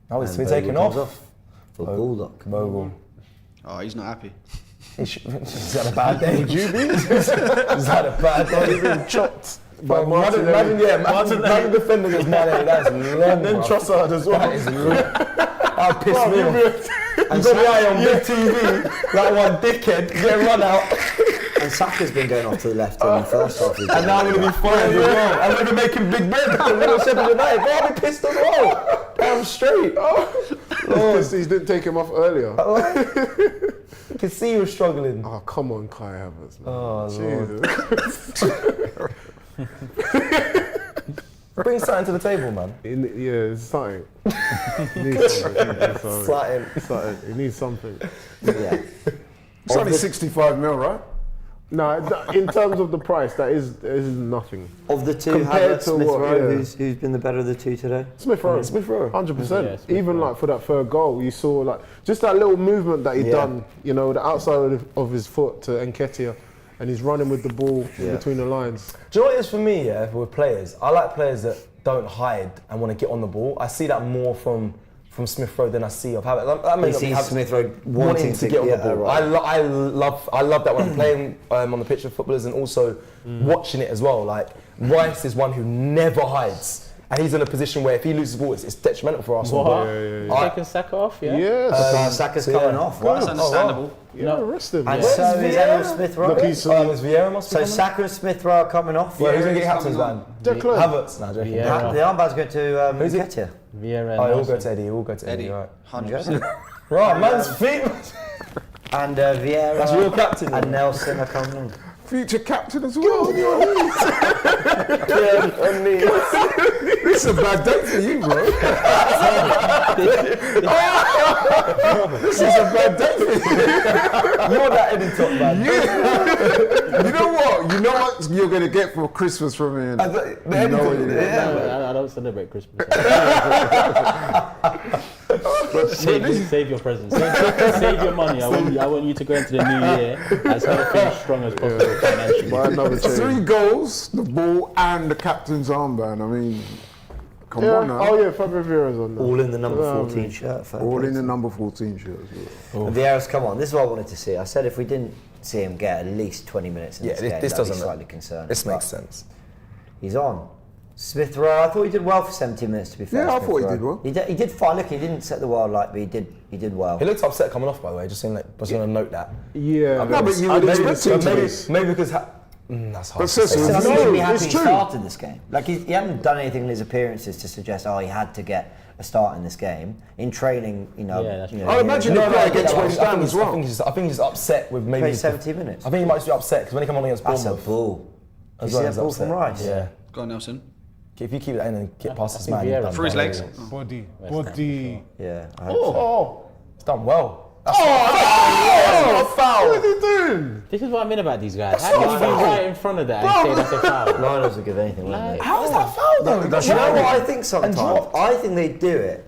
Oh, it's And been taken Bogle off. comes For Bulldog. Bogle. Oh, he's not happy. He's had a bad day. He's had a bad day. He's been chopped. But imagine defending against Mane, that's long. And then Trossard as well. That is long. That pissed me off. And got the eye on big TV, like one dickhead, get run out. And Saka's been going off to the left in the first half. And now I'm going to be fired as well. I'm going to be making big bread. I'm going to Sheffield United. I'll be pissed as well. Damn straight. Because he didn't take him off earlier. You can see you're struggling. Oh, come on, Kai Havertz, man. Oh, Jesus. Bring something to the table, man. Yeah, it's something. He needs something. Something. He needs something. Yeah. It's only 65 mil, right? No, in terms of the price, that is nothing. Of the two, Compared Havertz, to Smith what, Rowe, yeah. who's been the better of the two today? Smith Rowe. Smith Rowe. 100%. Yeah, Smith Even Rowe. like for that third goal, you saw like just that little movement that he Yeah. done, you know, the outside of his foot to Nketiah, and he's running with the ball Yeah. between the lines. Do you know what it is for me, yeah, with players? I like players that don't hide and want to get on the ball. I see that more from Smith Rowe than I see of Havertz. That may You not be see Havertz Smith Rowe wanting to get on the ball. right. I love that when I'm playing on the pitch with footballers and also watching it as well. Like Rice is one who never hides. And he's in a position where if he loses the ball, it's detrimental for Arsenal. What? But Taking Saka off, yeah? Yes. Saka's so coming yeah. off. That's Right? understandable. Yeah, arrest him. And man. so is Daniel Smith Rowe. Look, he's Is Vieira must be So coming? Saka and Smith Rowe are coming off. Well, who's going to Vieira's get captain's coming ban? Declan. Havertz. Nah, joking. Vieira. The armband's going to Who's it? Nketiah. Vieira. Oh, he'll Nelson. go to Eddie. He'll go to Eddie. Eddie, Right. 100%. Right, man's feet. And Vieira. That's your captain. And Nelson are coming on. Future captain as well. Only. This is a bad day for you, bro. This is a bad day for you. You're that Eddie top man. You know what? You know what you're going to get for Christmas from me. The Eddie top. No, I don't celebrate Christmas. Save your presents. Save your money. I want you to go into the new year as healthy and strong as possible financially. Buy another chain. 3 goals, the ball, and the captain's armband. I mean, come on now. Oh yeah, Fabio Vieira's on there. All in the number 14 shirt. fair All play. in the number 14 shirt as well. And Vieira's come on. This is what I wanted to see. I said if we didn't see him get at least 20 minutes in Yeah, this this game, doesn't that'd be look- slightly concerning. This But makes sense. He's on. Smith Rowe, I thought he did well for 70 minutes, to be fair. Yeah, I Smith thought he Rowe. did well. He did fine. Look, he didn't set the world light, but he did well. He looked upset coming off, by the way. Just saying, like, just want to note that. Yeah. No, but you would expect him to. Maybe because that's hard. But to say. Cecil, So I think No, he'd be happy it's he true. started this game. Like he hadn't done anything in his appearances to suggest, he had to get a start in this game. In training, Yeah, that's true. I imagine No, he'll no, play I against think West he's- Ham as well. I think he's upset with maybe. Played 70 minutes. I think he might just be upset because when he come on against That's a Bournemouth, ball. You as see well, that he's ball upset. from Rice? Yeah. Go on, Nelson. If you keep that in and get past this think man, Vieira you've done For his well. legs. Body. Yeah. I hope so. Oh, He's done well. That's not a foul. what are you doing? This is what I mean about these guys. How can you be right in front of that and say that's a foul? Lionel doesn't give anything, wouldn't they? How is that foul though? You know what I think sometimes? dropped. I think they do it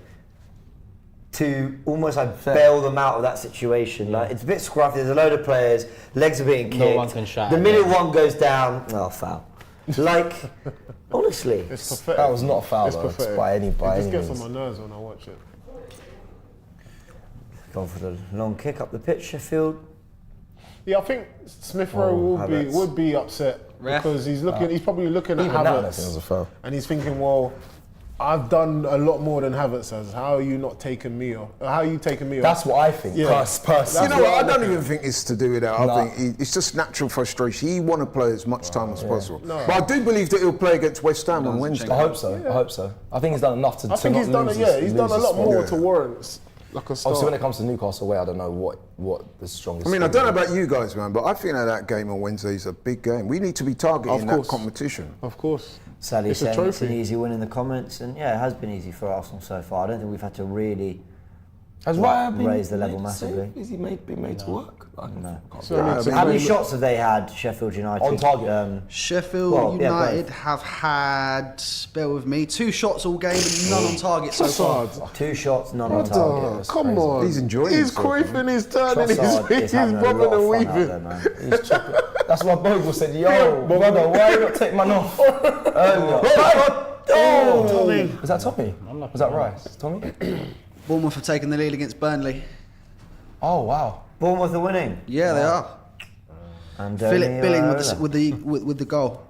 to almost like bail them out of that situation. Like it's a bit scruffy. There's a load of players, legs are being kicked. No one can shout The at minute them. one goes down, foul. Like, honestly, It's pathetic. That was not a foul It's though, pathetic. by any It just gets means. on my nerves when I watch it. gone for the long kick up the pitch, Sheffield. Yeah, I think Smith Rowe Havertz. would be upset Ref. because he's looking. He's probably looking at Even that, I don't think it was Havertz, a foul. and he's thinking, "Well, I've done a lot more than Havertz has. How are you not taking me off? How are you taking me off?" That's what I think. Yeah. Personally. You know what? I don't even think it's to do with that. Nah. I think it's just natural frustration. He want to play as much time as possible. No. But I do believe that he'll play against West Ham on Wednesday. I hope so. I hope so. I think he's done enough to I think not he's done. lose Yeah, his- he's done a lose lot his more spot. to warrant like a start. Obviously, when it comes to Newcastle away, I don't know what the strongest. I mean, I don't know about you guys, man, but I think that game on Wednesday is a big game. We need to be targeting Of that course. competition. Of course. Sally It's a saying it's an trophy. easy win in the comments, and yeah, it has been easy for Arsenal so far. I don't think we've had to really Has Raya been raise the level made to save? massively. Is he been made to work? No. So I mean, How many shots have they had, Sheffield United? On target. Sheffield Well, yeah, United both. have had, bear with me, 2 shots all game and none on target so far. Trossard. 2 shots, none on target. Oh, That's come crazy. on. He's enjoying He's himself, quaffing, he's turning, Trossard he's is having a bobbing lot and of fun out weaving. there, man. He's chopping. That's why Bogle said, "Yo, brother, why you not take man off earlier?" Oh, Tommy. Was that Tommy? Was that Rice? Tommy? Bournemouth have taken the lead against Burnley. Oh, wow. Bournemouth are winning. Yeah, they are. And Philip Billing with the goal.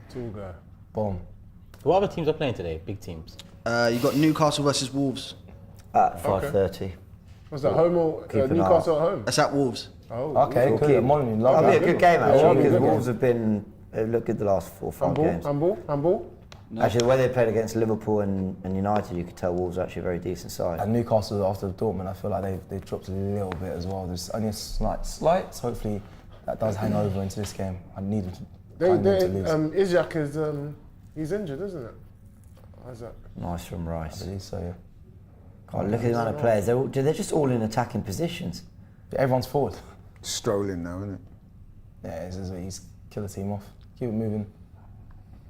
Tall guy. Boom. What other teams are playing today? Big teams. You've got Newcastle versus Wolves. At 5:30. Was that home or Keep an eye Newcastle at home? That's at Wolves. Oh, Okay, We'll good. keep- Morning, That'll be a good game Yeah, actually, because good Wolves they've looked good the last 4 or 5 games. handball. Actually, the way they played against Liverpool and United, you could tell Wolves are actually a very decent side. And Newcastle after Dortmund, I feel like they dropped a little bit as well. There's only a slight. So hopefully that does hang over into this game. I need them to lose. Isaac is he's injured, isn't it? Isaac. Nice from I Rice. believe so, yeah. God, look at the amount of players. They're just all in attacking positions. Everyone's forward. Strolling now, isn't it? Yeah, he's kill the team off. Keep it moving.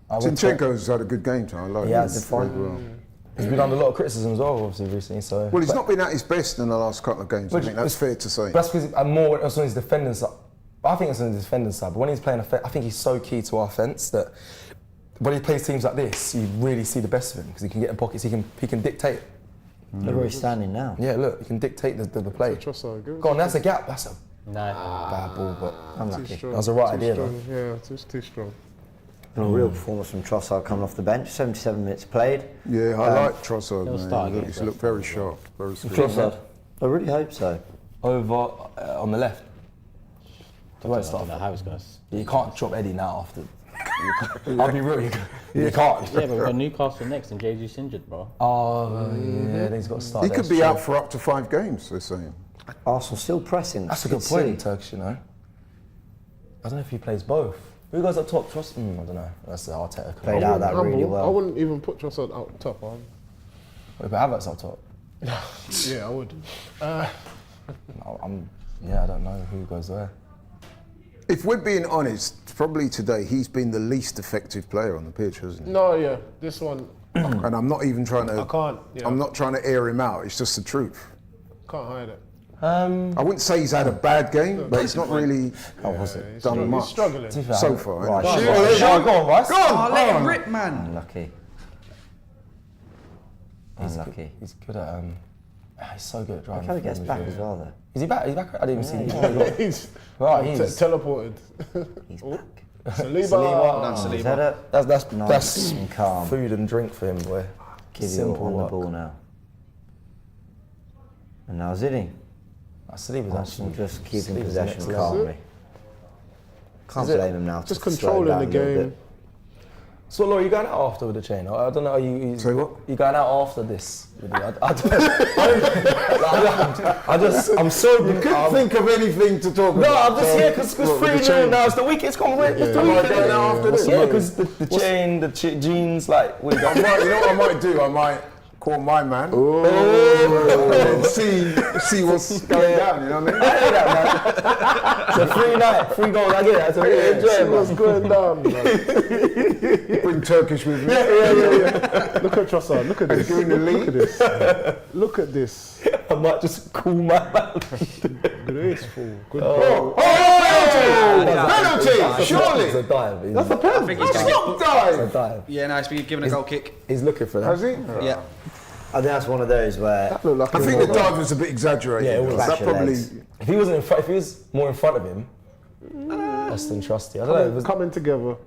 Zinchenko's had a good game, I like Yeah, him. it's fine. He's been under a lot of criticism as well, obviously, recently. So. Well, he's not been at his best in the last couple of games. I think that's fair to say. But that's because I'm more on his defending side. I think it's on his defending side. But when he's playing, I think he's so key to our offence that when he plays teams like this, you really see the best of him because he can get in pockets. He can dictate. Look where he's standing now. Yeah, look, he can dictate the play. Trossard, good. Go on, that's a gap. That's a No. bad ball, but Unlucky. that was the right idea, though. Yeah, it's too strong. A real performance from Trossard coming off the bench. 77 minutes played. Yeah, I like Trossard, He'll start man. again, He's looked very sharp, very skilled. Trossard. I really hope so. Over on the left. He won't I start. don't know how it's going. You can't drop Eddie now after. I'll be real. You can't. Yeah, but we've got Newcastle next and Jesus injured, bro. Oh, yeah, he's got to start. He there, could be it's out true. for up to 5 games, they're saying. Arsenal still pressing. That's a good point in Turkish, you know. I don't know if he plays both. Who goes up top? I don't know. That's the Arteta. Played out that really I well. wouldn't even put Trossard out top. Wait, but Havertz up top. Yeah, I would. I don't know who goes there. If we're being honest, probably today he's been the least effective player on the pitch, hasn't he? No, yeah, this one And I'm not even trying to. I can't. Yeah, I'm not trying to air him out. It's just the truth. can't hide it. I wouldn't say he's had a bad game, but he's not really He's done much He's struggling. so far. Right, anyway. Go on, Rice. Oh, let him rip, man. Unlucky. Unlucky. He's good at. He's so good at driving. How he gets back as well, though. Is he back? He's back. I didn't even see him. He's Right, he's. teleported. He's back. Saliba. Is that it? That's Nice and calm. food and drink for him, boy. Kiwi Simple on the work. ball now. And now Zinny. Saliba's Arsenal actually just keeping Saliba's possession next level. calmly. Can't Is it? blame him now. Just to slow controlling down the a little game. bit. So, Laurie, you going out after with the chain? I don't know. Are you Say what? You going out after this? With it? I'm so. You couldn't think of anything to talk No, about. I'm just here because 3-0 now. It's the week. It's coming. It's the Am I weekend. going out after this? Yeah, because the chain, the jeans, like. What you got? You know what I might do? I might call my man and see what's going down. You know what I mean? I hear that, man. It's a free night, 3 goals. I get that. It's a really See enjoyable. what's going down, man. Bring Turkish with me. Yeah. Look at Trossard. Look at this. Doing the Look at this. Look at this. I might just call my man. Graceful. Good Oh, penalty! Surely. It's a dive. That's a pen. think he's That's gonna not It's dive. a dive. Yeah, no, he's been given a goal kick. He's looking for that. Has he? Yeah. I think that's one of those where Look like I a think the robot. dive was a bit exaggerated. Yeah, it was. That Clash your probably. legs. If he wasn't in front, if he was more in front of him, Austin Trusty. I don't know. Coming together.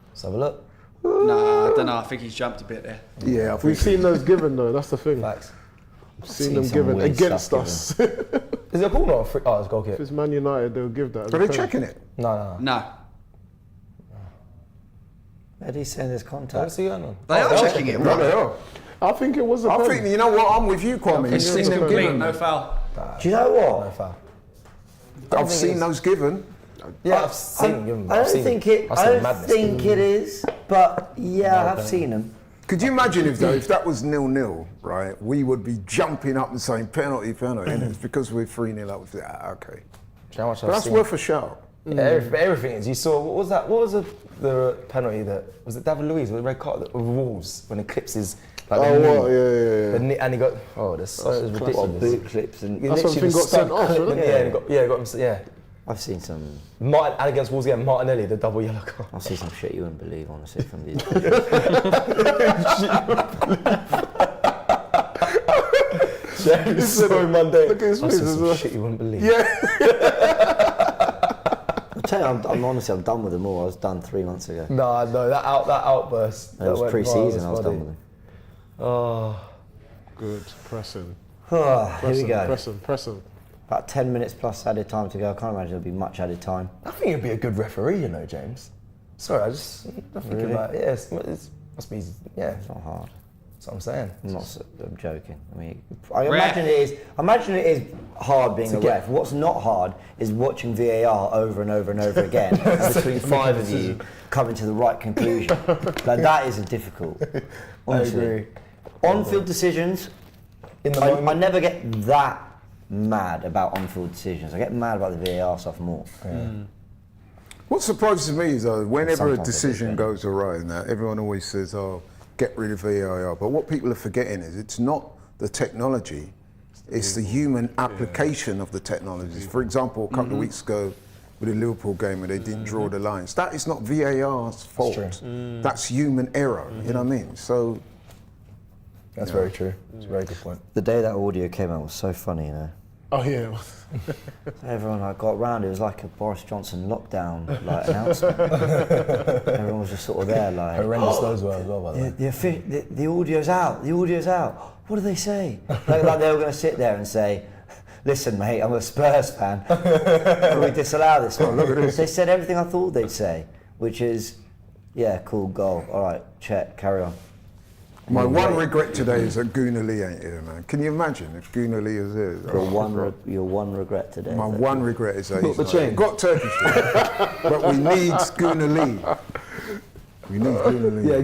Let's have a look. Nah, I don't know. I think he's jumped a bit there. Yeah, I We've think. seen those given though. That's the thing. Facts. Seen them some given weird against stuff us. Is it a corner or a free? Oh, it's a goal kick. If it's Man United, they'll give that. as Are a they penalty. checking it? No. No. Eddie's saying there's What's contact. he going on? They are checking it, No, right? they are. I think it was a I pen. think, you know what, I'm with you, Kwame. It's You've seen them complete, given. No foul. Do you know No what? foul. I've seen those given. Yeah, I've seen him. I don't think it. I've I seen don't madness. think it is. But yeah, I have seen them. Could you imagine if that was 0-0, right? We would be jumping up and saying penalty, and it's because we're 3-0 up. Okay. Do you know how much But I've that's seen? worth a shout. Yeah, everything is. You saw, what was that? What was the penalty that, was it David Luiz with the red card with Wolves when it clips his, like Oh, the knee, what? Yeah. the knee, and he got, oh, that's so What ridiculous. boot clips and He That's literally something got was stuck sent off, clipping- isn't it? Yeah, he got him, yeah. I've seen some. And against Wolves again, Martinelli, the double yellow card. I've seen some shit you wouldn't believe, honestly, from these. It's so mundane. Look at his I've face seen as some well. shit you wouldn't believe. Yeah. I tell you, I'm honestly, I'm done with them all. I was done 3 months ago. No, that outburst. It was pre-season. I was done with them. Oh, Good. Pressing. Here we go. Pressing. About 10 minutes plus added time to go. I can't imagine there'll be much added time. I think it'd be a good referee, you know, James. Sorry, I'm thinking Really? about it. Yeah, it must be. Yeah, It's not hard. that's what I'm saying. I'm joking. I mean, I imagine it is hard being a ref. What's not hard is watching VAR over and over and over again, and between 5 of you coming to the right conclusion. Like that isn't difficult. Honestly. I agree. On-field decisions, I never get that mad about on-field decisions. I get mad about the VAR stuff more. What surprises me is though, whenever a Sometimes decision goes awry and that, everyone always says, "Oh, get rid of VAR." But what people are forgetting is it's not the technology; it's the human application of the technologies. For example, a couple of weeks ago, with the Liverpool game where they didn't draw the lines, that is not VAR's fault. That's human error. You know what I mean? So. That's very true. It's a very good point. The day that audio came out was so funny, you know. Oh yeah. Everyone got round, it was like a Boris Johnson lockdown announcement. Everyone was just sort of there like... Horrendous those were as well, by the way. The audio's out, the audio's out. What do they say? Like they were going to sit there and say, listen mate, I'm a Spurs fan. Can we disallow this one? Look at this. They said everything I thought they'd say, which is, yeah, cool, goal. All right, check, carry on. My one regret today is that Gunnar Lee ain't here, man. Can you imagine if Gunnar Lee is here? Your one regret today. My one regret is that he's the not chain. here. Got Turkish, but we need Gunnar Lee. We need Gunnar Lee. Yeah,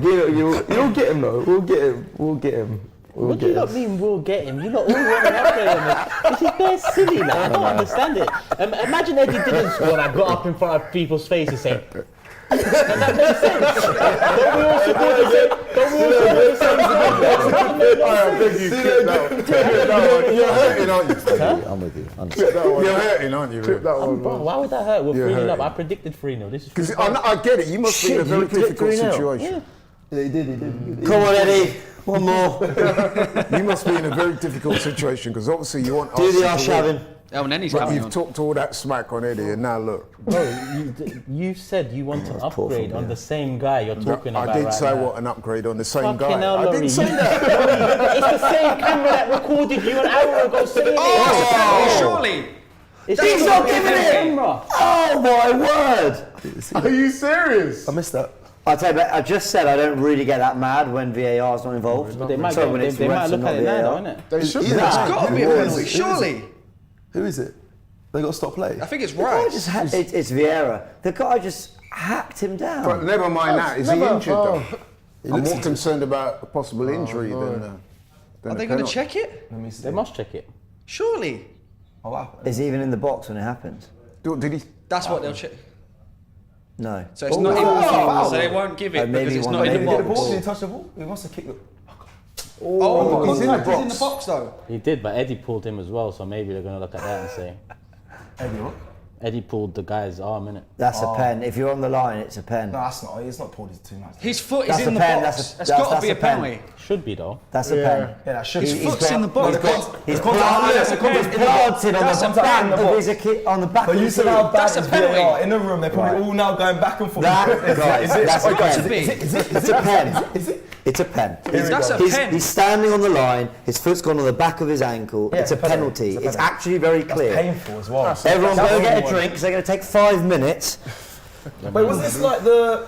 you'll get him though. We'll get him. What do you not mean we'll get him? You lot all want an upgrade on this. This is very silly, like, I don't understand it. Imagine Eddie didn't score and I got up in front of people's faces saying, does that make sense? Don't we all support the same? Don't we all support the same? You're hurting, aren't you? I'm with you. You're hurting, aren't you? Clip that one, Bro, man. why would that hurt? We're You're 3-0 up. hurting. I predicted 3-0. This is Because I get it. You must be in a very difficult situation. Yeah, he did. Come on, Eddie. One more. You must be in a very difficult situation because obviously you want Do the Arsenal to win. Arshavin. Elneny's But coming you've on. talked all that smack on Eddie, and now look. Bro, you said you want an upgrade on the same guy you're talking about. I did right say now. what an upgrade on the same Fucking guy. hell, I Laurie. didn't say that. It's the same camera that recorded you an hour ago saying it. Oh, surely. It's He's the not same giving it. camera. Oh my word! Are you serious? I missed that. I tell you, I just said I don't really get that mad when VAR is not involved. They might, Sorry, when it's they might refs look and at it not now, VAR. though, innit? They should. Yeah. It's got to be a Who is penalty, it? surely. Who is it? They got to stop play. I think it's The guy right. just it's Vieira. The guy just hacked him down. But never mind that. Is he never- injured though? He I'm looks more concerned about a possible injury than Are a they going to penalty. check it? Let me see. They must check it. Surely. Oh wow. Is he even in the box when it happens? Did he? That's what they'll check. No. So it's not in the box. So they won't give it maybe because it's one not in maybe the Did he get the box. ball? Did he touch the ball? He must have kicked it. Oh, he's in the he's in the box. box though. He did, but Eddie pulled him as well, so maybe they're going to look at that and say, Eddie, what? Eddie pulled the guy's arm, innit? That's a pen. If you're on the line, it's a pen. No, that's not. It's not pulled. It's too much. His foot is That's in a the pen, box. that's a- That's got to that's be a a pen. penalty. Should be, though. That's a Yeah. pen. Yeah, that should. His be. foot's in the box. He's That's a pen. planted on That's the a back pen. of his on the back But of you his said how bad That's a is penalty. VAR in the room. They're probably all now going back and forth. That, guys, that's a pen. Is it? It's a pen. It's a pen. That's a pen. He's standing on the line. His foot's gone on the back of his ankle. Yeah, it's a penalty. It's a It's penalty. actually very That's clear. painful as well. Everyone That's go the get a one. drink because they're going to take 5 minutes. Wait, was this like the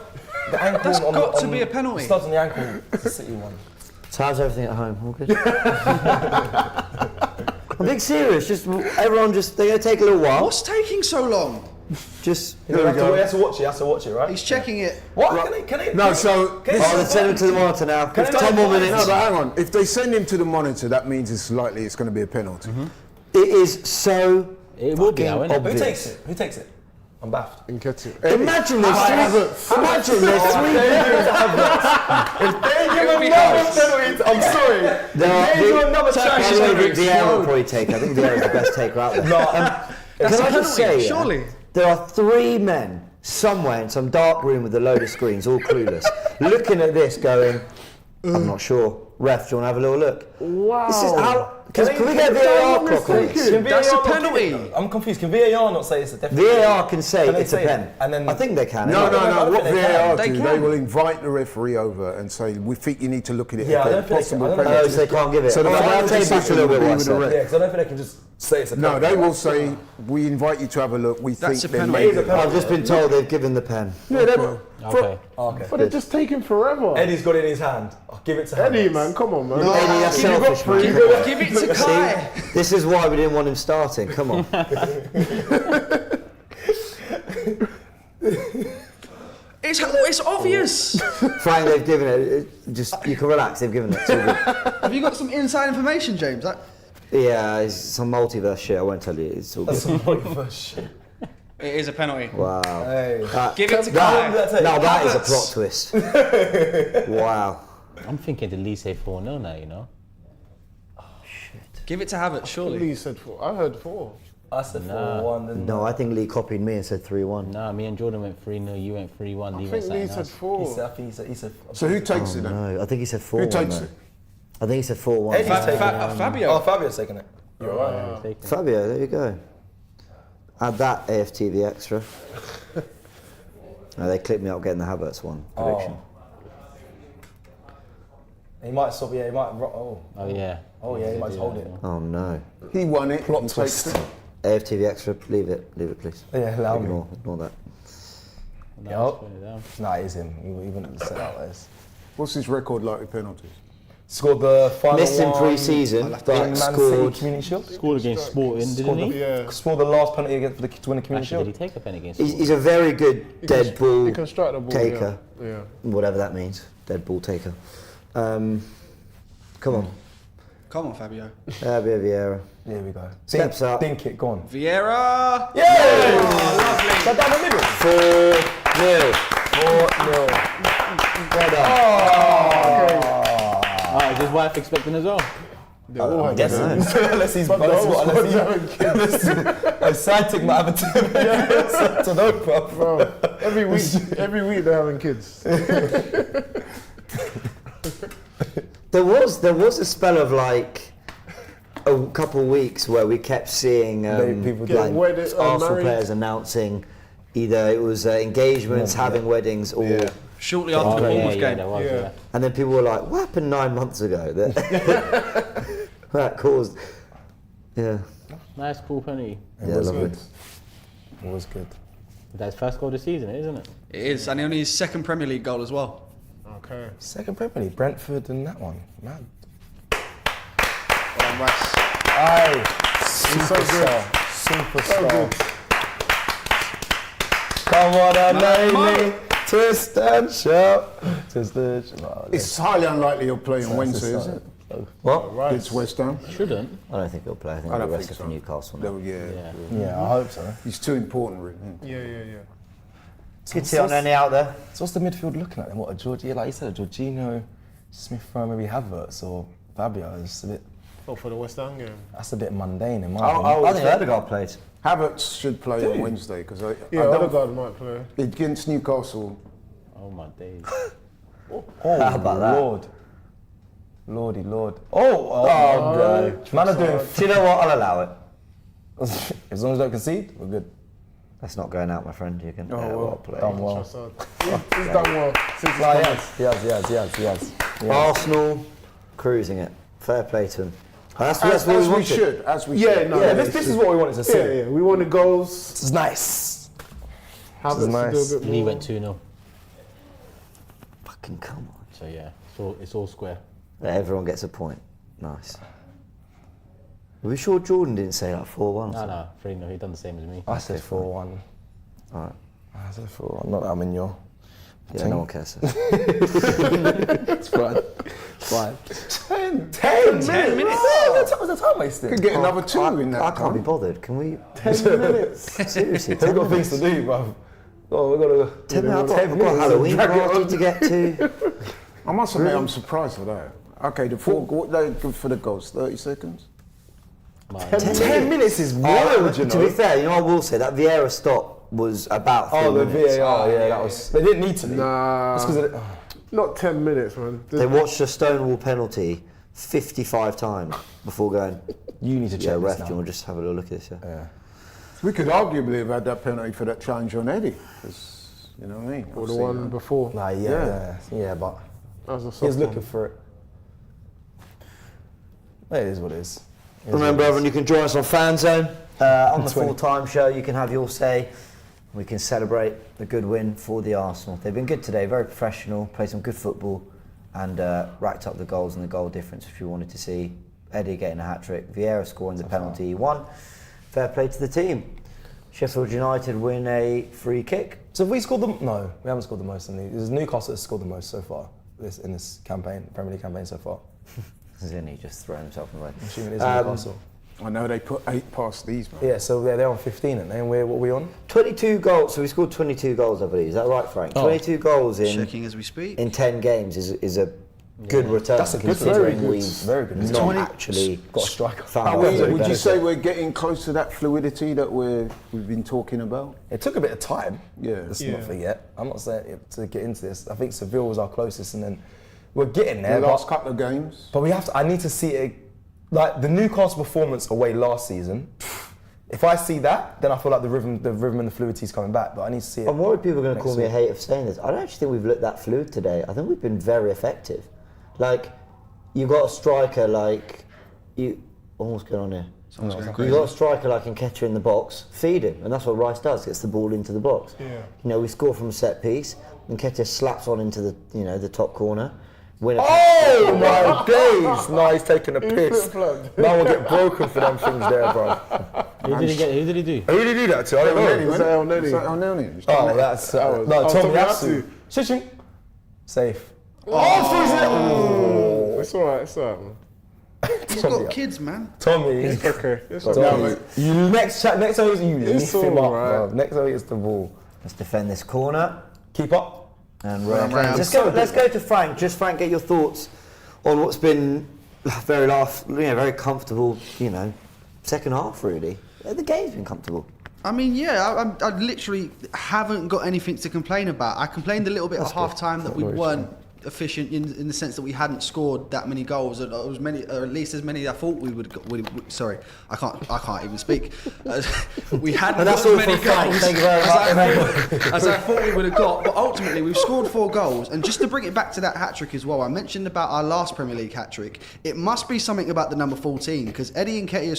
ankle That's on got the, to be a penalty. Studs on the ankle, the City one. So how's everything at home? All good? I'm being serious. Just everyone, they're going to take a little while. What's taking so long? Just. You have to watch it. You have to watch it, right? He's checking it. What? Can they? No, so Oh, let's send him to the monitor now. Can I 10 more go- minutes. no, but hang on. If they send him to the monitor, that means it's likely it's going to be a penalty. It is so. It will be, fucking though, innit? Who obvious. takes it? Who takes it? I'm baffed. Imagine Imagine there's three. Imagine there's three. If they give It'll be another close. penalty, I'm sorry. There They do another By chance. the way, Vieira will probably take. I think Vieira's the best taker out there. That's Can a I just penalty, say, surely. There are 3 men somewhere in some dark room with a load of screens, all clueless, looking at this going, I'm not sure. Ref, do you want to have a little look? Wow. This is how... Can we get VAR clock on this? That's a penalty. I'm confused. Can VAR not say it's a definite? VAR can say it's a say pen. it? And then I think they can. No. What they VAR They do, can. they will invite the referee over and say, we think you need to look at it Yeah, I again. don't think they Possible can. I don't Oh, penalty. so they can't give it. So the I'll final take back a decision little will bit be what I with the said. ref. Yeah, because I don't think they can just say it's a No, penalty. they will say, we invite you to have a look. We That's think a they penalty. made It is a it. penalty. I've just been told they've given the pen. Yeah, they Okay. Okay. but they're just taking forever. Eddie's got it in his hand. I'll give it to him. Eddie, man, come on, man. Eddie, that's You got selfish, man. three. Come on. Give it to Kai. See, this is why we didn't want him starting. Come on. It's obvious. Frank, they've given it. Just you can relax. They've given it. It's all good. Have you got some inside information, James? Yeah, it's some multiverse shit. I won't tell you. It's all That's good. some multiverse shit. It is a penalty. Wow. Hey. Give it to That, Kai. now that is a Havertz. plot twist. Wow. I'm thinking to Lee say 4-0 now, you know. Give it to Havertz, surely. Lee said 4. I heard 4. I said 4-1. didn't No, I think Lee copied me and said 3-1. Nah, me and Jordan went 3-0, you went 3-1, I Lee went think Lee something said else. I? 4. I think he said. So who takes it then? No, I think he said 4-1. Who takes though. it? I think he said 4-1. Eddie's taking it. Fabio. Oh, Fabio's taking it. You're right. Taking it. Fabio, there you go. Add that AFTV extra. No, they clipped me up getting the Havertz one. Prediction. He might stop. Yeah, he might. Oh. Oh yeah. Oh yeah, he might hold it. Oh no. He won it. Plot he takes twist. it. AFTV extra, leave it please. Yeah, allow me. Ignore that. No, Nah, it is him. He wouldn't set out this. What's his record like with penalties? Scored the final Missed in one pre-season, in but Man scored. City Community Shield. Scored against Sporting, didn't he? Yeah. Scored the last penalty against for to win the Community Actually, did Shield. he take a pen against He's a very good dead ball He can strike the ball. taker, Yeah. whatever that means. Dead ball taker. Come on, Come on, Fabio. Vieira. There we go. Steps up. Dink it, go on. Vieira. Yay! Is that down the middle? 4-0. 4-0. Well done. Oh, is his wife expecting as well? They all had Yes. kids. Unless he's a side tick might have a 10 minutes. To know, bro. Every week they're having kids. There was a spell of like a couple of weeks where we kept seeing people like getting wedded, Arsenal married. players announcing either it was engagements, having weddings, or Shortly after the Oh, yeah, Bournemouth yeah, game. there was, Yeah. yeah. and then people were like, "What happened 9 months ago?" That caused, yeah, Nice, cool penalty. yeah, lovely. It was good. That's his first goal of the season, isn't it? It is, and only his second Premier League goal as well. Okay. Second Premier League, Brentford and that one. Man. Well done, Rice. Aye. so Superstar. So Superstar. good. Come on, Elneny. Twist and shout. Twist and shout. It's highly unlikely you'll play on Wednesday, is it? What? Right. Against West Ham? Shouldn't. I don't think he'll play. I think I he'll don't be think rested so. for Newcastle. now. No, yeah. Yeah, I hope so. He's too important, really. Yeah. Good to see Elneny out there. So what's the midfield looking at then? What, a Georgie, like you said, a Jorginho, Smith Rowe, maybe Havertz or Fabio. It's a bit, Oh, for the West Ham game. that's a bit mundane in my I opinion. think Odegaard played. Havertz should play on Wednesday because I Yeah, don't, Odegaard might play. against Newcastle. Oh my days. Oh, How about that? Lord. Lordy Lord. Oh, no. Man are doing Do you know what? I'll allow it. as long as they don't concede, we're good. That's not going out, my friend. You can play. Done well. Trossard. He's done well since he's Like, come he has. Arsenal cruising it. Fair play to him. That's As what we we wanted. should. As we Yeah, should. no, Yeah, this is what we wanted to see. Yeah. We wanted goals. This is nice. Havertz nice. to do a bit Lee more. went 2-0. Fucking come on. So yeah, it's all square. Everyone gets a point. Nice. Are we sure Jordan didn't say like 4-1? No, 3-0. He done the same as me. I said 4-1. Alright. I said 4-1. Not that I'm in your Yeah, no one cares. It's fine. It's fine. 10 minutes? That was a time wasted. Could get another two in that I can't be time. bothered. Can we? 10 minutes. Seriously, We've 10 got things minutes. to do, bruv. Oh, we've got to 10 minutes. I've 10 got a minutes. Halloween Drag it party on. to get to. I must admit, I'm surprised at that. Okay, the four, what they good for the goals? 30 seconds? 10 minutes is wild, you To be know. fair, you know, I will say that Vieira stop was about 3 Oh, the minutes. VAR, yeah, that was. They didn't need to be. Nah, That's 'cause of the- not 10 minutes, man. They watched a Stonewall penalty 55 times before going, You need to check yeah, this ref, now. do you want to just have a little look at this? Yeah. We could arguably have had that penalty for that challenge on Eddie. 'Cause, you know what I mean? Or I've the seen one that. before. Nah, yeah, but That was a he was soft looking one. for it. It is what it is. It is Remember, what it is. everyone, you can join us on Fan Zone. On the 20. full-time show, you can have your say. We can celebrate the good win for the Arsenal. They've been good today, very professional, played some good football, and racked up the goals and the goal difference, which we wanted to see. Eddie getting a hat-trick, Vieira scoring the penalty he won. Fair play to the team. Sheffield United win a free kick. So have we scored the... No, we haven't scored the most in the... It's Newcastle that's scored the most so far in this campaign, Premier League campaign so far. Zinny just throwing himself in the way. I'm assuming it is Newcastle. I know they put 8 past these, man. Yeah, so they're on 15, aren't they? And what are we on? 22 goals, so we scored 22 goals, I believe. Is that right, Frank? 22 goals Checking as we speak. in 10 games is a good return. That's a good considering return. we've Very good return. not 20 actually got a striker. found Are our we, very would you best. say we're getting close to that fluidity that we've been talking about? It took a bit of time. Yeah. Let's Yeah. not forget. I'm not saying it to get into this. I think Seville was our closest, and then we're getting The there. last But, couple of games. but we have to. I need to see it. Like the Newcastle performance away last season. If I see that, then I feel like the rhythm and the fluidity is coming back. But I need to see it. I'm worried people are going to next call me a week. hater for saying this. I don't actually think we've looked that fluid today. I think we've been very effective. Like, you've got a striker like you. What's going on here? Someone's going You crazy. got a striker like Nketiah in the box, feed him, and that's what Rice does. Gets the ball into the box. Yeah. You know, we score from a set piece. Nketiah slaps on into the the top corner. Win a Oh my days! No, he's taking a piss. flip-flopped. Man will get broken for them things there, bro. Who did he do? Who did he do that to? I don't Elneny, know. Was that Elneny? Was that Elneny? Oh, that's was- no, oh, Tomi Tomiyasu. Shishing. Safe. Oh, it's alright, man. He's got kids, man. Tommy. Okay, it's Tommy. alright. You next time you It's lift him up, alright. bro. Next time it's the ball. Let's defend this corner. Keep up. And Round. let's go to Frank. Just Frank, get your thoughts on what's been very comfortable, second half really. The game's been comfortable. I mean, yeah, I literally haven't got anything to complain about. I complained a little bit at half time that we weren't efficient in the sense that we hadn't scored that many goals, or as many, or at least as many as I thought we would. Sorry, I can't even speak. We hadn't And that's got as all many from Frank. goals Thank you very as I thought we would have got. But ultimately, we've scored 4 goals. And just to bring it back to that hat trick as well, I mentioned about our last Premier League hat trick. It must be something about the number 14 because Eddie Nketiah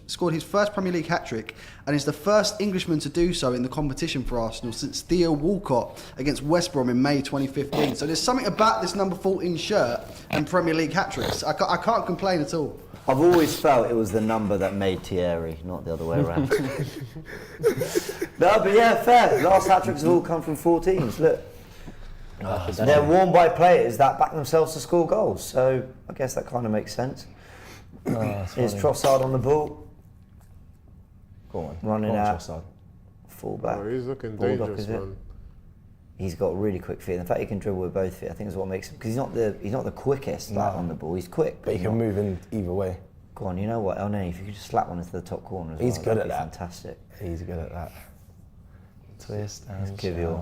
scored his first Premier League hat trick and is the first Englishman to do so in the competition for Arsenal since Theo Walcott against West Brom in May 2015. So there's something about this number 14 shirt and Premier League hat tricks. I can't complain at all. I've always felt it was the number that made Thierry, not the other way around. No, but yeah, fair. Last hat tricks have all come from 14s. Look, they're worn by players that back themselves to score goals. So I guess that kind of makes sense. Here's Trossard on the ball, Go on. running Go on, out, Trossard. full-back. Oh, he's looking Bulldog, dangerous, is it? man. He's got really quick feet. In fact, he can dribble with both feet. I think is what makes him, because he's not the quickest on the ball. He's quick, But he he's can not- move in either way. Go on, you know what, Elneny, if you could just slap one into the top corner as He's well, good that'd at be that. Fantastic. He's good at that. Twist and Give you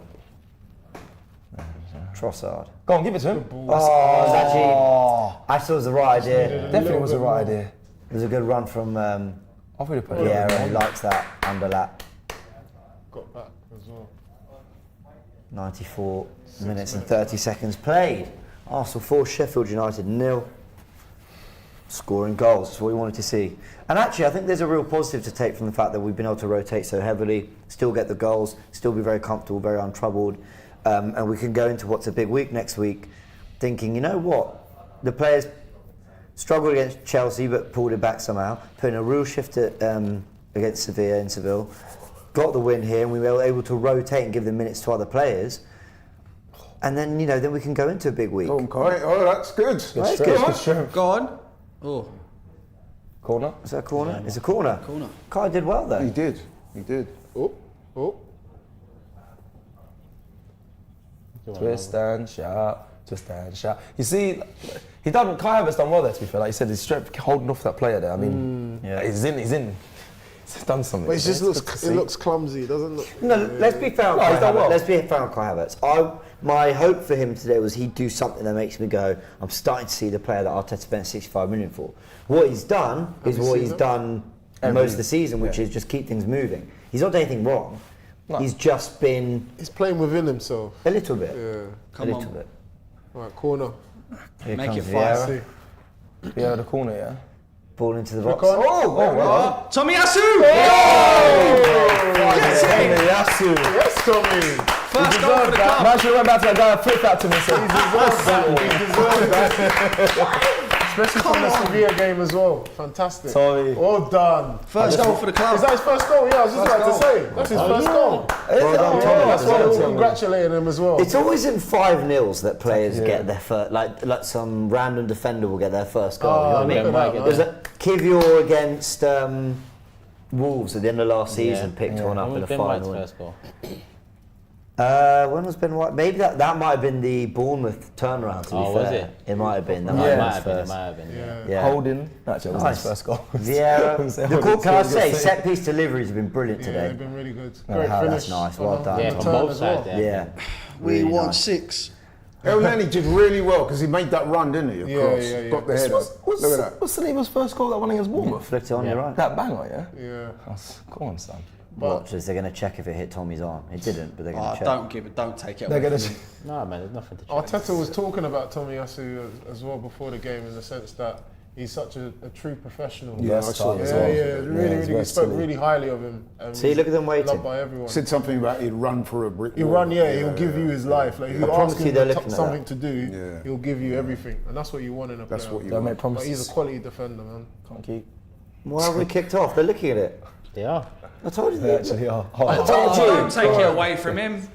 Trossard. Go on, give it to him. Oh, it was actually, I thought it was the right idea. Definitely was the right idea. It was a good run from I thought he'd put it. Vieira. He likes that underlap. Got back as well. 94 minutes and 30 seconds played. Arsenal 4, Sheffield United 0. Scoring goals, that's what we wanted to see. And actually, I think there's a real positive to take from the fact that we've been able to rotate so heavily, still get the goals, still be very comfortable, very untroubled. And we can go into what's a big week next week thinking, you know what, the players struggled against Chelsea but pulled it back somehow, put in a real shift against Sevilla in Seville, got the win here, and we were able to rotate and give the minutes to other players. And then, then we can go into a big week. Oh, that's good. That's Straight, good. good strength. Go on. Oh, Corner. Is that a corner? It's a corner. corner. Kai did well though. He did. Oh. Twist and shout. Twist and shout. You see, Kai Havertz done well there, to be fair. Like you said, his strength holding off that player there. I mean, yeah. he's in. done something. But it just looks clumsy, doesn't it? No, let's be fair on No, Kai he's done Havertz. well. Let's be fair on Kai Havertz. My hope for him today was he'd do something that makes me go, I'm starting to see the player that Arteta spent 65 million for. What he's done is what he's done most of the season, which is just keep things moving. He's not done anything wrong. No. He's just been He's playing within himself. a little bit. Yeah. A little bit. Right, corner. Here Make comes it fast. Vieira. Yeah, the corner, yeah. Ball into the box. Look on. Oh, Tomi Yasu! Yes, Tommy. First goal for the club. Man should have went back to that guy and flipped that to me. So He deserves that. Especially from the Sevilla game as well. Fantastic. Sorry. Well done. First goal for the club. Is that his first goal? Yeah, I was just about to say. That's his first goal. well done, Tommy. That's why we're congratulating him as well. It's always in 5-0s that players get their first, like some random defender will get their first goal. You know what I mean? look at that, There's a Kiwi against Wolves at the end of last season, picked one up in the Ben White's final. first goal. When was Ben White? Maybe that might have been the Bournemouth turnaround. To be Oh, fair, was it? It might have been. That It might might have been have his been. It first. might have been. Yeah. Yeah. Holding. Actually, it was Nice. his first goal. Vieira. Can I say, set piece deliveries have been brilliant Yeah, today. they've been really good. No, Great finish. that's nice. Well done. Yeah, Tom. from both as well. sides. Yeah. We Really want nice. 6. Elneny did really well because he made that run, didn't he? Across. Yeah. Got the header. Look at that. What's Saliba's first goal that one against Bournemouth? Flicked it on your right. That banger, yeah? Yeah. Go on, son. Watch as they're going to check if it hit Tommy's arm. It didn't, but they're going to check. Don't take it They're away gonna. from him. No, man, there's nothing to check. Arteta was talking about Tomi Yasu as well before the game in the sense that he's such a true professional. Yeah, I saw it as well. Really, Yeah, really, he's he spoke versatile. really highly of him. See, look at them waiting. Loved by everyone. Said something about he'd run for a brick He'll wall. run, he'll give you his life. Like if you promise ask you him they're looking at something that. to do, he'll give you everything, and that's what you want in a player. That's what you Don't want. make But promises. he's a quality defender, man. Can't keep. Why have we kicked off? They're looking at it. They are. I told you They they actually are. Don't take it away from him.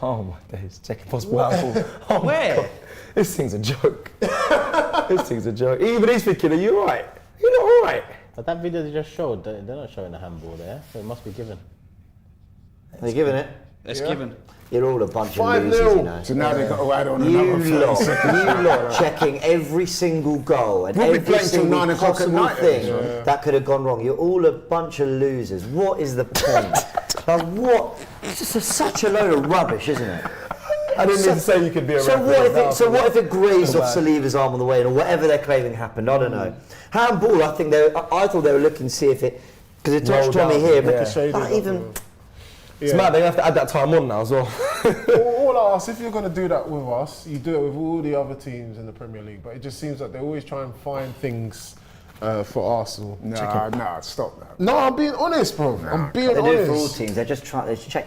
Oh my days. Checking possible outfall. Oh, Where? this thing's a joke. This thing's a joke. Even he's thinking, are you alright? You're not alright. But that video they just showed, they're not showing the handball there, so it must be given. They're giving it. It's given. You're all a bunch of 5-0. losers, you know. So now they've got to add on You another 30 lot, seconds. you lot checking every single goal and We'll be every playing till single 9 o'clock at possible night, thing yeah. that could have gone wrong. You're all a bunch of losers. What is the point? Like what? It's just such a load of rubbish, isn't it? I didn't mean to say you could be a So referee. what if it grazed off Saliba's arm on the way, and whatever they're claiming happened? I don't know. Handball. I thought they were looking to see if it, because it touched Rolled Tommy down, here, yeah. but Shaded not up, even. It's mad, they have to add that time on now as well. All I ask, if you're going to do that with us, you do it with all the other teams in the Premier League. But it just seems like they always try and find things for Arsenal. Nah, stop that. No, I'm being honest, bro. I'm being They do it for all honest. teams. They just check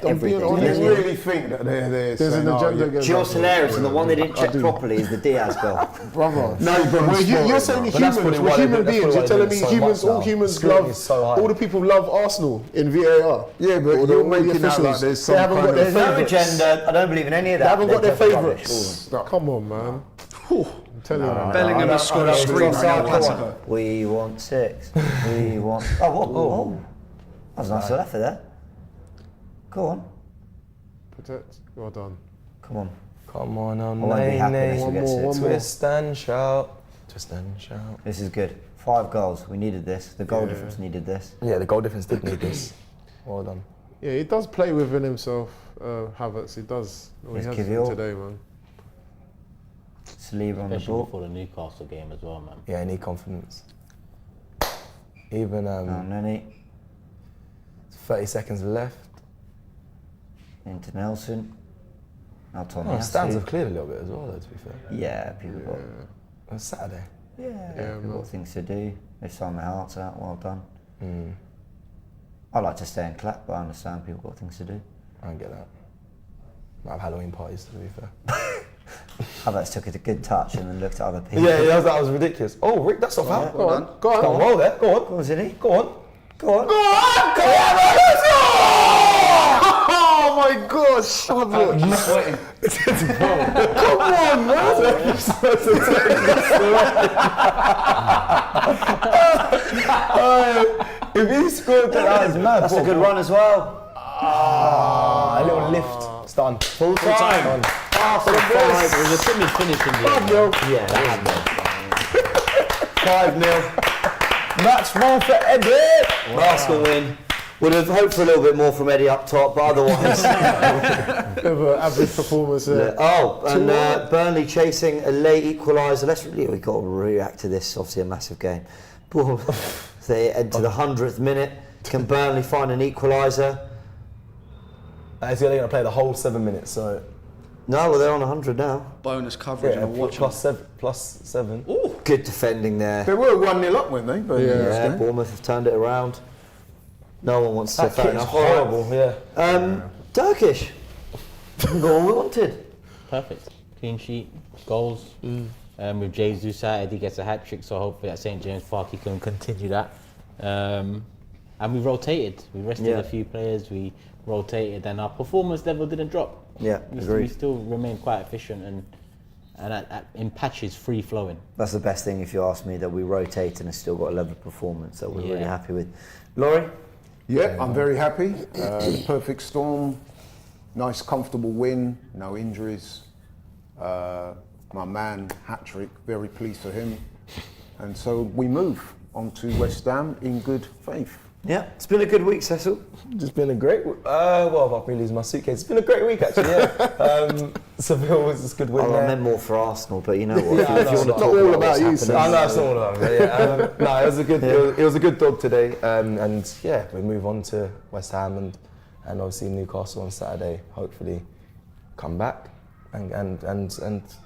I'm being everything. honest. They really think that they're There's saying, an agenda oh, against Gio us. hilarious, and the one they didn't check properly is the Diaz goal. Brother. No, but You're saying But that's humans, probably we're why they human do- that's beings. probably You're why telling they me do it so humans, much all now. humans Scrutiny love, is so high. all the people love Arsenal in VAR. Yeah, but All you're the making out like officials, there's they some haven't kind got their of... No favourites. agenda. I don't believe in any of that. They haven't got their They're just rubbish. favourites. Come on, man. I'm telling you, man. Bellingham has scored a It's screen. offside, Classic. come on. We want 6. We want. Oh. That was a nice little effort there. Go on. Protect. Well done. Come on. Come on, I won't be happy unless we get 6. more. Twist and shout. Twist and shout. This is good. 5 goals. We needed this. The goal difference needed this. Yeah, the goal difference did need this. Well done. Yeah, he does play within himself, Havertz. He does. Oh, he Here's has Kiwi. today, man. Saliba on the Especially ball. before the Newcastle game as well, man. Yeah, I need confidence. Even Nelli 30 seconds left. into Nelson. Now Tomi. Oh, stands have cleared a little bit as well, though, to be fair. Yeah, people got. It's Saturday. Yeah, people got things to do. They've signed their hearts out. Well done. Mm, I like to stay and clap, but I understand people got things to do. I don't get that. Might have Halloween parties, to be fair. Havertz took it a good touch and then looked at other people. Yeah, that was ridiculous. Oh, Rick, that's off out. Go on. Go Go on, on. well there. Go on. Go on, Zinny. Go on. Go on. Oh my gosh! Come on, man. If he scored that was mad. That's a good run as well. A little lift. It's done. Full time. It was a timid finish in the end. Yeah, that 5-0. Match 1 for Eddie. Arsenal win. Would have hoped for a little bit more from Eddie up top, but otherwise. Bit of an average performance there. Burnley chasing a late equaliser. We've got to react to this. Obviously, a massive game. They enter the 100th minute. Can Burnley find an equaliser? Is he only going to play the whole 7 minutes? So no, well they're on 100 now. Bonus coverage and a watch. Plus seven. Ooh. Good defending there. They were 1-0 up, weren't they? Yeah, Bournemouth have turned it around. No one wants to say fair enough. Horrible, yeah. Turkish. All we wanted. Perfect. Clean sheet, goals. With Jesus out, he gets a hat-trick, so hopefully at St James Park he can continue that. And we rotated. We rested a few players, we rotated, and our performance level didn't drop. Yeah, we still remained quite efficient and in patches free-flowing. That's the best thing, if you ask me, that we rotate and have still got a level of performance that we're really happy with. Laurie? Yeah, I'm very happy. Perfect storm, nice comfortable win, no injuries. My man, hat-trick, very pleased for him. And so we move on to West Ham in good faith. Yeah, it's been a good week, Cecil. It's been a great week. Well, I've been losing my suitcase. It's been a great week, actually, yeah. Seville was a good win there. I meant more for Arsenal, but you know what? Yeah, if you want to talk all about about you, what's sir. happening, No, it's not all about me. Yeah. No, it was a good. It was a good dog today, and yeah, we move on to West Ham and obviously Newcastle on Saturday. Hopefully, come back and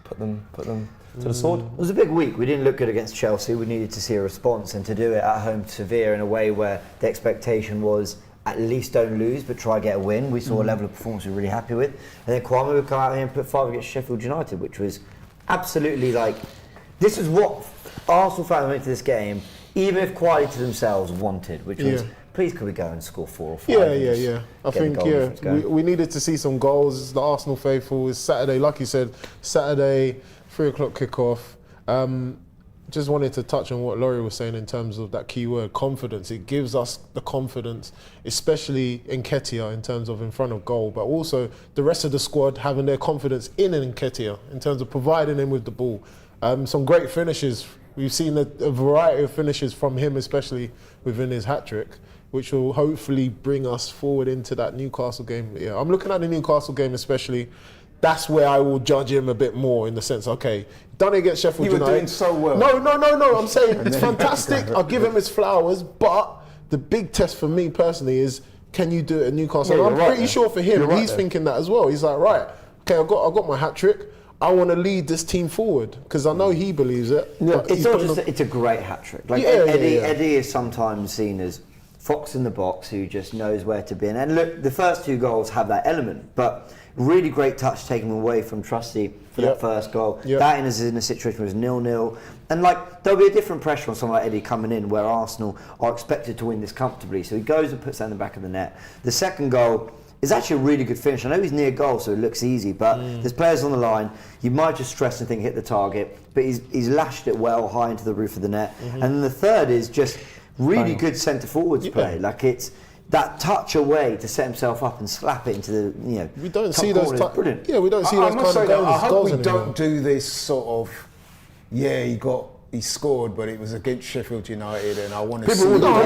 put them to the sword. It was a big week. We didn't look good against Chelsea. We needed to see a response, and to do it at home to Sevilla in a way where the expectation was at least don't lose, but try get a win. We saw a level of performance we were really happy with. And then Kwame would come out here and put 5 against Sheffield United, which was absolutely this is what Arsenal fans went to this game, even if quietly to themselves, wanted, which was, please could we go and score 4 or 5? Yeah. I think, we needed to see some goals. The Arsenal faithful is Saturday, like you said, Saturday, 3 o'clock kickoff. Just wanted to touch on what Laurie was saying in terms of that key word, confidence. It gives us the confidence, especially Nketiah in terms of in front of goal, but also the rest of the squad having their confidence in Nketiah in terms of providing him with the ball. Some great finishes. We've seen a variety of finishes from him, especially within his hat-trick, which will hopefully bring us forward into that Newcastle game. Yeah, I'm looking at the Newcastle game especially. That's where I will judge him a bit more in the sense, okay, done it against Sheffield United. You were doing so well. No, I'm saying it's fantastic. I'll give him his flowers, but the big test for me personally is, can you do it at Newcastle? Yeah, and I'm pretty sure for him, he's thinking that as well. He's like, right, okay, I got my hat-trick. I want to lead this team forward because I know he believes it. Yeah. It's a great hat-trick. Eddie is sometimes seen as fox in the box who just knows where to be. And look, the first 2 goals have that element, but really great touch taken away from Trusty for that first goal. That is in a situation where it's 0-0. And there'll be a different pressure on someone like Eddie coming in where Arsenal are expected to win this comfortably. So he goes and puts that in the back of the net. The second goal is actually a really good finish. I know he's near goal, so it looks easy, but there's players on the line. You might just stress and think hit the target, but he's lashed it well high into the roof of the net. And then the third is just really good centre forwards play. It's that touch away to set himself up and slap it into the we don't see those brilliant. Yeah, we don't see those kind of goals. I hope we don't do this sort of he scored, but it was against Sheffield United, and I want to see. People will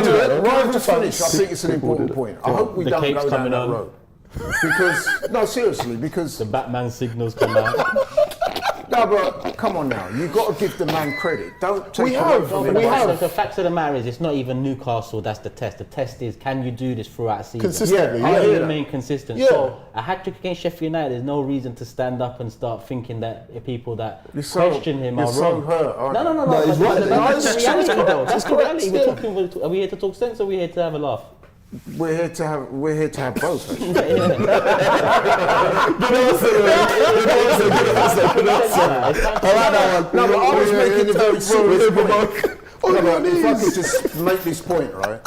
do it. Right to finish. I think it's an important point. I hope we don't go down that road. Because no, seriously, because the Batman signals come out. No, but come on now. You've got to give the man credit. Don't take away from him. The fact of the matter is, it's not even Newcastle that's the test. The test is, can you do this throughout the season? Consistently, Can you remain consistent? Yeah. So, a hat-trick against Sheffield United, there's no reason to stand up and start thinking that people that question him are wrong. So hurt, aren't you? No. That's the reality, though. That's the reality. Are we here to talk sense, or are we here to have a laugh? We're here to have both. Good answer. No, but I was making it very serious point. If I could just make this point, right?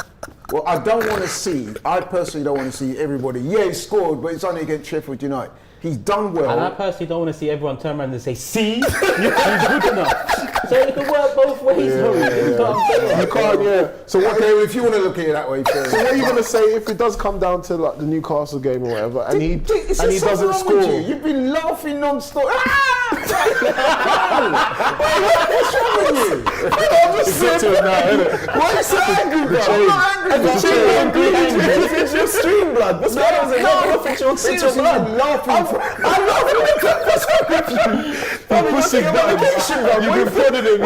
Well, I personally don't want to see everybody, he scored, but it's only against Sheffield United. He's done well. And I personally don't want to see everyone turn around and say, see, he's good enough. So it can work both ways. You can't, So if you want to look at it that way, so what are you going to say if it does come down to the Newcastle game or whatever, and he doesn't score? You've been laughing non-stop. What's wrong with you? just Get to it now, innit? Why are you so angry, bro? change. I'm not angry. It's your stream, blood. What's going on? It's your blood. I'm laughing at that. What's wrong with you? You're pushing buttons. You've been prodding him.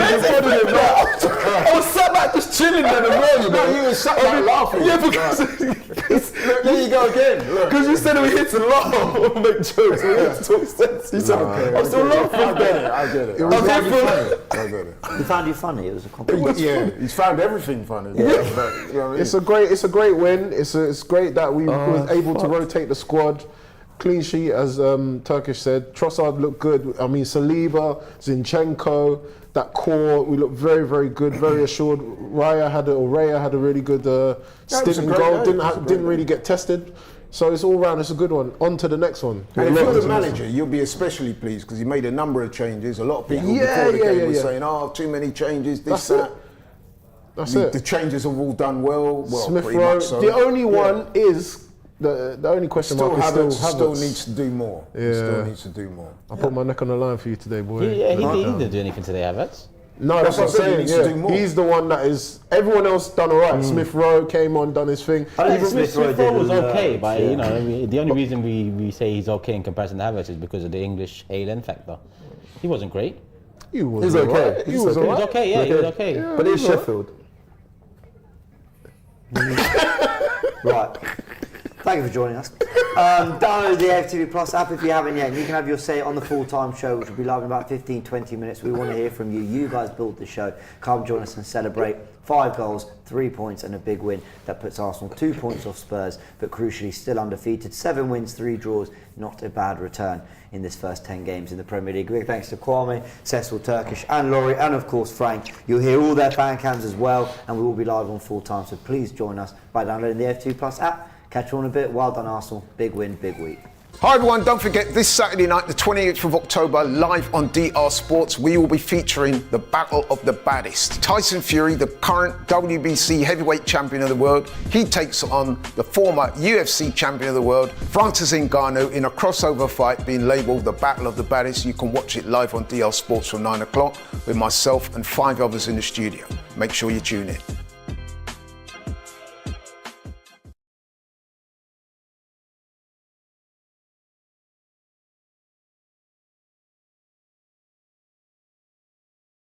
I was sat back just chilling there as well, you know. No, you were sat back laughing. Yeah, because There you go again. Look. because you said we hit to laugh or make jokes. We hit to talk sense. You said I'm still laughing there. I get it. It was I'm very here for- funny. I get it. He found you funny. It was a compliment. Yeah, he's found everything funny. Yeah. But, you know what I mean? It's a great win. It's great that we was able to rotate the squad. Clean sheet, as Turkish said. Trossard looked good. I mean, Saliba, Zinchenko, that core, we looked very, very good, very assured. Raya had a really good stint and goal. Didn't really get tested. So it's all round. It's a good one. On to the next one. And if you're the manager, you'll be especially pleased because he made a number of changes. A lot of people Yeah, before the game yeah, were yeah. saying, "Oh, too many changes." This, That's it. that. That's The it. changes have all done well. Smith pretty Rowe. much so. The only one is the only question mark is still Havertz Havertz. needs to do more. He Yeah. still needs to do more. I put my neck on the line for you today, boy. He didn't do anything today, Havertz. No, that's what I'm what I said, he saying. needs to Yeah. do more. He's the one that is. Everyone else done all right. Smith Rowe came on, done his thing. I think Smith Rowe Rowe was did okay, but yeah. you know, the only reason we say he's okay in comparison to Havertz is because of the English ALN factor. He wasn't great. He was He's all okay. right. He He's was okay. He all was right. okay, yeah, he was okay. But it's Sheffield. Right. Thank you for joining us. Download the AFTV Plus app if you haven't yet. You can have your say on the full-time show, which will be live in about 15-20 minutes. We want to hear from you. You guys built the show. Come join us and celebrate 5 goals, 3 points and a big win that puts Arsenal 2 points off Spurs, but crucially still undefeated. 7 wins, 3 draws. Not a bad return in this first 10 games in the Premier League. Big thanks to Kwame, Cecil, Turkish and Laurie, and of course Frank. You'll hear all their fan cams as well, and we will be live on full-time, so please join us by downloading the AFTV Plus app. Catch you on a bit. Well done, Arsenal. Big win, big week. Hi everyone, don't forget this Saturday night, the 28th of October, live on DR Sports, we will be featuring the Battle of the Baddest. Tyson Fury, the current WBC heavyweight champion of the world, he takes on the former UFC champion of the world, Francis Ngannou, in a crossover fight being labelled the Battle of the Baddest. You can watch it live on DR Sports from 9 o'clock with myself and 5 others in the studio. Make sure you tune in.